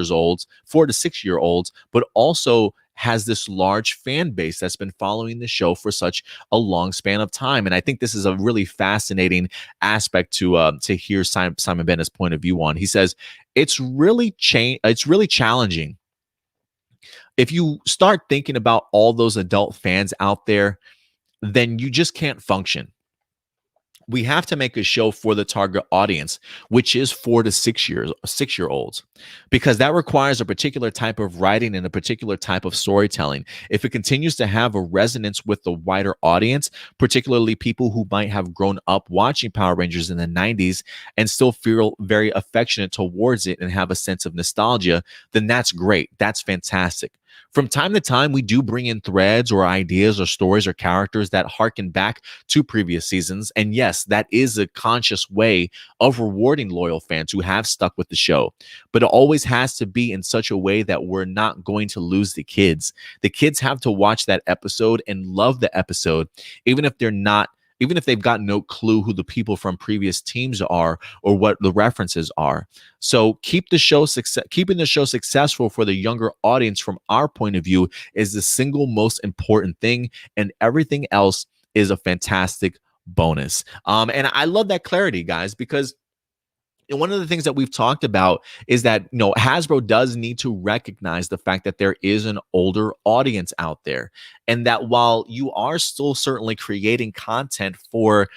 year olds, but also has this large fan base that's been following the show for such a long span of time? And I think this is a really fascinating aspect to hear Simon Bennett's point of view on. He says it's really challenging. If you start thinking about all those adult fans out there, then you just can't function. We have to make a show for the target audience, which is 4 to 6 year olds, because that requires a particular type of writing and a particular type of storytelling. If it continues to have a resonance with the wider audience, particularly people who might have grown up watching Power Rangers in the 90s and still feel very affectionate towards it and have a sense of nostalgia, then that's great. That's fantastic. From time to time, we do bring in threads or ideas or stories or characters that harken back to previous seasons. And yes, that is a conscious way of rewarding loyal fans who have stuck with the show. But it always has to be in such a way that we're not going to lose the kids. The kids have to watch that episode and love the episode, even if they've got no clue who the people from previous teams are or what the references are. So keeping the show successful for the younger audience from our point of view is the single most important thing, and everything else is a fantastic bonus. And I love that clarity, guys, because one of the things that we've talked about is that, Hasbro does need to recognize the fact that there is an older audience out there, and that while you are still certainly creating content for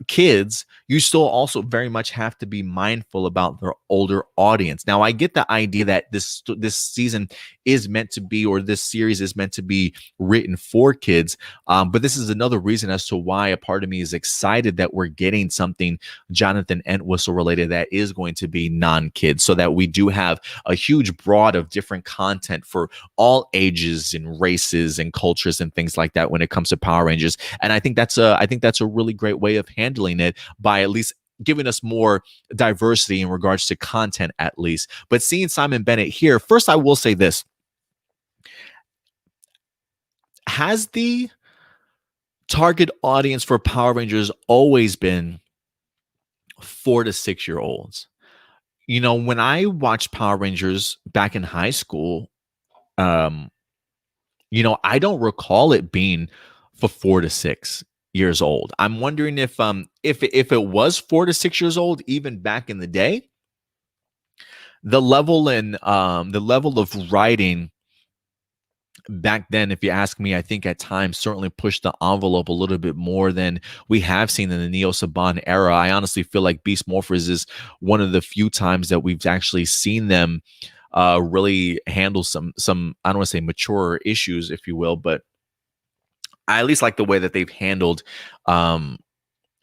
kids, you still also very much have to be mindful about their older audience. Now, I get the idea that this season is meant to be, or this series is meant to be written for kids, but this is another reason as to why a part of me is excited that we're getting something Jonathan Entwistle related that is going to be non-kids, so that we do have a huge broad of different content for all ages and races and cultures and things like that when it comes to Power Rangers. And I think that's a really great way of handling it, by at least giving us more diversity in regards to content, at least. But seeing Simon Bennett here, first I will say this: has the target audience for Power Rangers always been 4 to 6 year olds? When I watched Power Rangers back in high school, I don't recall it being for 4 to 6 years old. I'm wondering if it was 4 to 6 years old even back in the day. The level of writing back then, if you ask me, I think at times certainly pushed the envelope a little bit more than we have seen in the Neo Saban era. I honestly feel like Beast Morphers is one of the few times that we've actually seen them really handle some I don't want to say mature issues, if you will, but I at least like the way that they've handled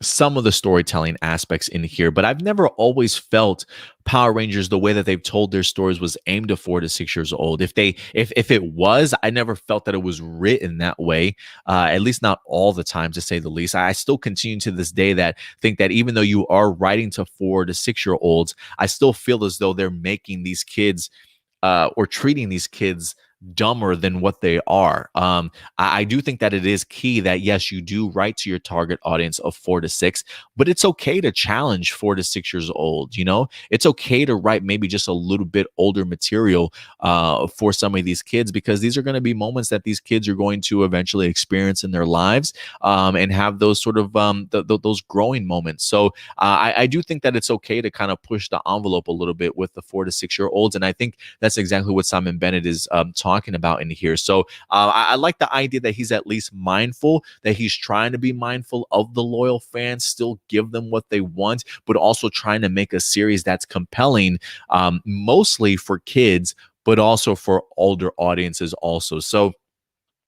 some of the storytelling aspects in here. But I've never always felt Power Rangers, the way that they've told their stories, was aimed at 4 to 6 years old. If it was, I never felt that it was written that way. At least not all the time, to say the least. I still continue to this day that think that even though you are writing to 4 to 6 year olds, I still feel as though they're making these kids or treating these kids dumber than what they are. I do think that it is key that, yes, you do write to your target audience of 4 to 6, but it's okay to challenge 4 to 6 years old. It's okay to write maybe just a little bit older material for some of these kids, because these are going to be moments that these kids are going to eventually experience in their lives, and have those sort of those growing moments. So I do think that it's okay to kind of push the envelope a little bit with the 4 to 6 year olds, and I think that's exactly what Simon Bennett is talking about in here. So I like the idea that he's at least mindful, that he's trying to be mindful of the loyal fans, still give them what they want, but also trying to make a series that's compelling, mostly for kids, but also for older audiences also. So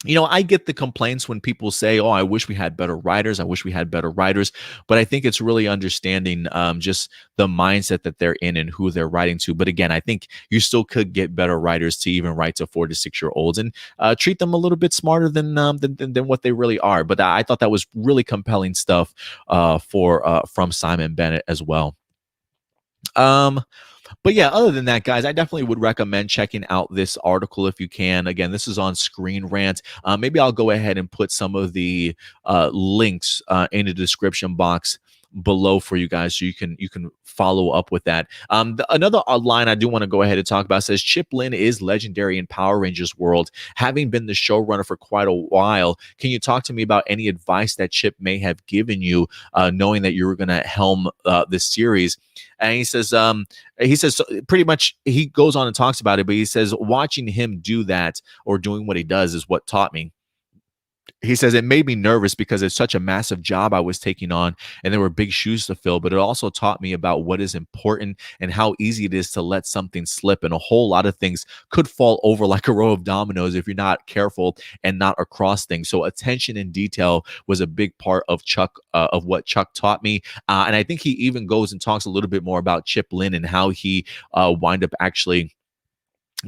I get the complaints when people say, "Oh, I wish we had better writers. I wish we had better writers." But I think it's really understanding just the mindset that they're in and who they're writing to. But again, I think you still could get better writers to even write to 4 to 6 year olds and treat them a little bit smarter than what they really are. But I thought that was really compelling stuff from Simon Bennett as well. But yeah, other than that, guys, I definitely would recommend checking out this article if you can. Again, this is on Screen Rant. Maybe I'll go ahead and put some of the links in the description box below for you guys, so you can follow up with that. Another line I do want to go ahead and talk about says, Chip Lynn is legendary in Power Rangers world, having been the showrunner for quite a while. Can you talk to me about any advice that Chip may have given you, knowing that you were going to helm this series? And he says so pretty much, he goes on and talks about it, but he says, watching him do that, or doing what he does, is what taught me. He says, it made me nervous because it's such a massive job I was taking on, and there were big shoes to fill, but it also taught me about what is important and how easy it is to let something slip. And a whole lot of things could fall over like a row of dominoes if you're not careful and not across things. So attention and detail was a big part of what Chuck taught me. And I think he even goes and talks a little bit more about Chip Lynn and how he wind up actually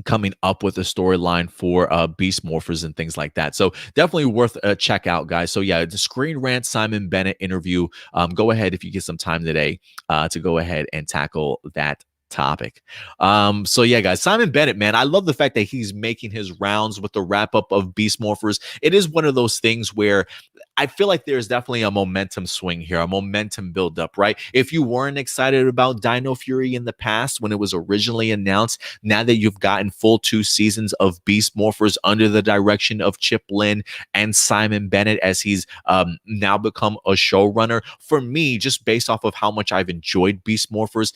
coming up with a storyline for Beast Morphers and things like that. So definitely worth a check out, guys. So yeah, the Screen Rant Simon Bennett interview. Go ahead if you get some time today to go ahead and tackle that topic. So yeah, guys, Simon Bennett, man, I love the fact that he's making his rounds with the wrap up of Beast Morphers. It is one of those things where I feel like there's definitely a momentum swing here, a momentum buildup, right? If you weren't excited about Dino Fury in the past when it was originally announced, now that you've gotten full 2 seasons of Beast Morphers under the direction of Chip Lynn and Simon Bennett as he's now become a showrunner, for me, just based off of how much I've enjoyed Beast Morphers,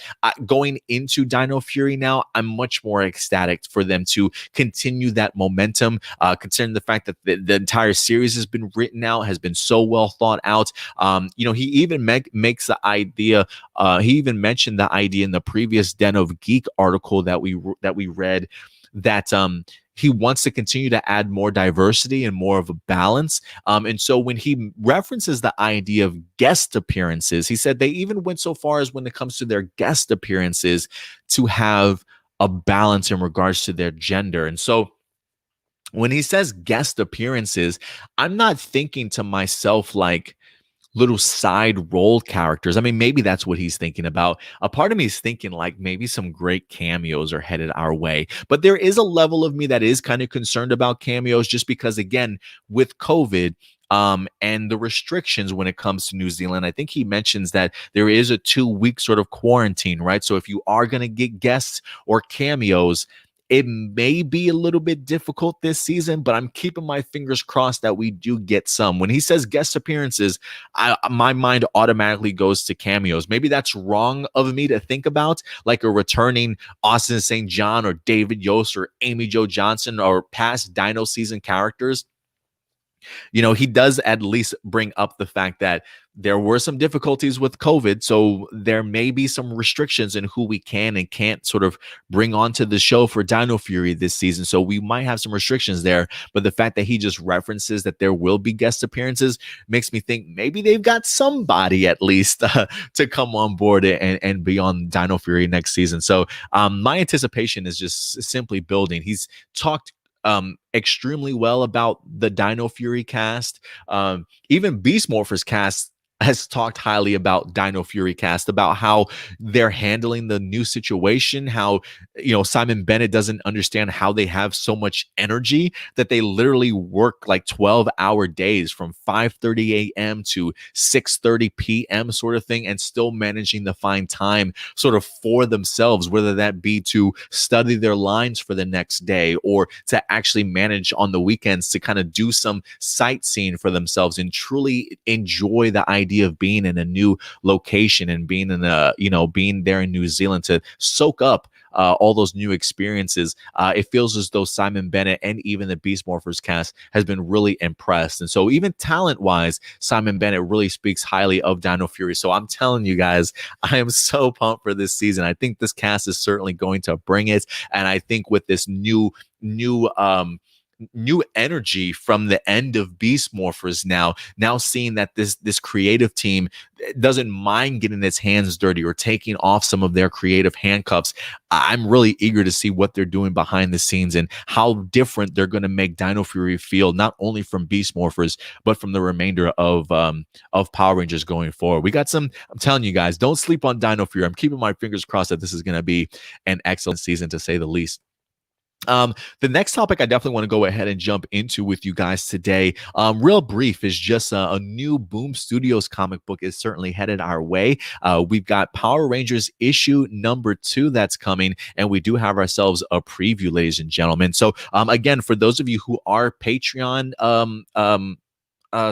going into Dino Fury now, I'm much more ecstatic for them to continue that momentum, considering the fact that the entire series has been written out, has been so well thought out. He even makes the idea. He even mentioned the idea in the previous Den of Geek article that we read that he wants to continue to add more diversity and more of a balance. And so when he references the idea of guest appearances, he said they even went so far as when it comes to their guest appearances to have a balance in regards to their gender. And so when he says guest appearances, I'm not thinking to myself like little side role characters. I mean, maybe that's what he's thinking about. A part of me is thinking like maybe some great cameos are headed our way. But there is a level of me that is kind of concerned about cameos just because, again, with COVID, and the restrictions when it comes to New Zealand, I think he mentions that there is a 2-week sort of quarantine, right? So if you are going to get guests or cameos, it may be a little bit difficult this season, but I'm keeping my fingers crossed that we do get some. When he says guest appearances, my mind automatically goes to cameos. Maybe that's wrong of me to think about, like a returning Austin St. John or David Yost or Amy Jo Johnson or past Dino season characters. He does at least bring up the fact that there were some difficulties with COVID. So there may be some restrictions in who we can and can't sort of bring onto the show for Dino Fury this season. So we might have some restrictions there. But the fact that he just references that there will be guest appearances makes me think maybe they've got somebody at least to come on board and be on Dino Fury next season. So my anticipation is just simply building. He's talked extremely well about the Dino Fury cast. Even Beast Morphers Cast has talked highly about Dino Fury cast, about how they're handling the new situation, how Simon Bennett doesn't understand how they have so much energy that they literally work like 12-hour days from 5:30 a.m. to 6:30 p.m. sort of thing, and still managing to find time sort of for themselves, whether that be to study their lines for the next day or to actually manage on the weekends to kind of do some sightseeing for themselves and truly enjoy the idea of being in a new location and being being there in New Zealand to soak up all those new experiences. It feels as though Simon Bennett and even the Beast Morphers cast has been really impressed. And so even talent-wise, Simon Bennett really speaks highly of Dino Fury. So I'm telling you guys, I am so pumped for this season. I think this cast is certainly going to bring it. And I think with this new energy from the end of Beast Morphers now seeing that this creative team doesn't mind getting its hands dirty or taking off some of their creative handcuffs. I'm really eager to see what they're doing behind the scenes and how different they're going to make Dino Fury feel, not only from Beast Morphers, but from the remainder of Power Rangers going forward. I'm telling you guys, don't sleep on Dino Fury. I'm keeping my fingers crossed that this is going to be an excellent season, to say the least. The next topic I definitely want to go ahead and jump into with you guys today, real brief, is just a new Boom Studios comic book is certainly headed our way. We've got Power Rangers issue number 2 that's coming, and we do have ourselves a preview, ladies and gentlemen. So again, for those of you who are Patreon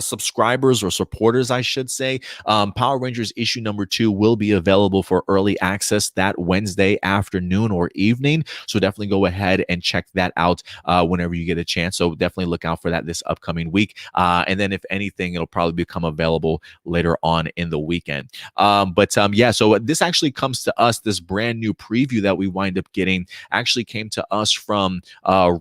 subscribers or supporters, I should say, Power Rangers issue number 2 will be available for early access that Wednesday afternoon or evening. So definitely go ahead and check that out whenever you get a chance. So definitely look out for that this upcoming week. And then if anything, it'll probably become available later on in the weekend. So this actually comes to us. This brand new preview that we wind up getting actually came to us from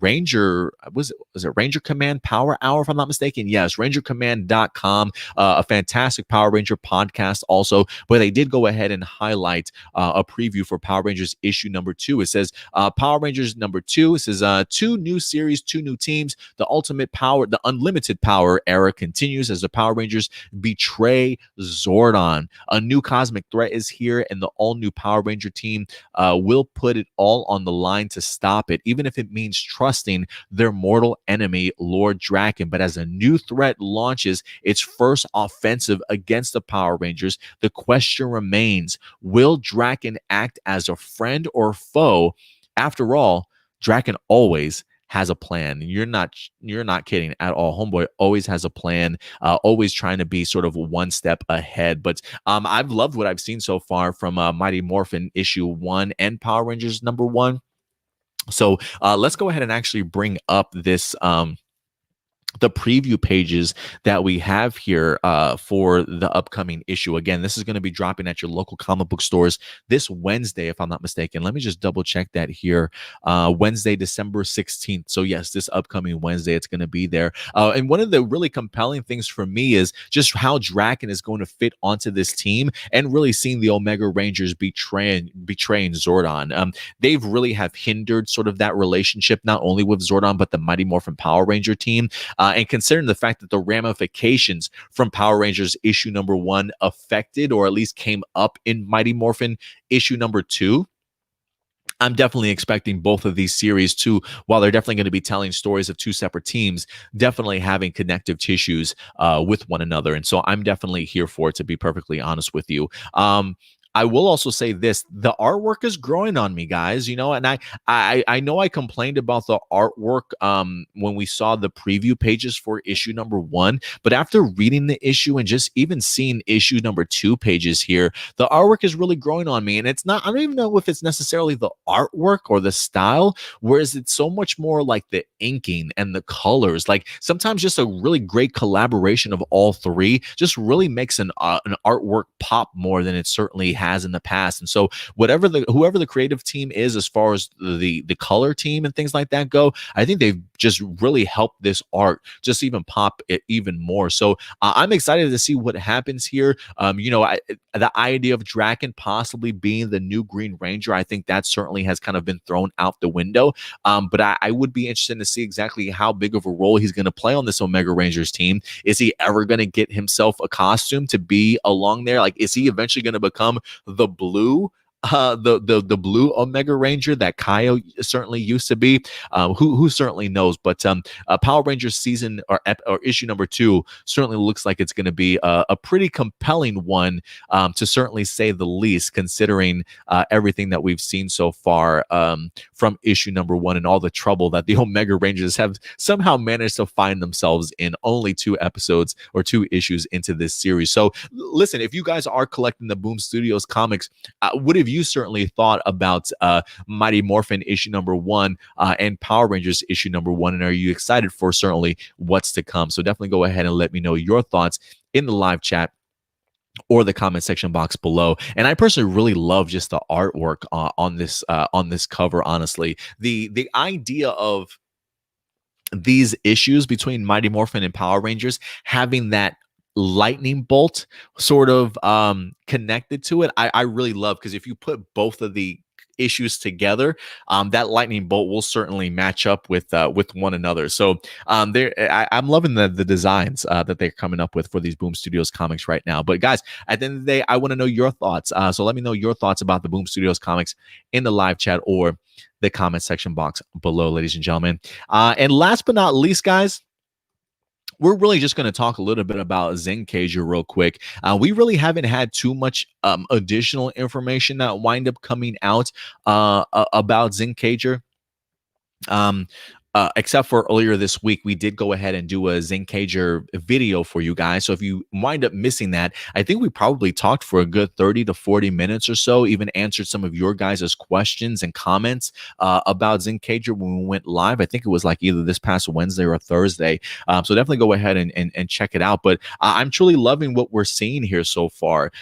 Ranger. Was it Ranger Command Power Hour, if I'm not mistaken? Yes, Ranger RangerCommand.com, a fantastic Power Ranger podcast also, but they did go ahead and highlight a preview for Power Rangers issue number 2. It says Power Rangers number 2. It says 2 new series, 2 new teams. The ultimate power, the unlimited power era continues as the Power Rangers betray Zordon. A new cosmic threat is here, and the all-new Power Ranger team will put it all on the line to stop it, even if it means trusting their mortal enemy, Lord Draken. But as a new threat launches its first offensive against the Power Rangers, the question remains, will Draken act as a friend or foe? After all, Draken always has a plan. You're not kidding at all. Homeboy always has a plan, always trying to be sort of one step ahead. But I've loved what I've seen so far from Mighty Morphin issue 1 and Power Rangers number 1. So let's go ahead and actually bring up this the preview pages that we have here for the upcoming issue. Again, this is going to be dropping at your local comic book stores this Wednesday, if I'm not mistaken. Let me just double check that here. Wednesday, December 16th. So yes, this upcoming Wednesday, it's going to be there. And one of the really compelling things for me is just how Draken is going to fit onto this team, and really seeing the Omega Rangers betraying Zordon. They've really have hindered sort of that relationship, not only with Zordon, but the Mighty Morphin Power Ranger team. And considering the fact that the ramifications from Power Rangers issue number 1 affected, or at least came up in Mighty Morphin issue number 2, I'm definitely expecting both of these series to, while they're definitely going to be telling stories of 2 separate teams, definitely having connective tissues with one another. And so I'm definitely here for it, to be perfectly honest with you. I will also say this: the artwork is growing on me, guys. And I know I complained about the artwork when we saw the preview pages for issue number 1, but after reading the issue and just even seeing issue number 2 pages here, the artwork is really growing on me. And it's not, I don't even know if it's necessarily the artwork or the style, whereas it's so much more like the inking and the colors. Like sometimes just a really great collaboration of all 3 just really makes an artwork pop more than it certainly has in the past. And so whoever the creative team is, as far as the color team and things like that go, I think they've just really helped this art just even pop it even more. So I'm excited to see what happens here. The idea of Draken possibly being the new Green Ranger, I think that certainly has kind of been thrown out the window. But I would be interested to see exactly how big of a role he's going to play on this Omega Rangers team. Is he ever going to get himself a costume to be along there? Like, is he eventually going to become the blue the blue Omega Ranger that Kaio certainly used to be? Who certainly knows? But Power Rangers season or issue number 2 certainly looks like it's going to be a pretty compelling one, to certainly say the least, considering everything that we've seen so far from issue number 1 and all the trouble that the Omega Rangers have somehow managed to find themselves in only 2 episodes or 2 issues into this series. So listen, if you guys are collecting the Boom Studios comics, what have you certainly thought about Mighty Morphin issue number 1 and Power Rangers issue number 1? And are you excited for certainly what's to come? So definitely go ahead and let me know your thoughts in the live chat or the comment section box below. And I personally really love just the artwork on this cover. Honestly, the idea of these issues between Mighty Morphin and Power Rangers having that lightning bolt sort of connected to it, I really love, because if you put both of the issues together, that lightning bolt will certainly match up with one another. So I'm loving the designs that they're coming up with for these Boom Studios comics right now. But guys, at the end of the day, I want to know your thoughts. So let me know your thoughts about the Boom Studios comics in the live chat or the comment section box below, ladies and gentlemen. And last but not least, guys, we're really just going to talk a little bit about Zenkaiger real quick. We really haven't had too much additional information that wind up coming out about Zenkaiger. Except for earlier this week, we did go ahead and do a Zenkaiger video for you guys. So if you wind up missing that, I think we probably talked for a good 30 to 40 minutes or so, even answered some of your guys' questions and comments about Zenkaiger when we went live. I think it was like either this past Wednesday or Thursday. So definitely go ahead and check it out. But I'm truly loving what we're seeing here so far.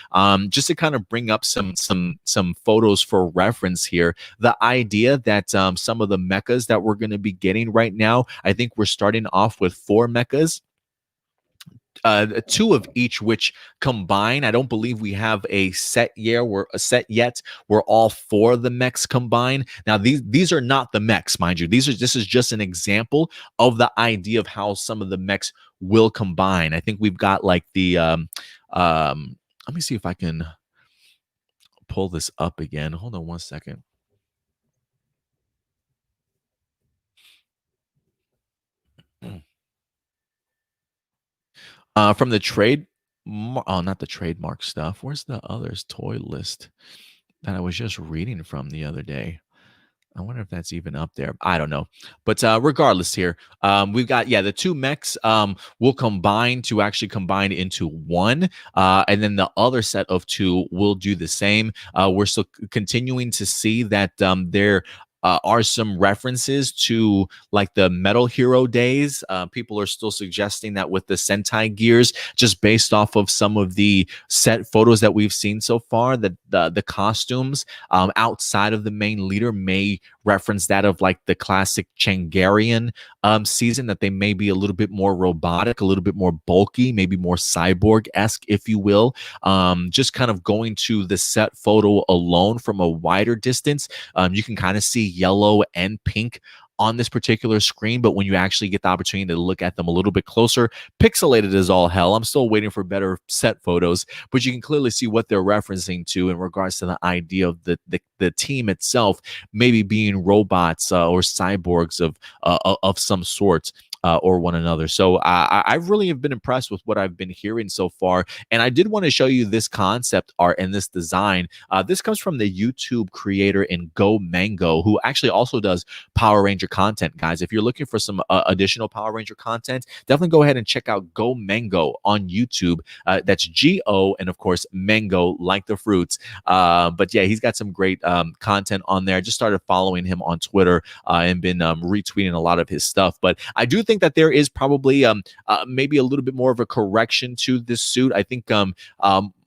Just to kind of bring up some photos for reference here, the idea that some of the mechas that we're going to be getting right now, I think we're starting off with 4 mechas two of each, which combine. I don't believe we have a set yet. We're all four of the mechs combined. Now these are not the mechs, mind you. This is just an example of the idea of how some of the mechs will combine. I think we've got like the let me see if I can pull this up again. Hold on one second. From the not the trademark stuff. Where's the others toy list that I was just reading from the other day? I wonder if that's even up there. I don't know. But regardless here, we've got, the two mechs will actually combine into one. And then the other set of two will do the same. We're still continuing to see that there are some references to like the Metal Hero days. People are still suggesting that with the Sentai gears, just based off of some of the set photos that we've seen so far, that the costumes outside of the main leader may reference that of like the classic Changarian season, that they may be a little bit more robotic, a little bit more bulky, maybe more cyborg-esque, if you will. Just kind of going to the set photo alone from a wider distance, you can kind of see yellow and pink on this particular screen, but when you actually get the opportunity to look at them a little bit closer, pixelated as all hell. I'm still waiting for better set photos, but you can clearly see what they're referencing to in regards to the idea of the team itself maybe being robots or cyborgs of some sort. Or one another. So I really have been impressed with what I've been hearing so far. And I did want to show you this concept art and this design. This comes from the YouTube creator in Go Mango, who actually also does Power Ranger content, guys. If you're looking for some additional Power Ranger content, definitely go ahead and check out Go Mango on YouTube. That's Go, and of course, mango, like the fruits. But yeah, he's got some great content on there. I just started following him on Twitter and been retweeting a lot of his stuff. But I do think that there is probably maybe a little bit more of a correction to this suit. I think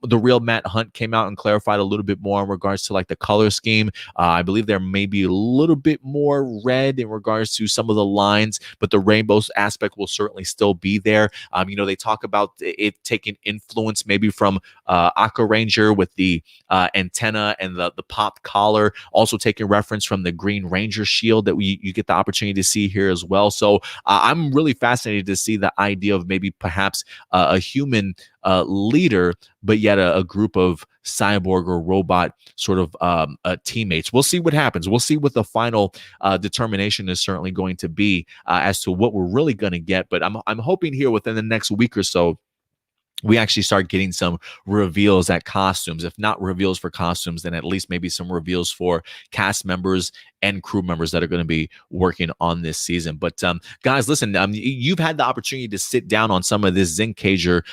the real Matt Hunt came out and clarified a little bit more in regards to like the color scheme. I believe there may be a little bit more red in regards to some of the lines, but the rainbow aspect will certainly still be there. They talk about it taking influence maybe from Aqua Ranger with the antenna and the popped collar, also taking reference from the Green Ranger shield that you get the opportunity to see here as well. So I'm really fascinated to see the idea of maybe perhaps a human leader, but yet a group of cyborg or robot sort of teammates. We'll see what happens. We'll see what the final determination is certainly going to be as to what we're really going to get. But I'm hoping here within the next week or so, we actually start getting some reveals at costumes. If not reveals for costumes, then at least maybe some reveals for cast members and crew members that are going to be working on this season. But guys, listen, you've had the opportunity to sit down on some of this Zenkaiger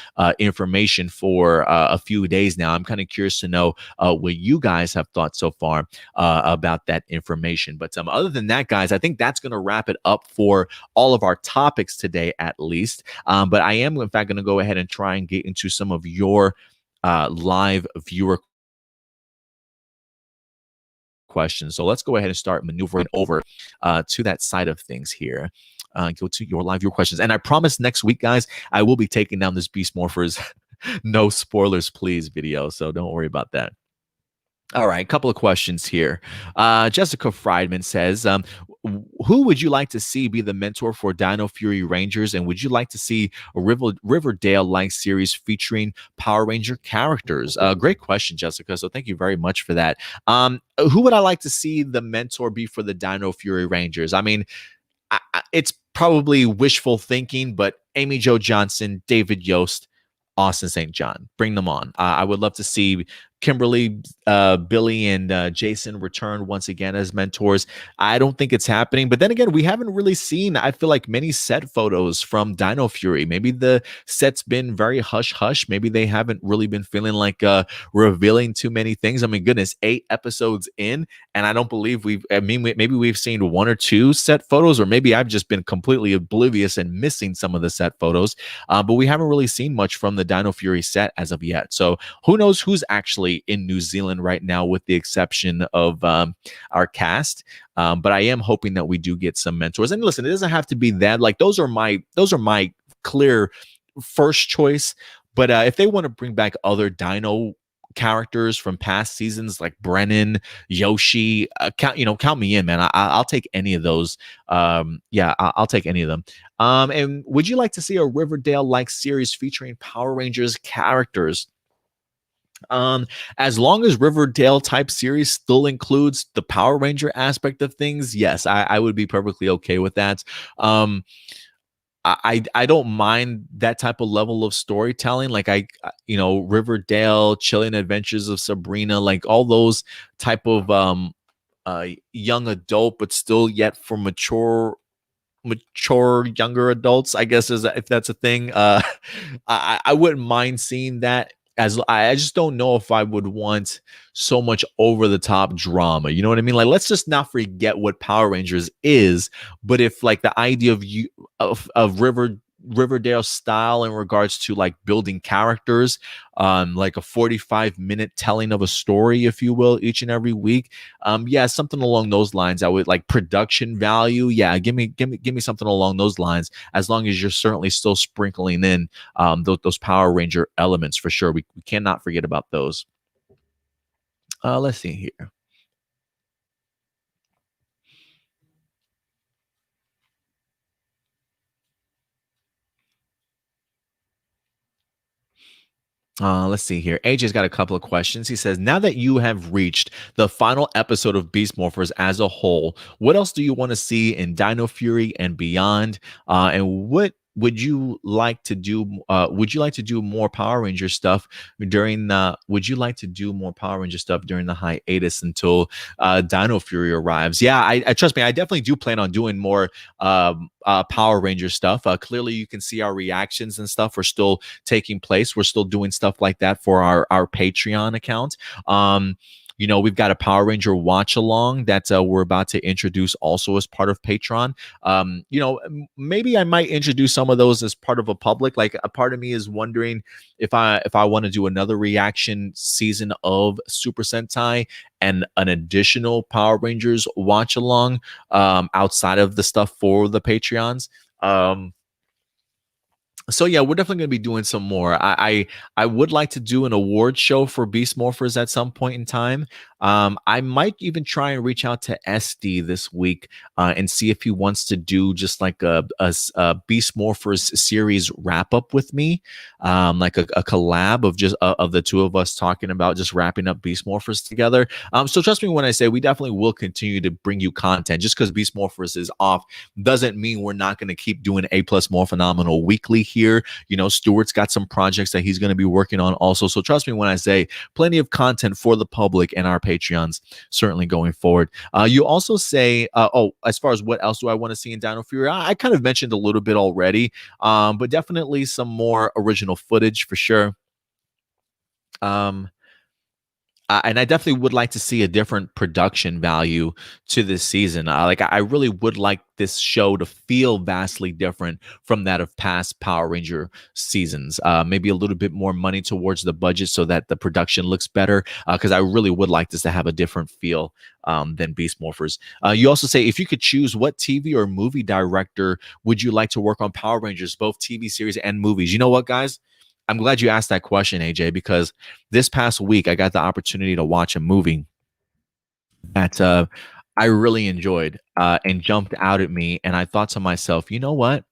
information for a few days now. I'm kind of curious to know what you guys have thought so far about that information. But other than that, guys, I think that's going to wrap it up for all of our topics today, at least. But I am, in fact, going to go ahead and try and get into some of your live viewer questions. So let's go ahead and start maneuvering over to that side of things here. Go to your live viewer questions. And I promise next week, guys, I will be taking down this Beast Morphers no spoilers, please video. So don't worry about that. All right, a couple of questions here. Jessica Friedman says, who would you like to see be the mentor for Dino Fury Rangers? And would you like to see a Riverdale-like series featuring Power Ranger characters? Great question, Jessica. So thank you very much for that. Who would I like to see the mentor be for the Dino Fury Rangers? I mean, it's probably wishful thinking, but Amy Jo Johnson, David Yost, Austin St. John, bring them on. I would love to see Kimberly, Billy, and Jason return once again as mentors. I don't think it's happening. But then again, we haven't really seen, I feel like, many set photos from Dino Fury. Maybe the set's been very hush-hush. Maybe they haven't really been feeling like revealing too many things. I mean, goodness, 8 episodes in, and I don't believe maybe we've seen 1 or 2 set photos, or maybe I've just been completely oblivious and missing some of the set photos. But we haven't really seen much from the Dino Fury set as of yet. So who knows who's actually in New Zealand right now, with the exception of our cast. But I am hoping that we do get some mentors. And listen, it doesn't have to be that. Like those are my clear first choice. But if they want to bring back other Dino characters from past seasons like Brennan, Yoshi, count me in, man. I'll take any of those. Yeah, I'll take any of them. And would you like to see a Riverdale-like series featuring Power Rangers characters? Um, as long as Riverdale type series still includes the Power Ranger aspect of things, yes, I would be perfectly okay with that. Um, I don't mind that type of level of storytelling. Like Riverdale, Chilling Adventures of Sabrina, like all those type of young adult, but still yet for mature younger adults, I guess, is if that's a thing. I wouldn't mind seeing that. As I just don't know if I would want so much over the top drama. You know what I mean? Like, let's just not forget what Power Rangers is. But if like the idea of Riverdale style in regards to like building characters, like a 45-minute telling of a story, if you will, each and every week, yeah, something along those lines. I would like production value. Yeah, give me something along those lines. As long as you're certainly still sprinkling in those Power Ranger elements for sure. We cannot forget about those. Let's see here. Let's see here. AJ's got a couple of questions. He says, now that you have reached the final episode of Beast Morphers as a whole, what else do you want to see in Dino Fury and beyond? And what would you like to do? Would you like to do more Power Ranger stuff would you like to do more Power Ranger stuff during the hiatus until Dino Fury arrives? Yeah, I trust me, I definitely do plan on doing more Power Ranger stuff. Clearly you can see our reactions and stuff are still taking place. We're still doing stuff like that for our Patreon account. We've got a Power Ranger watch along that we're about to introduce also as part of Patreon. Maybe I might introduce some of those as part of a public. Like a part of me is wondering if I want to do another reaction season of Super Sentai and an additional Power Rangers watch along outside of the stuff for the Patreons. So yeah, we're definitely going to be doing some more. I would like to do an award show for Beast Morphers at some point in time. I might even try and reach out to SD this week and see if he wants to do just like a Beast Morphers series wrap up with me, like a collab of just of the two of us talking about just wrapping up Beast Morphers together. So trust me when I say we definitely will continue to bring you content. Just because Beast Morphers is off doesn't mean we're not going to keep doing A Plus More Phenomenal weekly here. Stuart's got some projects that he's going to be working on also. So trust me when I say plenty of content for the public and our Patreons certainly going forward. You also say, as far as what else do I want to see in Dino Fury, I kind of mentioned a little bit already, but definitely some more original footage for sure. And I definitely would like to see a different production value to this season. I really would like this show to feel vastly different from that of past Power Ranger seasons. Maybe a little bit more money towards the budget so that the production looks better. Because I really would like this to have a different feel than Beast Morphers. You also say, if you could choose, what TV or movie director would you like to work on Power Rangers, both TV series and movies? You know what, guys? I'm glad you asked that question, AJ, because this past week I got the opportunity to watch a movie that I really enjoyed and jumped out at me. And I thought to myself, you know what?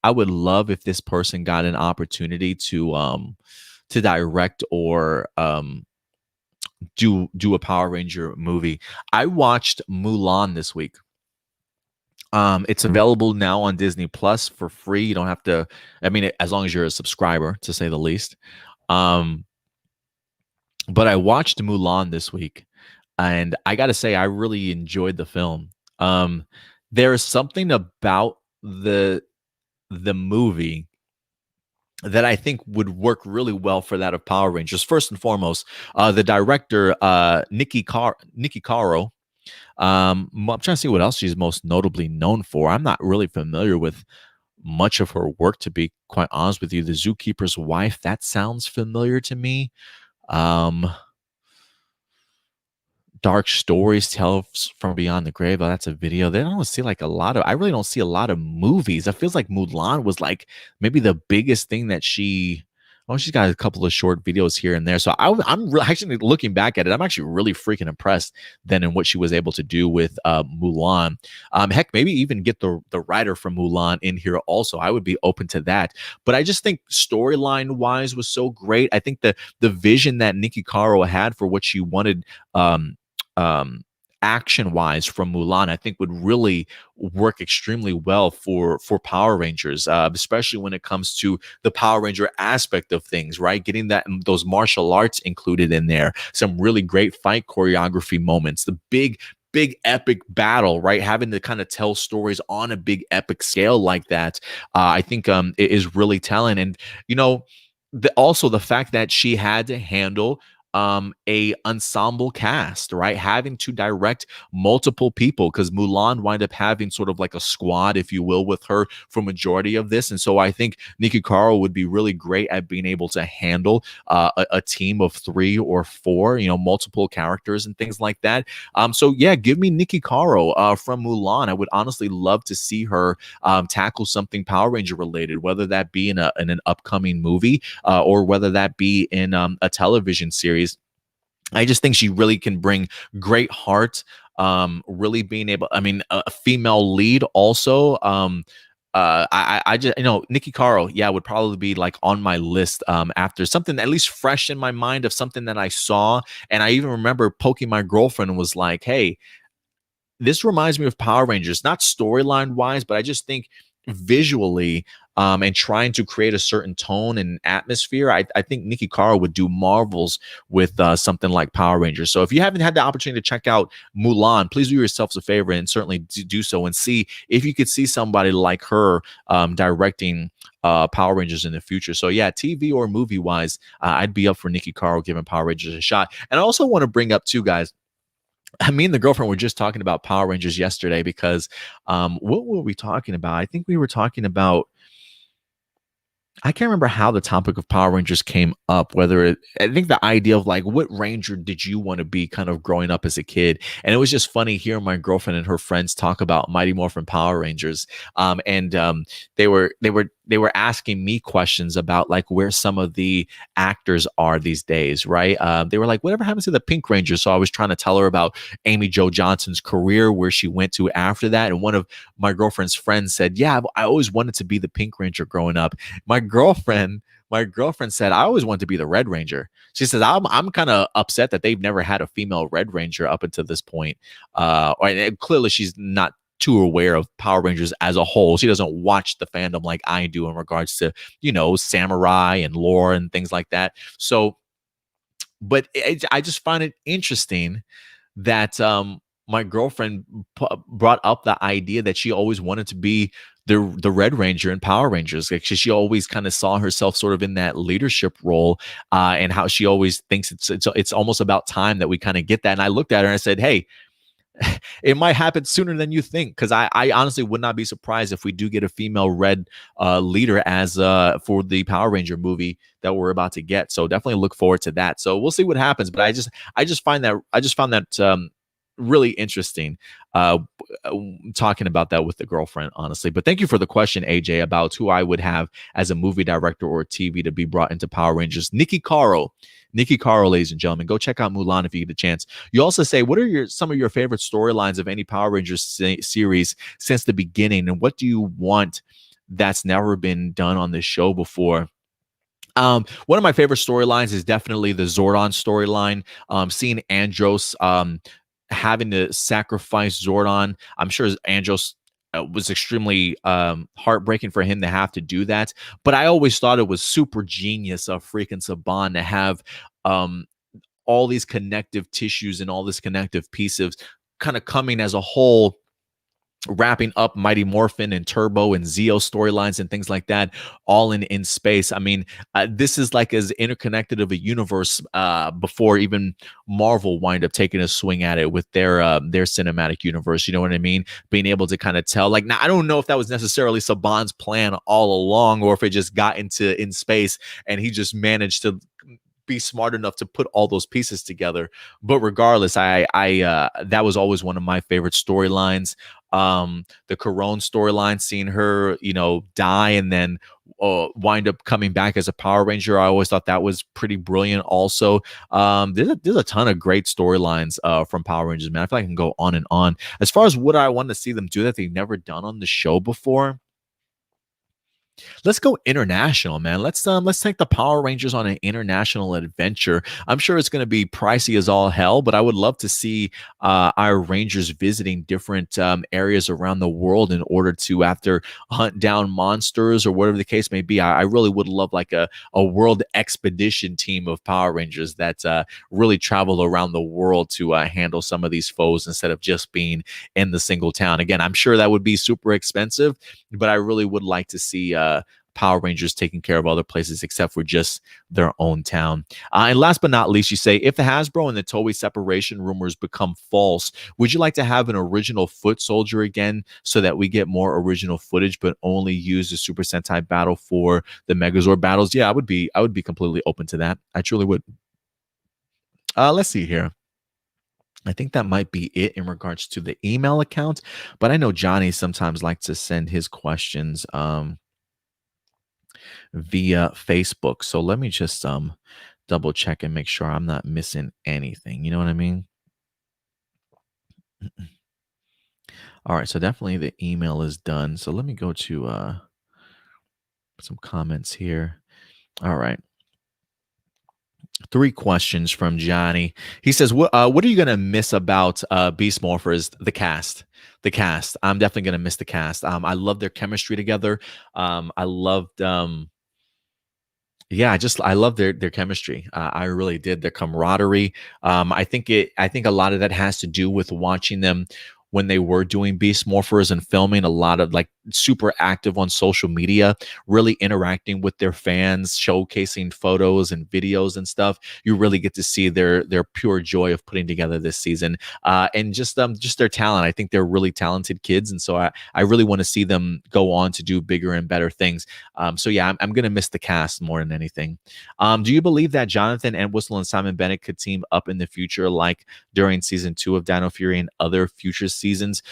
I would love if this person got an opportunity to direct or do a Power Ranger movie. I watched Mulan this week. It's available now on Disney Plus for free. You don't have to, I mean, as long as you're a subscriber, to say the least. But I watched Mulan this week, and I got to say, I really enjoyed the film. There is something about the movie that I think would work really well for that of Power Rangers. First and foremost, the director, Nikki Caro. I'm trying to see what else she's most notably known for. I'm not really familiar with much of her work, to be quite honest with you. The Zookeeper's Wife, that sounds familiar to me. Dark Stories, Tales from Beyond the Grave. Oh, that's a video. They don't see like a lot of. I really don't see a lot of movies. It feels like Mulan was like maybe the biggest thing that she. Oh, she's got a couple of short videos here and there. So actually looking back at it, I'm actually really freaking impressed then in what she was able to do with Mulan. Heck, maybe even get the writer from Mulan in here also. I would be open to that. But I just think storyline wise was so great. I think the vision that Nikki Caro had for what she wanted um, action wise from Mulan, I think would really work extremely well for Power Rangers, especially when it comes to the Power Ranger aspect of things, right? Getting those martial arts included in there, some really great fight choreography moments, the big epic battle, right? Having to kind of tell stories on a big epic scale like that, I think it is really telling. And you know, also the fact that she had to handle a ensemble cast, right? Having to direct multiple people because Mulan wind up having sort of like a squad, if you will, with her for majority of this. And so I think Nikki Caro would be really great at being able to handle a team of 3 or 4, multiple characters and things like that. So yeah, give me Nikki Caro from Mulan. I would honestly love to see her tackle something Power Ranger related, whether that be in an upcoming movie or whether that be in a television series. I just think she really can bring great heart. Really being able, I mean, a female lead also. I just, Nikki Caro, yeah, would probably be like on my list after something at least fresh in my mind of something that I saw. And I even remember poking my girlfriend and was like, hey, this reminds me of Power Rangers, not storyline wise, but I just think visually and trying to create a certain tone and atmosphere, I think Nikki Caro would do marvels with something like Power Rangers. So if you haven't had the opportunity to check out Mulan, please do yourselves a favor and certainly do so and see if you could see somebody like her directing Power Rangers in the future. So yeah, TV or movie wise, I'd be up for Nikki Caro giving Power Rangers a shot. And I also want to bring up too, guys. Me and the girlfriend were just talking about Power Rangers yesterday because what were we talking about? I think we were talking about I can't remember how the topic of Power Rangers came up, I think the idea of like, what Ranger did you want to be kind of growing up as a kid? And it was just funny hearing my girlfriend and her friends talk about Mighty Morphin Power Rangers. And they were asking me questions about like where some of the actors are these days, right? They were like, whatever happens to the Pink Ranger? So I was trying to tell her about Amy Jo Johnson's career, where she went to after that. And one of my girlfriend's friends said, yeah, I always wanted to be the Pink Ranger growing up. My girlfriend said, I always wanted to be the Red Ranger. She says, I'm kind of upset that they've never had a female Red Ranger up until this point. And clearly she's not too aware of Power Rangers as a whole. She doesn't watch the fandom like I do in regards to, samurai and lore and things like that. So, but I just find it interesting that my girlfriend brought up the idea that she always wanted to be the Red Ranger in Power Rangers. Like she always kind of saw herself sort of in that leadership role, and how she always thinks it's almost about time that we kind of get that. And I looked at her and I said, hey, it might happen sooner than you think, because I honestly would not be surprised if we do get a female red leader as for the Power Ranger movie that we're about to get. So definitely look forward to that. So we'll see what happens. But I just found that really interesting talking about that with the girlfriend, honestly. But thank you for the question, AJ, about who I would have as a movie director or TV to be brought into Power Rangers. Nikki Caro, ladies and gentlemen. Go check out Mulan if you get a chance. You also say, what are some of your favorite storylines of any Power Rangers series since the beginning? And what do you want that's never been done on this show before? One of my favorite storylines is definitely the Zordon storyline. Seeing Andros having to sacrifice Zordon. I'm sure Andros was extremely heartbreaking for him to have to do that. But I always thought it was super genius of freaking Saban to have all these connective tissues and all this connective pieces kind of coming as a whole, wrapping up Mighty Morphin and Turbo and Zeo storylines and things like that, all in space. I mean, this is like as interconnected of a universe before even Marvel wind up taking a swing at it with their cinematic universe. You know what I mean? Being able to kind of tell, like, now I don't know if that was necessarily Saban's plan all along, or if it just got in space and he just managed to be smart enough to put all those pieces together. But regardless, I that was always one of my favorite storylines. The Corone storyline, seeing her, die and then wind up coming back as a Power Ranger. I always thought that was pretty brilliant. Also, there's a ton of great storylines from Power Rangers, man. I feel like I can go on and on. As far as what I want to see them do that they've never done on the show before, let's go international, man. Let's take the Power Rangers on an international adventure. I'm sure it's going to be pricey as all hell, but I would love to see our Rangers visiting different areas around the world in order to, after hunt down monsters or whatever the case may be. I really would love like a world expedition team of Power Rangers that really travel around the world to handle some of these foes instead of just being in the single town. Again, I'm sure that would be super expensive, but I really would like to see Power Rangers taking care of other places except for just their own town. And last but not least, you say, if the Hasbro and the Toei separation rumors become false, would you like to have an original Foot Soldier again so that we get more original footage, but only use the Super Sentai battle for the Megazord battles? Yeah, I would be completely open to that. I truly would. Let's see here. I think that might be it in regards to the email account, but I know Johnny sometimes likes to send his questions via Facebook. So let me just double check and make sure I'm not missing anything. You know what I mean? All right, so definitely the email is done. So let me go to some comments here. All right. 3 questions from Johnny. He says, what are you going to miss about Beast Morphers, the cast? The cast. I'm definitely going to miss the cast. I love their chemistry together. I loved I love their chemistry. I really did. Their camaraderie. I think a lot of that has to do with watching them when they were doing Beast Morphers and filming, a lot of like super active on social media, really interacting with their fans, showcasing photos and videos and stuff. You really get to see their pure joy of putting together this season, and just their talent. I think they're really talented kids, and so I really want to see them go on to do bigger and better things. So yeah, I'm gonna miss the cast more than anything. Do you believe that Jonathan Entwistle and Simon Bennett could team up in the future, like during season 2 of Dino Fury and other future seasons?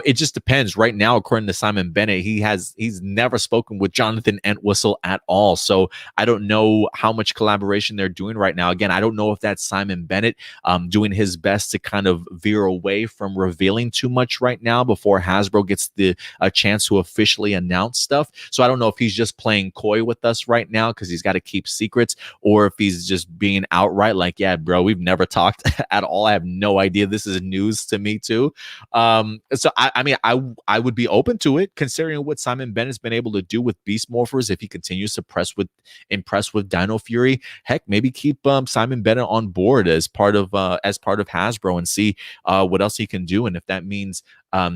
It just depends. Right now, according to Simon Bennett, he's never spoken with Jonathan Entwistle at all. So I don't know how much collaboration they're doing right now. Again, I don't know if that's Simon Bennett doing his best to kind of veer away from revealing too much right now before Hasbro gets a chance to officially announce stuff. So I don't know if he's just playing coy with us right now because he's got to keep secrets, or if he's just being outright like, yeah, bro, we've never talked at all. I have no idea. This is news to me too. So I mean, I would be open to it, considering what Simon Bennett's been able to do with Beast Morphers. If he continues to impress with Dino Fury, heck, maybe keep Simon Bennett on board as part of Hasbro and see what else he can do. And if that means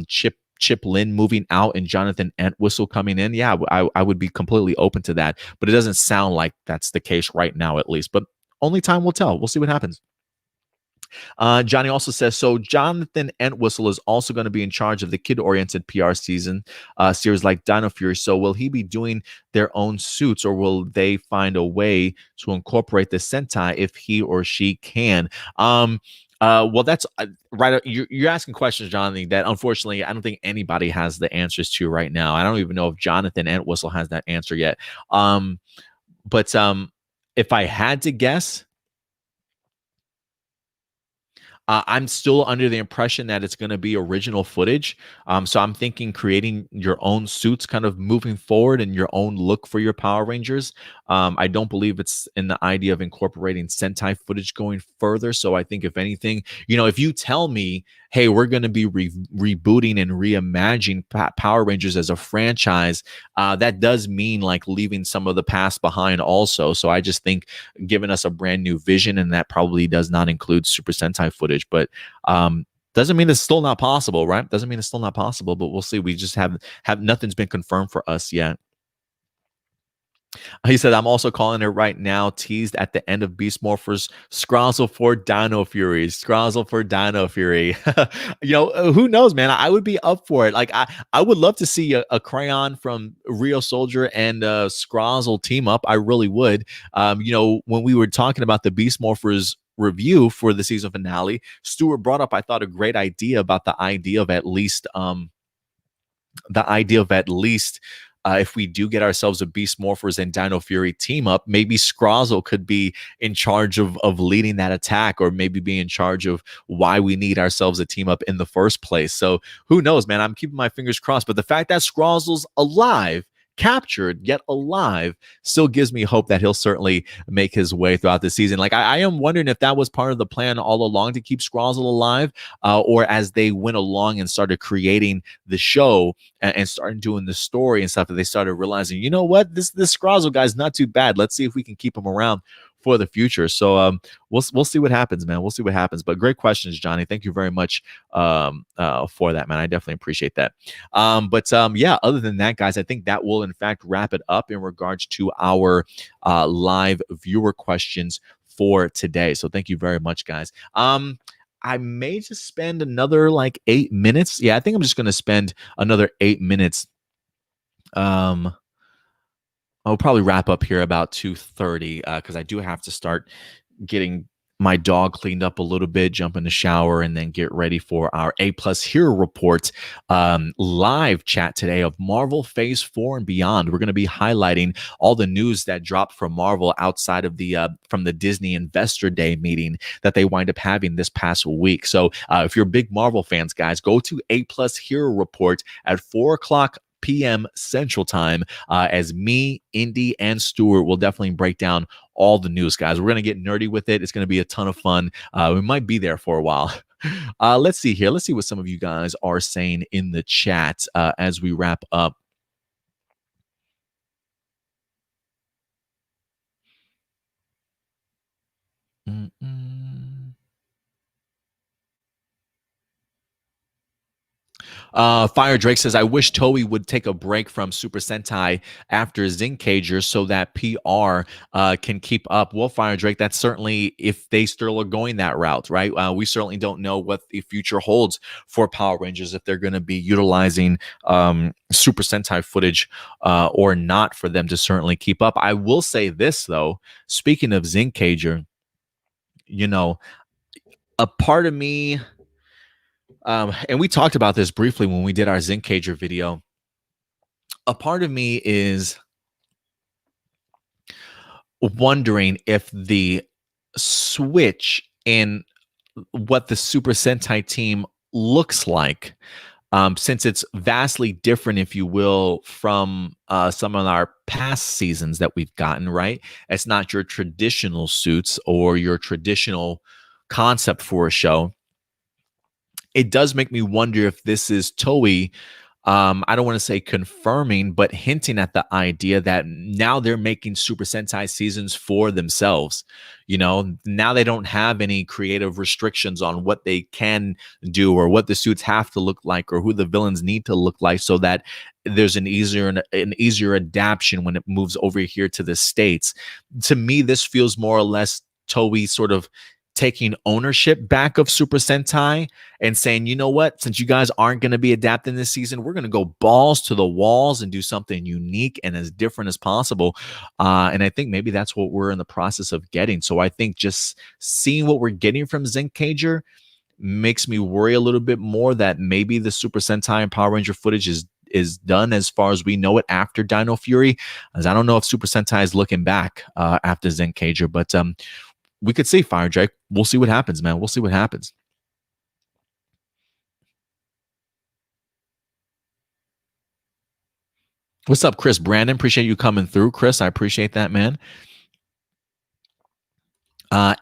Chip Lynn moving out and Jonathan Entwistle coming in, yeah, I would be completely open to that. But it doesn't sound like that's the case right now, at least. But only time will tell. We'll see what happens. Johnny also says, so Jonathan Entwistle is also going to be in charge of the kid-oriented PR series like Dino Fury. So will he be doing their own suits, or will they find a way to incorporate the Sentai if he or she can? Well, that's right. You're asking questions, Jonathan, that unfortunately I don't think anybody has the answers to right now. I don't even know if Jonathan Entwistle has that answer yet. But if I had to guess, I'm still under the impression that it's going to be original footage. So I'm thinking creating your own suits kind of moving forward and your own look for your Power Rangers. I don't believe it's in the idea of incorporating Sentai footage going further. So I think if anything, if you tell me, hey, we're going to be rebooting and reimagining Power Rangers as a franchise, that does mean like leaving some of the past behind also. So I just think giving us a brand new vision, and that probably does not include Super Sentai footage, but doesn't mean it's still not possible, right? Doesn't mean it's still not possible, but we'll see. We just have nothing's been confirmed for us yet. He said, I'm also calling it right now, teased at the end of Beast Morphers, Scrozzle for Dino Fury. Scrozzle for Dino Fury. Who knows, man? I would be up for it. Like, I would love to see a Crayon from Rio Soldier and Scrozzle team up. I really would. When we were talking about the Beast Morphers review for the season finale, Stuart brought up, I thought, a great idea about the idea of at least if we do get ourselves a Beast Morphers and Dino Fury team up, maybe Scrozzle could be in charge of leading that attack, or maybe be in charge of why we need ourselves a team up in the first place. So who knows, man? I'm keeping my fingers crossed. But the fact that Scrozzle's alive, captured yet alive, still gives me hope that he'll certainly make his way throughout the season. Like, I am wondering if that was part of the plan all along, to keep Scrozzle alive, or as they went along and started creating the show and started doing the story and stuff, that they started realizing, you know what, this Scrozzle guy's not too bad. Let's see if we can keep him around for the future. So we'll see what happens, man. We'll see what happens. But great questions, Johnny. Thank you very much for that, man. I definitely appreciate that. Yeah, other than that, guys, I think that will in fact wrap it up in regards to our live viewer questions for today. So thank you very much, guys. I may just spend another like 8 minutes. Yeah, I think I'm just going to spend another 8 minutes. I'll probably wrap up here about 2:30 because I do have to start getting my dog cleaned up a little bit, jump in the shower, and then get ready for our A+ Hero Report live chat today of Marvel Phase 4 and beyond. We're going to be highlighting all the news that dropped from Marvel outside of from the Disney Investor Day meeting that they wind up having this past week. So if you're big Marvel fans, guys, go to A+ Hero Report at 4 o'clock p.m. Central Time, as me, Indy, and Stuart will definitely break down all the news, guys. We're going to get nerdy with it. It's going to be a ton of fun. We might be there for a while. Let's see here. Let's see what some of you guys are saying in the chat as we wrap up. Fire Drake says, I wish Toei would take a break from Super Sentai after Zenkaiger so that PR can keep up. Well, Fire Drake, that's certainly if they still are going that route, right? We certainly don't know what the future holds for Power Rangers, if they're going to be utilizing Super Sentai footage or not, for them to certainly keep up. I will say this, though, speaking of Zenkaiger, a part of me, and we talked about this briefly when we did our Zenkaiger video, a part of me is wondering if the switch in what the Super Sentai team looks like, since it's vastly different, if you will, from some of our past seasons that we've gotten, right? It's not your traditional suits or your traditional concept for a show. It does make me wonder if this is Toei, I don't want to say confirming, but hinting at the idea that now they're making Super Sentai seasons for themselves. Now they don't have any creative restrictions on what they can do or what the suits have to look like or who the villains need to look like, so that there's an easier adaptation when it moves over here to the States. To me, this feels more or less Toei sort of taking ownership back of Super Sentai and saying, you know what, since you guys aren't going to be adapting this season, we're going to go balls to the walls and do something unique and as different as possible. And I think maybe that's what we're in the process of getting. So I think just seeing what we're getting from Zenkaiger makes me worry a little bit more that maybe the Super Sentai and Power Ranger footage is done as far as we know it after Dino Fury, as I don't know if Super Sentai is looking back after Zenkaiger, but we could see, Fire Drake. We'll see what happens, man. We'll see what happens. What's up, Chris Brandon? Appreciate you coming through, Chris. I appreciate that, man.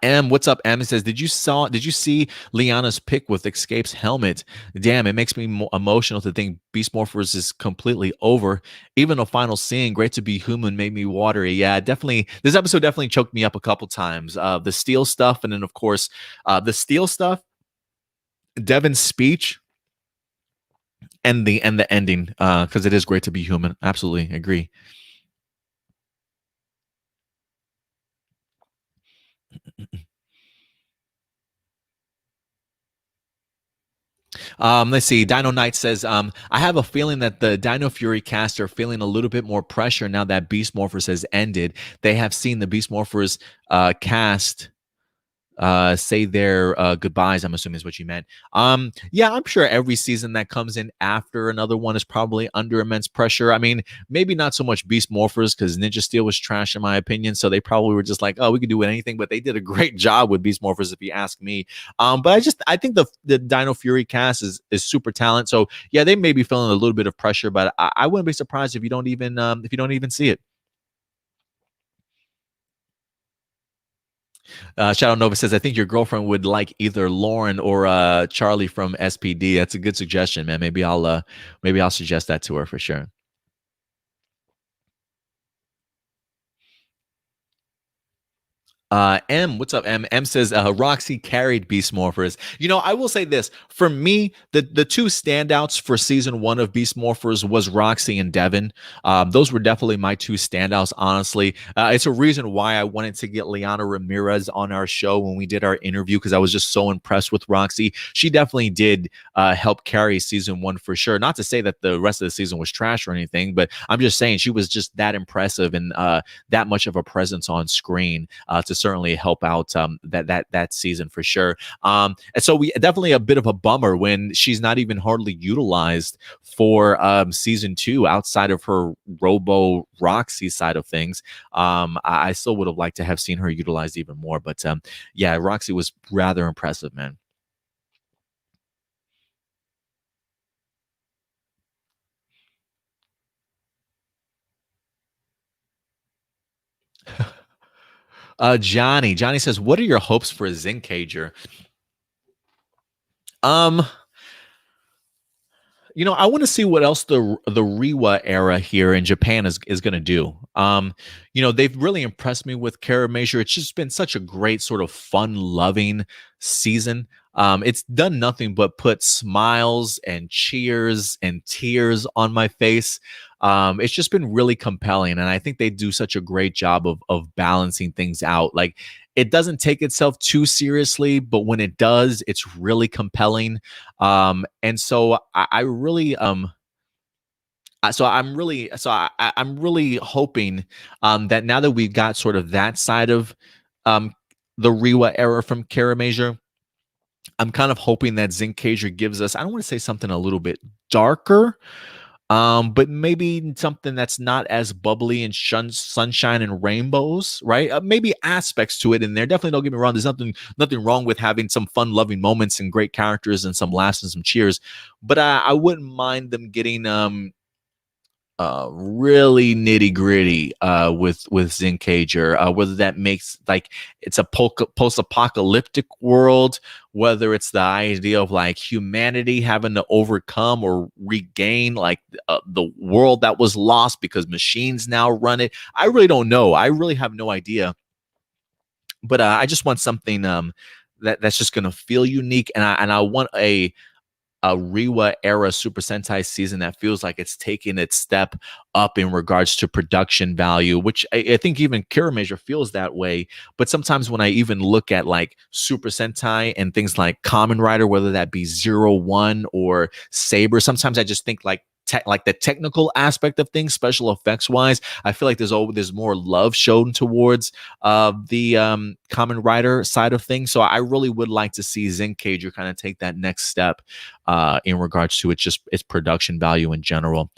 M, what's up? M says, did you see Liana's pic with Escape's helmet? Damn, it makes me emotional to think Beast Morphers is completely over. Even a final scene, Great to Be Human, made me watery. Yeah, definitely. This episode definitely choked me up a couple times. The Steel stuff, and then of course, the Steel stuff, Devin's speech, and the ending, because it is Great to Be Human. Absolutely agree. Let's see. Dino Knight says, I have a feeling that the Dino Fury cast are feeling a little bit more pressure now that Beast Morphers has ended. They have seen the Beast Morphers cast say their goodbyes. I'm assuming is what you meant. Yeah, I'm sure every season that comes in after another one is probably under immense pressure. I mean, maybe not so much Beast Morphers because Ninja Steel was trash in my opinion, so they probably were just like, oh, we could do anything. But they did a great job with Beast Morphers, if you ask me. But I think the Dino Fury cast is super talent. So yeah, they may be feeling a little bit of pressure, but I wouldn't be surprised if you don't even see it. Shadow Nova says, I think your girlfriend would like either Lauren or Charlie from SPD. That's a good suggestion, man. Maybe I'll suggest that to her for sure. What's up, M? M says Roxy carried Beast Morphers. I will say this. For me, the two standouts for season 1 of Beast Morphers was Roxy and Devin. Those were definitely my two standouts, honestly. It's a reason why I wanted to get Liana Ramirez on our show when we did our interview, because I was just so impressed with Roxy. She definitely did help carry season 1 for sure. Not to say that the rest of the season was trash or anything, but I'm just saying she was just that impressive and that much of a presence on screen to certainly help out that season for sure. And so we definitely a bit of a bummer when she's not even hardly utilized for season 2 outside of her Robo Roxy side of things. I still would have liked to have seen her utilized even more, but yeah, Roxy was rather impressive, man. Johnny says, what are your hopes for Zenkaiger? um I want to see what else the Riwa era here in Japan is going to do. They've really impressed me with Kara Major. It's just been such a great sort of fun-loving season. It's done nothing but put smiles and cheers and tears on my face. It's just been really compelling, and I think they do such a great job of balancing things out. Like, it doesn't take itself too seriously, but when it does, it's really compelling. And so I really I'm really hoping that now that we've got sort of that side of the Riwa era from Kara Major, I'm kind of hoping that Zenkaiger gives us, I don't want to say something a little bit darker, but maybe something that's not as bubbly and sunshine and rainbows, right? Maybe aspects to it in there. Definitely don't get me wrong. There's nothing wrong with having some fun, loving moments and great characters and some laughs and some cheers. But I wouldn't mind them getting really nitty gritty with Zenkaiger, whether that makes like it's a post apocalyptic world, whether it's the idea of like humanity having to overcome or regain like the world that was lost because machines now run it. I really don't know. I really have no idea. But I just want something that's just gonna feel unique, and I want a Riwa era Super Sentai season that feels like it's taking its step up in regards to production value, which I think even Kira Major feels that way. But sometimes when I even look at like Super Sentai and things like Kamen Rider, whether that be 01 or Saber, sometimes I just think like like the technical aspect of things, special effects wise, I feel like there's more love shown towards the Kamen Rider side of things. So I really would like to see Zenkaiger kind of take that next step in regards to its production value in general.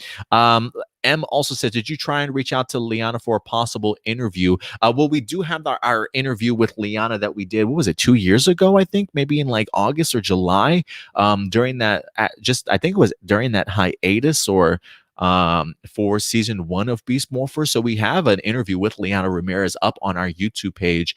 M also says, did you try and reach out to Liana for a possible interview? Well, we do have our interview with Liana that we did, what was it, 2 years ago, I think, maybe in like August or July, during that, I think it was during that hiatus or for season 1 of Beast Morphers. So we have an interview with Liana Ramirez up on our YouTube page.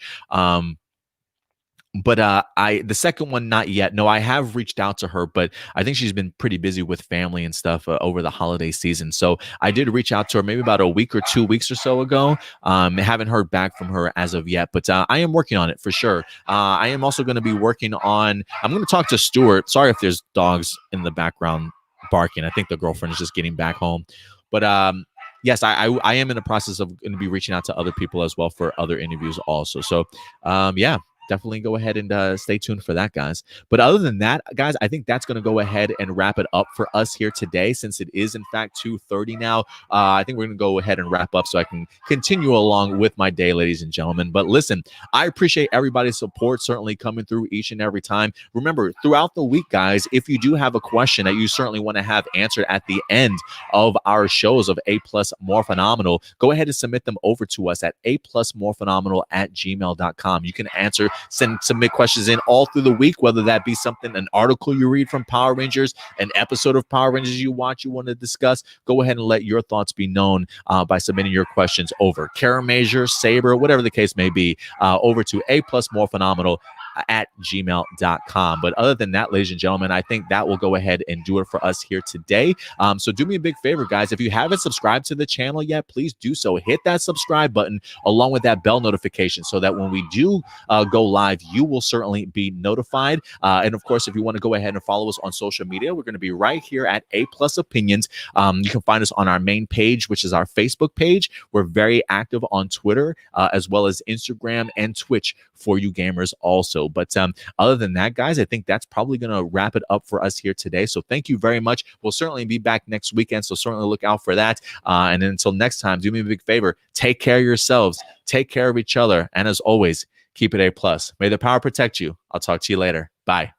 But the second one, not yet. No, I have reached out to her, but I think she's been pretty busy with family and stuff over the holiday season. So I did reach out to her maybe about a week or 2 weeks or so ago. Haven't heard back from her as of yet, but I am working on it for sure. I am also going to be working on, I'm going to talk to Stuart. Sorry if there's dogs in the background barking. I think the girlfriend is just getting back home. But yes, I am in the process of going to be reaching out to other people as well for other interviews also. So yeah. definitely go ahead and stay tuned for that, guys. But other than that, guys, I think that's going to go ahead and wrap it up for us here today, since it is in fact 2:30 now. I think we're going to go ahead and wrap up so I can continue along with my day, ladies and gentlemen. But listen, I appreciate everybody's support, certainly coming through each and every time. Remember, throughout the week, guys, if you do have a question that you certainly want to have answered at the end of our shows of A Plus More Phenomenal, go ahead and submit them over to us at aplusmorephenomenal@gmail.com. You can submit questions in all through the week, whether that be something, an article you read from Power Rangers, an episode of Power Rangers you watch, you want to discuss. Go ahead and let your thoughts be known by submitting your questions over Caramajor, Saber, whatever the case may be, over to aplusmorephenomenal@gmail.com. But other than that, ladies and gentlemen, I think that will go ahead and do it for us here today. So do me a big favor, guys. If you haven't subscribed to the channel yet, please do so. Hit that subscribe button along with that bell notification so that when we do go live, you will certainly be notified. And of course, if you want to go ahead and follow us on social media, we're going to be right here at A Plus Opinions. You can find us on our main page, which is our Facebook page. We're very active on Twitter, as well as Instagram and Twitch for you gamers also. But other than that, guys, I think that's probably going to wrap it up for us here today. So thank you very much. We'll certainly be back next weekend, so certainly look out for that. And then until next time, do me a big favor. Take care of yourselves. Take care of each other. And as always, keep it A+. May the power protect you. I'll talk to you later. Bye.